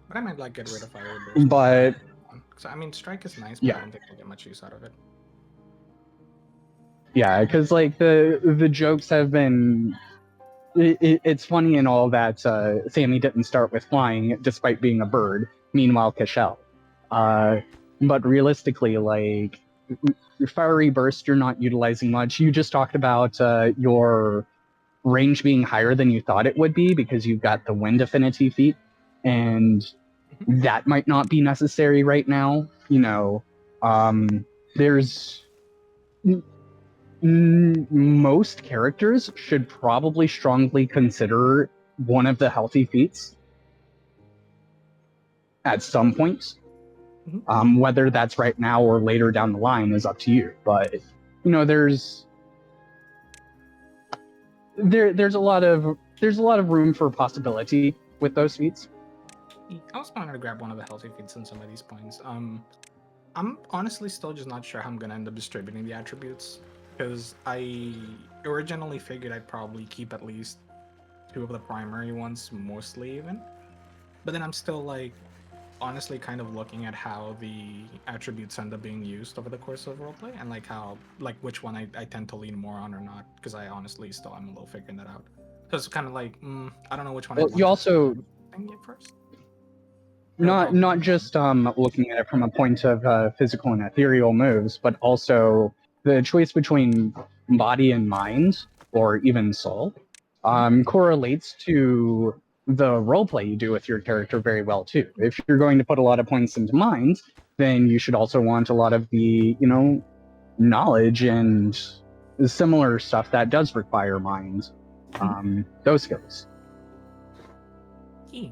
I: But I might like get rid of Fire.
J: But
I: I mean, Strike is nice, but
J: yeah.
I: I don't think we'll get much use out of it.
J: Yeah, because like the jokes have been. It's funny and all that Sammy didn't start with flying despite being a bird. Meanwhile, Cashel. But realistically, like your fiery burst, you're not utilizing much. You just talked about your range being higher than you thought it would be because you've got the wind affinity feat, and that might not be necessary right now. There's Most characters should probably strongly consider one of the healthy feats at some point. Whether that's right now or later down the line is up to you. But there's a lot of room for possibility with those feats.
I: I was planning to grab one of the healthy feats in some of these points. I'm honestly still just not sure how I'm gonna end up distributing the attributes, because I originally figured I'd probably keep at least 2 of the primary ones, mostly even. But then I'm still like honestly kind of looking at how the attributes end up being used over the course of roleplay, and like how which one I tend to lean more on or not, because I honestly still am a little figuring that out. So it's kind of like I don't know which one.
J: Well, you also
I: at first.
J: not just looking at it from a point of physical and ethereal moves, but also the choice between body and mind, or even soul, correlates to the roleplay you do with your character very well too. If you're going to put a lot of points into mind, then you should also want a lot of the knowledge and similar stuff that does require mind, those skills. It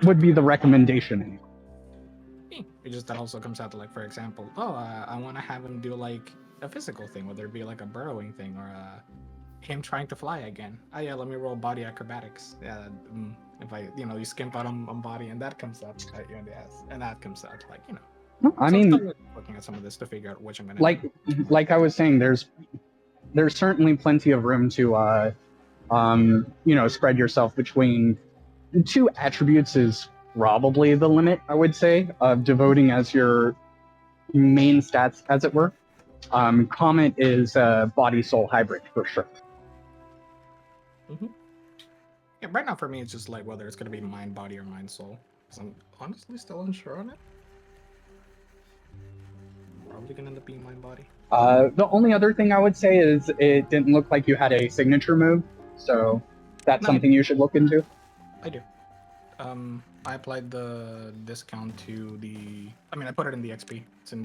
J: would be the recommendation.
I: It just that also comes out to, like, for example, I want to have him do like a physical thing, whether it be like a burrowing thing or him trying to fly again. Oh yeah, let me roll body acrobatics. Yeah, if I you skimp out on body and that comes out at you in the ass, and that comes out
J: I mean,
I: looking at some of this to figure out which I'm gonna
J: like I was saying, there's certainly plenty of room to spread yourself between 2 attributes is probably the limit, I would say, of devoting as your main stats, as it were. Comet is a body soul hybrid for sure.
I: Yeah, right now for me it's just like whether it's gonna be mind body or mind soul, because I'm honestly still unsure on it. Probably gonna end up being mind body.
J: The only other thing I would say is it didn't look like you had a signature move, so that's something you should look into.
I: I do. I applied the discount to the. I mean, I put it in the XP. It's in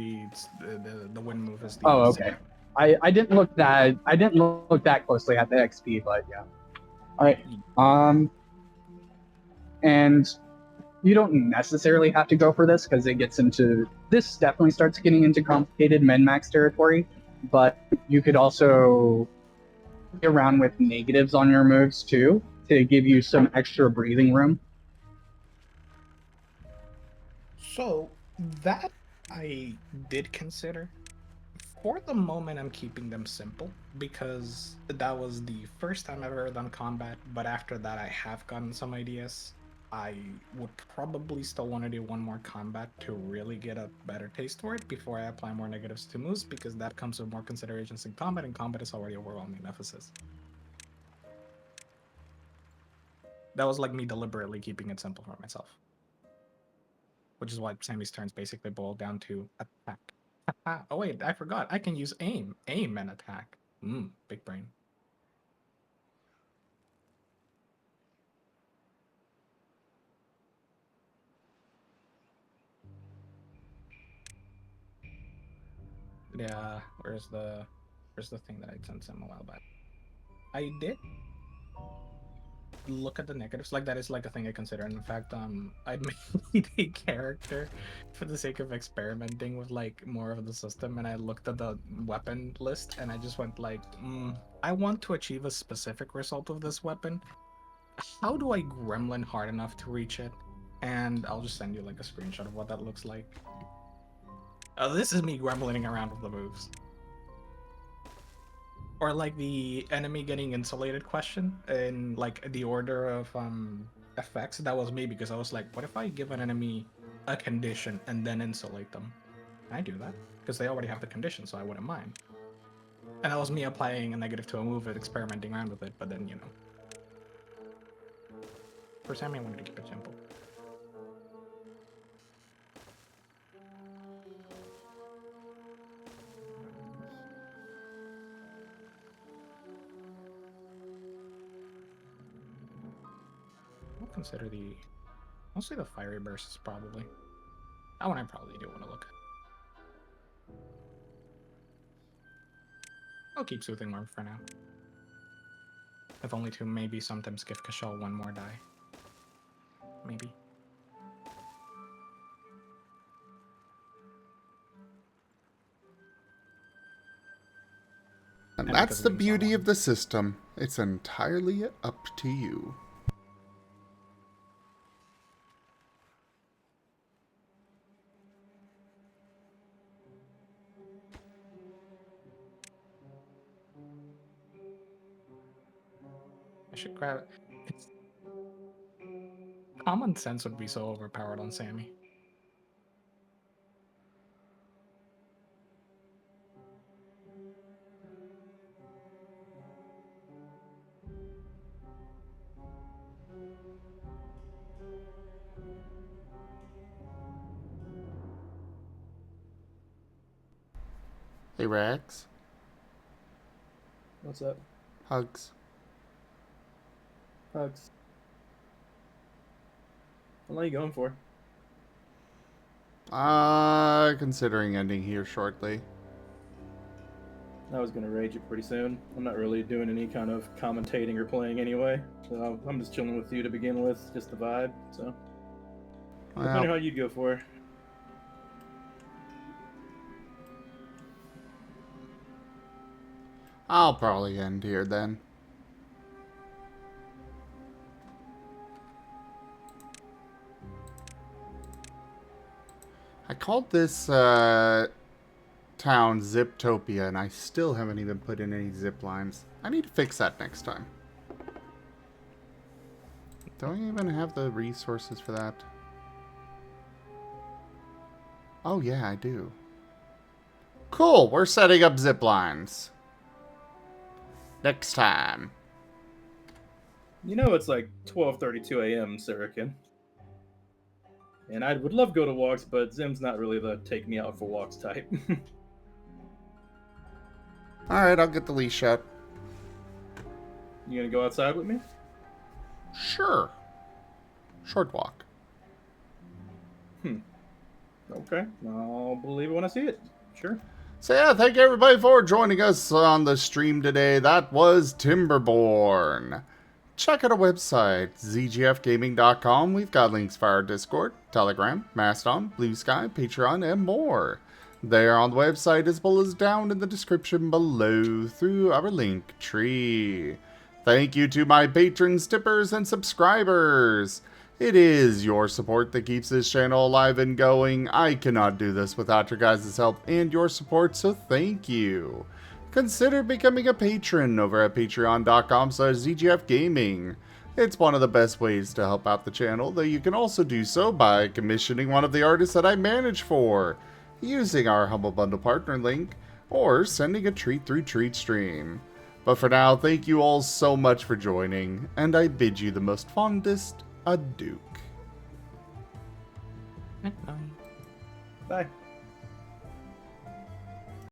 I: the win move is the.
J: Oh, okay. I didn't look that closely at the XP, but yeah. All right. And you don't necessarily have to go for this because it gets into this. Definitely starts getting into complicated min-max territory, but you could also play around with negatives on your moves too to give you some extra breathing room.
I: So that I did consider. For the moment, I'm keeping them simple because that was the first time I've ever done combat. But after that, I have gotten some ideas. I would probably still want to do one more combat to really get a better taste for it before I apply more negatives to moves, because that comes with more considerations in combat, and combat is already overwhelming emphasis. That was like me deliberately keeping it simple for myself. Which is why Sammy's turns basically boil down to attack. Oh wait, I forgot. I can use aim. Aim and attack. Big brain. Yeah, where's the thing that I sent him a while back? I did look at the negatives. Like, that is like a thing I consider. And in fact, I made a character for the sake of experimenting with like more of the system, and I looked at the weapon list and I just went like, I want to achieve a specific result of this weapon. How do I gremlin hard enough to reach it? And I'll just send you like a screenshot of what that looks like. This is me gremlining around with the moves. Or like the enemy getting insulated question in like the order of effects. That was me, because I was like, what if I give an enemy a condition and then insulate them? I do that because they already have the condition, so I wouldn't mind. And that was me applying a negative to a move and experimenting around with it. But then, for Sammy, I wanted to keep it simple. I'll consider mostly the fiery bursts, probably. That one I probably do want to look at. I'll keep Soothing Worm for now. If only to maybe sometimes give Kashal one more die. Maybe.
B: And
I: And
B: that's
I: because
B: the
I: Wings are
B: beauty
I: one.
B: of the system. It's entirely up to you.
I: I should grab it. It's... Common sense would be so overpowered on Sammy.
B: Hey, Rags.
C: What's up?
B: Hugs.
C: Hugs. How long are you going for?
B: Considering ending here shortly.
C: I was gonna raid you pretty soon. I'm not really doing any kind of commentating or playing anyway, so I'm just chilling with you to begin with, just the vibe. So, depending on how you'd go for.
B: I'll probably end here then. I called this town Ziptopia, and I still haven't even put in any zip lines. I need to fix that next time. Do I even have the resources for that? Oh yeah, I do. Cool, we're setting up zip lines. Next time.
C: You know it's like 12:32 a.m. Surican. And I would love to go to walks, but Zim's not really the take me out for walks type.
B: Alright, I'll get the leash out.
C: You gonna go outside with me?
B: Sure. Short walk.
C: Okay, I'll believe it when I see it. Sure.
B: So yeah, thank you everybody for joining us on the stream today. That was Timberborn. Check out our website, zgfgaming.com. We've got links for our Discord, Telegram, Mastodon, Blue Sky, Patreon, and more. They are on the website as well as down in the description below through our link tree. Thank you to my patrons, tippers, and subscribers. It is your support that keeps this channel alive and going. I cannot do this without your guys' help and your support, so thank you. Consider becoming a patron over at patreon.com/zgfgaming. It's one of the best ways to help out the channel, though you can also do so by commissioning one of the artists that I manage for, using our Humble Bundle partner link, or sending a treat through TreatStream. But for now, thank you all so much for joining, and I bid you the most fondest adieu.
I: Bye.
C: Bye.